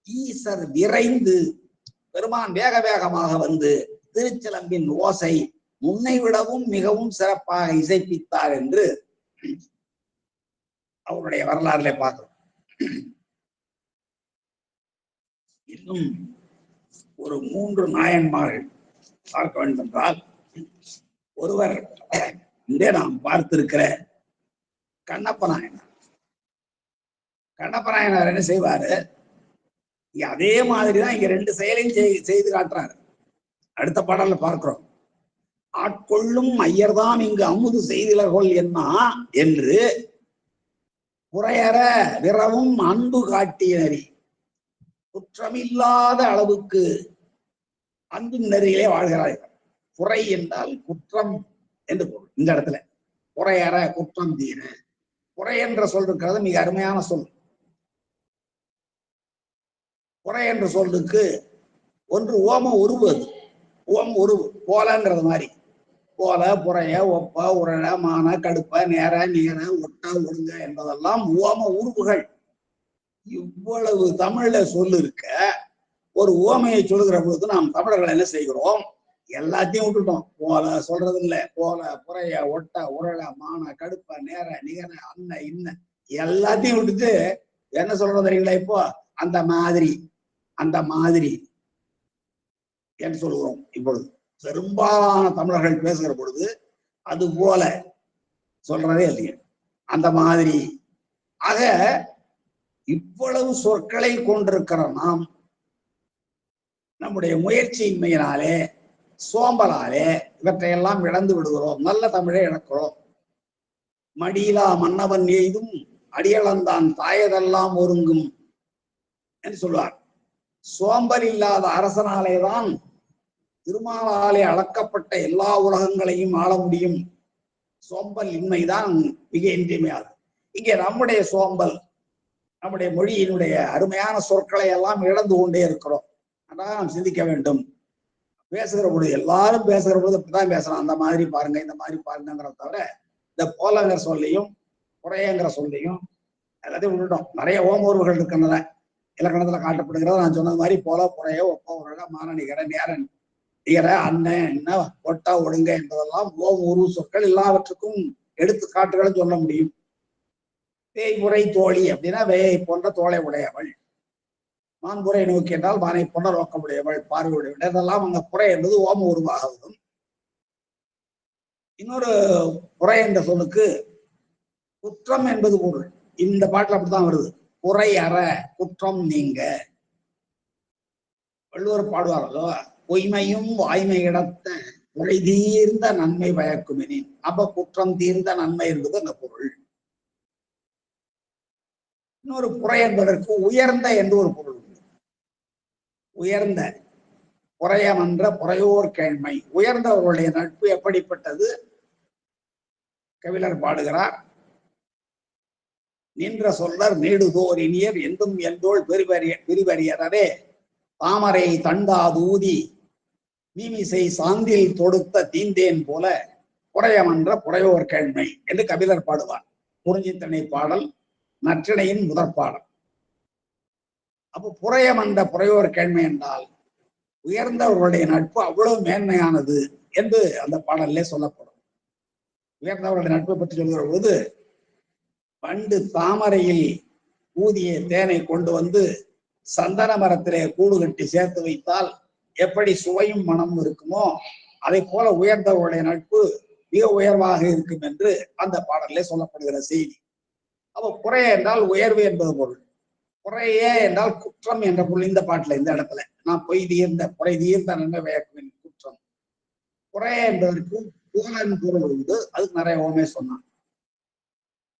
ஈசர் விரைந்து பெருமான் வேக வேகமாக வந்து திருச்சிலம்பின் ஓசை முன்னை விடவும் மிகவும் சிறப்பாக இசைப்பித்தார் என்று அவருடைய வரலாறுல பார்க்கிறோம். இன்னும் ஒரு 3 நாயன்மார்கள் பார்க்க வேண்டும் என்றால், ஒருவர் இங்கே நாம் பார்த்திருக்கிற கண்ணப்ப நாயனார். கண்ணப்ப நாயனார் என்ன செய்வாரு? அதே மாதிரிதான் இங்க 2 செயலையும் செய்து காட்டுறாரு. அடுத்த பாடல்ல பார்க்கிறோம். ஆட்கொள்ளும் ஐயர்தாம் இங்கு அமுது செய்திலர்கள் என்ன என்று குறையற விரவும் அன்பு காட்டியனரி, குற்றமில்லாத அளவுக்கு அன்பின் நெறியிலே வாழ்கிறார்கள். குறை என்றால் குற்றம் என்று பொருள். இந்த இடத்துல குறையற குற்றம் தீர, குறை என்ற சொல் இருக்கிறது மிக அருமையான சொல். குறை என்ற சொல்லுக்கு ஒன்று ஓம உருவது, ஓம் உருவு, போலங்கிறது மாதிரி, போல, புறைய, ஒப்ப, உரள, மான, கடுப்ப, நேர, நீர, ஒட்ட, ஒழுங்க என்பதெல்லாம் ஓம உருவுகள். இவ்வளவு தமிழ்ல சொல்லு இருக்க, ஒரு ஓமையை சொல்லுகிற பொழுது நாம் தமிழர்கள் என்ன செய்கிறோம்? எல்லாத்தையும் விட்டுட்டோம். போல சொல்றது இல்லை, போல, புறைய, ஒட்ட, உரள, மான, கடுப்ப, நேர, நிகர, அன்ன, இன்ன எல்லாத்தையும் விட்டுட்டு என்ன சொல்றது தெரியுங்களா? இப்போ அந்த மாதிரி அந்த மாதிரி என்று சொல்கிறோம். இப்பொழுது பெரும்பாலான தமிழர்கள் பேசுகிற பொழுது அது போல சொல்றதே இல்லைங்க. அந்த மாதிரி. ஆக இவ்வளவு சொற்களை கொண்டிருக்கிற நாம் நம்முடைய முயற்சியின்மையினாலே, சோம்பலாலே இவற்றையெல்லாம் இழந்து விடுகிறோம். நல்ல தமிழை இழக்கிறோம். மடியிலா மன்னவன் எய்தும் அடியளந்தான் தாயதெல்லாம் ஒருங்கும் என்று சொல்வார். சோம்பல் இல்லாத அரசனாலேதான் திருமாலாலே அளக்கப்பட்ட எல்லா உலகங்களையும் ஆள முடியும். சோம்பல் இன்மைதான் மிக இன்றியமையாது. இங்கே நம்முடைய சோம்பல், நம்முடைய மொழியினுடைய அருமையான சொற்களை எல்லாம் இழந்து கொண்டே இருக்கிறோம். அதான் நாம் சிந்திக்க வேண்டும். பேசுகிற பொழுது எல்லாரும் பேசுகிற பொழுது இப்படிதான் பேசலாம். அந்த மாதிரி பாருங்க, இந்த மாதிரி பாருங்கிறத தவிர இந்த போலங்கிற சொல்லையும் குறையங்கிற சொல்லையும் எல்லாத்தையும் விட்டுட்டோம். நிறைய ஓமோர்வுகள் இருக்கின்றன இலக்கணத்துல காட்டப்படுகிறத. நான் சொன்னது மாதிரி போல, புறைய, ஒப்ப, உரக, மானணிகர, நேரன், நிகர, அண்ணன், என்ன, ஒட்டா, ஒடுங்க என்பதெல்லாம் ஓம் உருவு சொற்கள். எல்லாவற்றுக்கும் எடுத்துக்காட்டுகளும் சொல்ல முடியும். வேய்முறை தோழி அப்படின்னா வேயை போன்ற தோளை உடையவள். மான்புரை நோக்கி என்றால் மானை போன்ற நோக்கமுடையவள், பார்வையுடையவள். இதெல்லாம் அங்க புறை என்பது ஓம உருவாக வரும். இன்னொரு புறை என்ற சொல்லுக்கு குற்றம் என்பது பொருள். இந்த பாட்டுல அப்படித்தான் வருது. குறை அற, குற்றம் நீங்க. வள்ளுவர் பாடுவாரோ, பொய்மையும் வாய்மை இடத்த குறை தீர்ந்த நன்மை பயக்குமெனின். அப்ப குற்றம் தீர்ந்த நன்மை என்பது அந்த பொருள். இன்னொரு புறை என்பதற்கு உயர்ந்த என்று ஒரு பொருள் உண்டு. உயர்ந்த, புறையமன்ற புறையோர் கேண்மை. உயர்ந்தவர்களுடைய நட்பு எப்படிப்பட்டது? கவிஞர் பாடுகிறார். நின்ற சொல்லர் நீடுதோர் இனியர் எந்தும் எந்தோள் பெருவரியரே தாமரை தண்டாதூதி மீமிசை சாந்தில் தொடுத்த தீந்தேன் போல புறையமன்ற புறையோர் கேண்மை என்று கபிலர் பாடுவார். குறிஞ்சித்திணை பாடல், நற்றிணையின் முதற் பாடல். அப்போ புறையமன்ற புறையோர் கேண்மை என்றால் உயர்ந்தவர்களுடைய நட்பு அவ்வளவு மேன்மையானது என்று அந்த பாடல்லே சொல்லப்படும். உயர்ந்தவர்களுடைய நட்பை பற்றி சொல்கிற போது, பண்டு தாமரையில் ஊதிய தேனை கொண்டு வந்து சந்தன மரத்திலே கூடு கட்டி சேர்த்து வைத்தால் எப்படி சுவையும் மனம் இருக்குமோ அதை போல உயர்ந்தவர்களுடைய நட்பு மிக உயர்வாக இருக்கும் என்று அந்த பாடலிலே சொல்லப்படுகிற செய்தி. அப்போ குறைய என்றால் உயர்வு என்பது பொருள். குறைய என்றால் குற்றம் என்ற பொருள் இந்த பாட்டுல, இந்த இடத்துல. நான் பொய் தீர்ந்த குறை தீர்ந்த நன்மை பயக்கும் குற்றம். குறைய என்பதற்கு புகழன் பொருள் உண்டு. அதுக்கு நிறைய ஓமே சொன்னான்.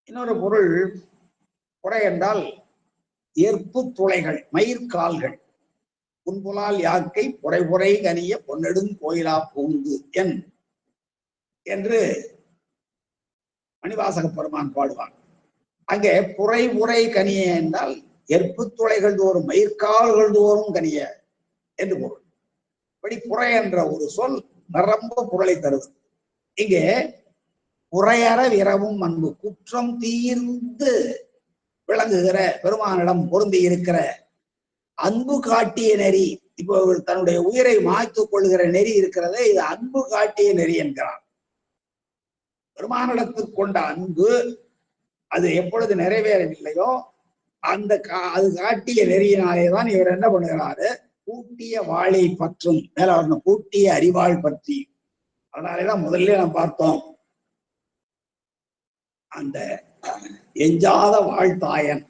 இன்னொரு பொருள் குறை என்றால் ஏற்பு துளைகள், மயிர்கால்கள். புன்புலால் யாக்கை புரை புரை கனிய பொன்னெடும் கோயிலா பூந்து என்று மணிவாசக பெருமான் பாடுவான். அங்கே புரை புரை கனிய என்றால் எற்பு துளைகள் தோறும், மயிர்கால்கள் தோறும் கனிய என்று பொருள். இப்படி புறை என்ற ஒரு சொல் நிரம்ப பொருளை தருது. இங்கே புறையற விரவும் அன்பு, குற்றம் தீர்ந்து விளங்குகிற பெருமானிடம் பொருந்தி இருக்கிற அன்பு காட்டிய நெறி. இப்போ தன்னுடைய உயிரை மாய்த்துக் கொள்கிற நெறி இருக்கிறதே, இது அன்பு காட்டிய நெறி என்கிறார். பெருமானிடத்துக்கு கொண்ட அன்பு அது எப்பொழுது நிறைவேறவில்லையோ அந்த அது காட்டிய நெறியினாலேதான் இவர் என்ன பண்ணுகிறாரு? கூட்டிய வாழை பற்றும் மேல வரணும், கூட்டிய அறிவாள் பற்றி. அதனாலேதான் முதல்ல நாம் பார்த்தோம், அந்த எஞ்சாத வாழ்த்தாயன்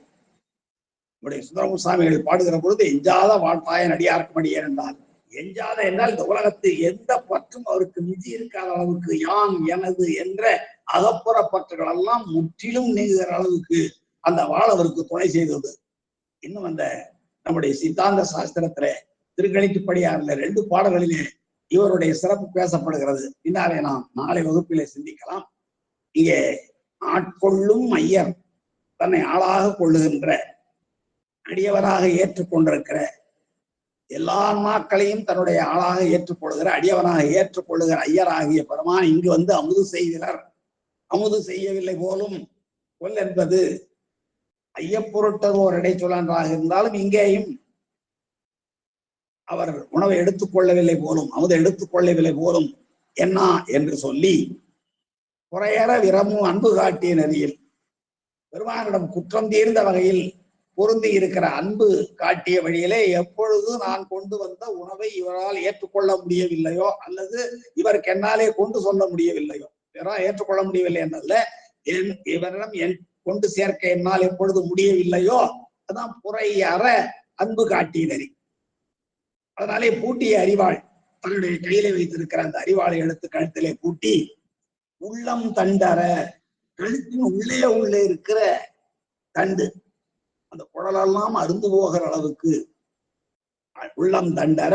சுந்தரமுசாமிகள் பாடுகிற பொழுது எஞ்சாத வாழ்த்தாயன் அடியார்க்கும் அடியேன் என்றால், எஞ்சாத என்றால் இந்த உலகத்தில் எந்த பற்றும் அவருக்கு மிஞ்சி இருக்காத அளவுக்கு யான் எனது என்ற அகப்புற பற்றுகள் எல்லாம் முற்றிலும் நீங்குகிற அளவுக்கு அந்த வாழ் அவருக்கு துணை செய்தது. இன்னும் அந்த நம்முடைய சித்தாந்த சாஸ்திரத்துல திருக்கணித்துப்படியார்ல 2 பாடல்களிலே இவருடைய சிறப்பு பேசப்படுகிறது. பின்னாலே நாம் நாளை வகுப்பிலே சிந்திக்கலாம். இங்கே ஆட்கொள்ளும் ஐயர், தன்னை ஆளாக கொள்ளுகின்ற, அடியவராக ஏற்றுக்கொண்டிருக்கிற, எல்லா ஆன்மாக்களையும் தன்னுடைய ஆளாக ஏற்றுக்கொள்கிற, அடியவனாக ஏற்றுக்கொள்ளுகிற ஐயராகிய பெருமான் இங்கு வந்து அமுது செய்கிறார். அமுது செய்யவில்லை போலும் கொல் என்பது ஐயப்பொருட்டது ஒரு இடைச்சொல்லான்றாக இருந்தாலும் இங்கேயும் அவர் உணவை எடுத்துக்கொள்ளவில்லை போலும், அமுதை எடுத்துக்கொள்ளவில்லை போலும் என்ன என்று சொல்லி குறையற விரமும் அன்பு காட்டிய நெறியில் பெருமானிடம் குற்றம் தீர்ந்த வகையில் பொருந்தி இருக்கிற அன்பு காட்டிய வழியிலே எப்பொழுது நான் கொண்டு வந்த உணவை இவரால் ஏற்றுக்கொள்ள முடியவில்லையோ அல்லது இவருக்கு என்னாலே கொண்டு சொல்ல முடியவில்லையோ, இவரால் ஏற்றுக்கொள்ள முடியவில்லை എന്നല്ല, இவரிடம் கொண்டு சேர்க்க என்னால் எப்பொழுது முடியவில்லையோ அதான் புறை அற அன்பு காட்டினரி. அதனாலே பூட்டிய அறிவாள் தன்னுடைய கையில வைத்திருக்கிற அந்த அறிவாளை எடுத்து கழுத்திலே பூட்டி உள்ளம் தண்டற, கழுத்தின் உள்ளே இருக்கிற தண்டு அந்த குழலெல்லாம் அருந்து போகிற அளவுக்கு உள்ளம் தண்டற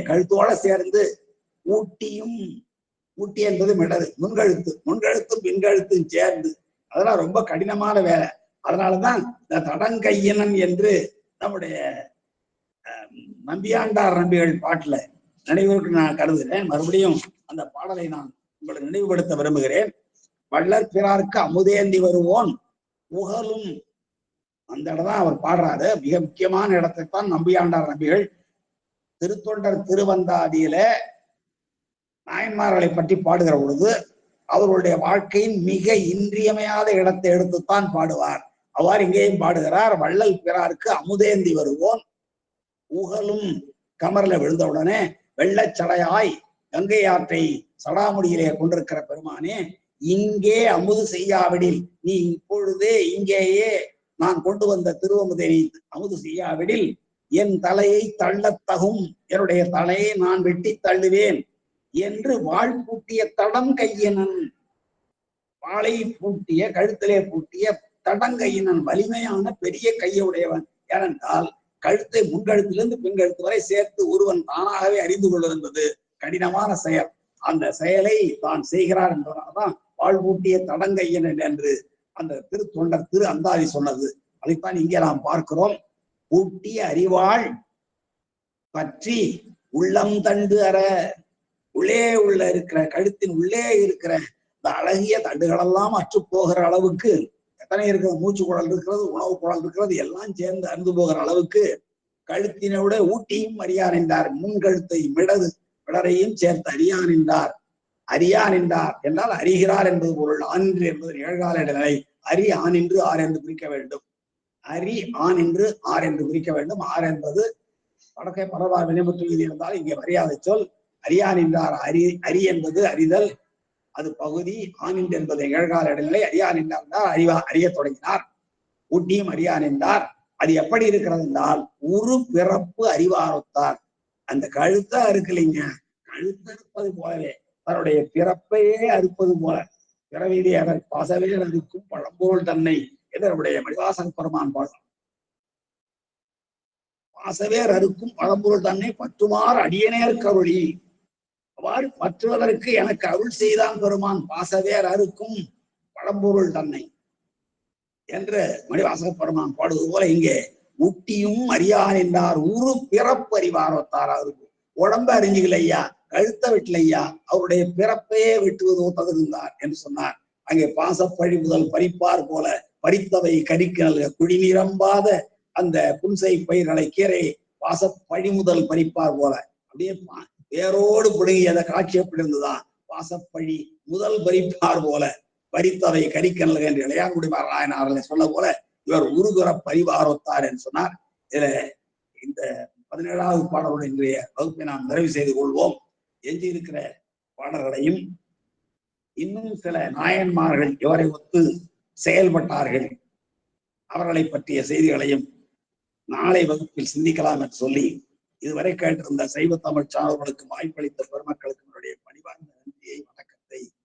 கழுத்தோட சேர்ந்து ஊட்டியும், ஊட்டி என்பது மிடது, முன்கழுத்தும் பின்கழுத்தும் சேர்ந்து, அதெல்லாம் ரொம்ப கடினமான வேலை. அதனாலதான் இந்த தடங்கையனன் என்று நம்முடைய நம்பியாண்டார் நம்பிகள் பாட்டுல நினைவுக்கு நான் கருதுகிறேன். மறுபடியும் அந்த பாடலை நான் உங்களை நினைவுபடுத்த விரும்புகிறேன். வள்ளற் பிறாருக்கு அமுதேந்தி வருவோன் புகழும், அந்த இடம்தான் அவர் பாடுறாரு. மிக முக்கியமான இடத்தைத்தான் நம்பியாண்டார் நம்பிகள் திருத்தொண்டர் திருவந்தாதியில நாயன்மார்களை பற்றி பாடுகிற பொழுது அவர்களுடைய வாழ்க்கையின் மிக இன்றியமையாத இடத்தை எடுத்துத்தான் பாடுவார். அவ்வாறு இங்கேயும் பாடுகிறார். வள்ளல் பிறாருக்கு அமுதேந்தி வருவோன் புகழும், கமர்ல விழுந்தவுடனே வெள்ளச்சடையாய் கங்கை ஆற்றை சடாமுடியிலே கொண்டிருக்கிற பெருமானே, இங்கே அமுது செய்யாவிடில், நீ இப்பொழுதே இங்கேயே நான் கொண்டு வந்த திருவமுதை அமுது செய்யாவிடில் என் தலையை தள்ளத்தகும், என்னுடைய தலையை நான் வெட்டி தள்ளுவேன் என்று வாழ் பூட்டிய தடங்கையினன், வாளை பூட்டிய கழுத்திலே பூட்டிய தடங்கையினன், வலிமையான பெரிய கையுடையவன். ஏனென்றால் கழுத்தை முன்கழுத்திலிருந்து பின்கழுத்து வரை சேர்த்து ஒருவன் தானாகவே அறிந்து கொள்வது என்பது கடினமான செயல். அந்த செயலை தான் செய்கிறார் என்பதனால்தான் வாழ்வூட்டிய தடங்கையனன் என்று அந்த திருத்தொண்டர் திரு அந்தாதி சொன்னது. அதைத்தான் இங்கே நாம் பார்க்கிறோம். பூட்டிய அறிவாள் பற்றி உள்ளம் தண்டு அற, உள்ளே இருக்கிற கழுத்தின் உள்ளே இருக்கிற இந்த அழகிய தண்டுகளெல்லாம் அற்று போகிற அளவுக்கு எத்தனை இருக்கிறது, மூச்சு குழல் இருக்கிறது, உணவு குழல் இருக்கிறது, எல்லாம் சேர்ந்து அறுந்து போகிற அளவுக்கு கழுத்தினோட ஊட்டியும் அறியான் என்றார். முன்கழுத்தை மிடரையும் சேர்த்து அறியான் என்றார். அறியான் என்றார் என்றால் அறிகிறார் என்பது பொருள். ஆன்று என்பது நிகழ்கால நிலை. அரி ஆண் என்று ஆர் என்று பிரிக்க வேண்டும். அரி ஆண் என்று ஆர் என்று பிரிக்க வேண்டும். ஆர் என்பது வடக்கை பரவார் வினைமுற்று இருந்தால் இங்கே மரியாதை சொல். அறியான் என்றார். அரி என்பது அறிதல், அது பகுதி. ஆண் என்பது நிகழ்கால இடைநிலை. அறியான் என்றார் அறிய தொடங்கினார். ஊட்டியும் அறியான் என்றார். அது எப்படி இருக்கிறது என்றால் ஒரு பிறப்பு அறிவாரத்தார். அந்த கழுத்தை அறுக்கலைங்க, கழுத்தை அறுப்பது போலவே தன்னுடைய பிறப்பையே அறுப்பது போல பிறவிலே அவர் பாசவேர் அறுக்கும் பழம்போல் தன்னை என்று நம்முடைய மணிவாசன் பெருமான் பாடலாம். பாசவேர் அறுக்கும் பழம்பொருள் தன்னை பற்றுமாறு அடியனேர் கருளி, அவ்வாறு பற்றுவதற்கு எனக்கு அருள் செய்தான் பெருமான். பாசவேர் அறுக்கும் பழம்பொருள் தன்னை என்று மணிவாசக பெருமான் பாடுவது போல இங்கே ஊட்டியும் அறியான் என்றார். ஒரு பிறப்பு அறிவாரத்தார். அவருக்கு உடம்ப அறிஞ்சுகள் ஐயா, கழுத்த வெட்டல ஐயா, அவருடைய பிறப்பையே வெட்டுவது தகுந்தார் என்று சொன்னார். அங்கே பாசப்பழி முதல் பறிப்பார் போல பறித்தவை கடிக்க நல்ல குழி நிரம்பாத அந்த புன்சை பயிர்களை கீரை பாசப்பழி முதல் பறிப்பார் போல அப்படியே வேரோடு பிடுங்கி அந்த காட்சி எப்படி இருந்துதான். பாசப்பழி முதல் பறிப்பார் போல பறித்தவை கரிக்கனல் என்று இளையான்குடி நாராயணாரனை சொல்ல போல இவர் உருகுற பரிவாரத்தார் என்று சொன்னார். இதுல இந்த 17வது பாடலுடைய இன்றைய வகுப்பை நாம் நிறைவு செய்து கொள்வோம். எஞ்சி இருக்கிற பாடல்களையும் இன்னும் சில நாயன்மார்கள் இவரை ஒத்து செயல்பட்டார்கள் அவர்களை பற்றிய செய்திகளையும் நாளை வகுப்பில் சிந்திக்கலாம் என்று சொல்லி இதுவரை கேட்டிருந்த சைவ தமிழ் சார்பர்களுக்கு வாய்ப்பளித்த பெருமக்களுக்கு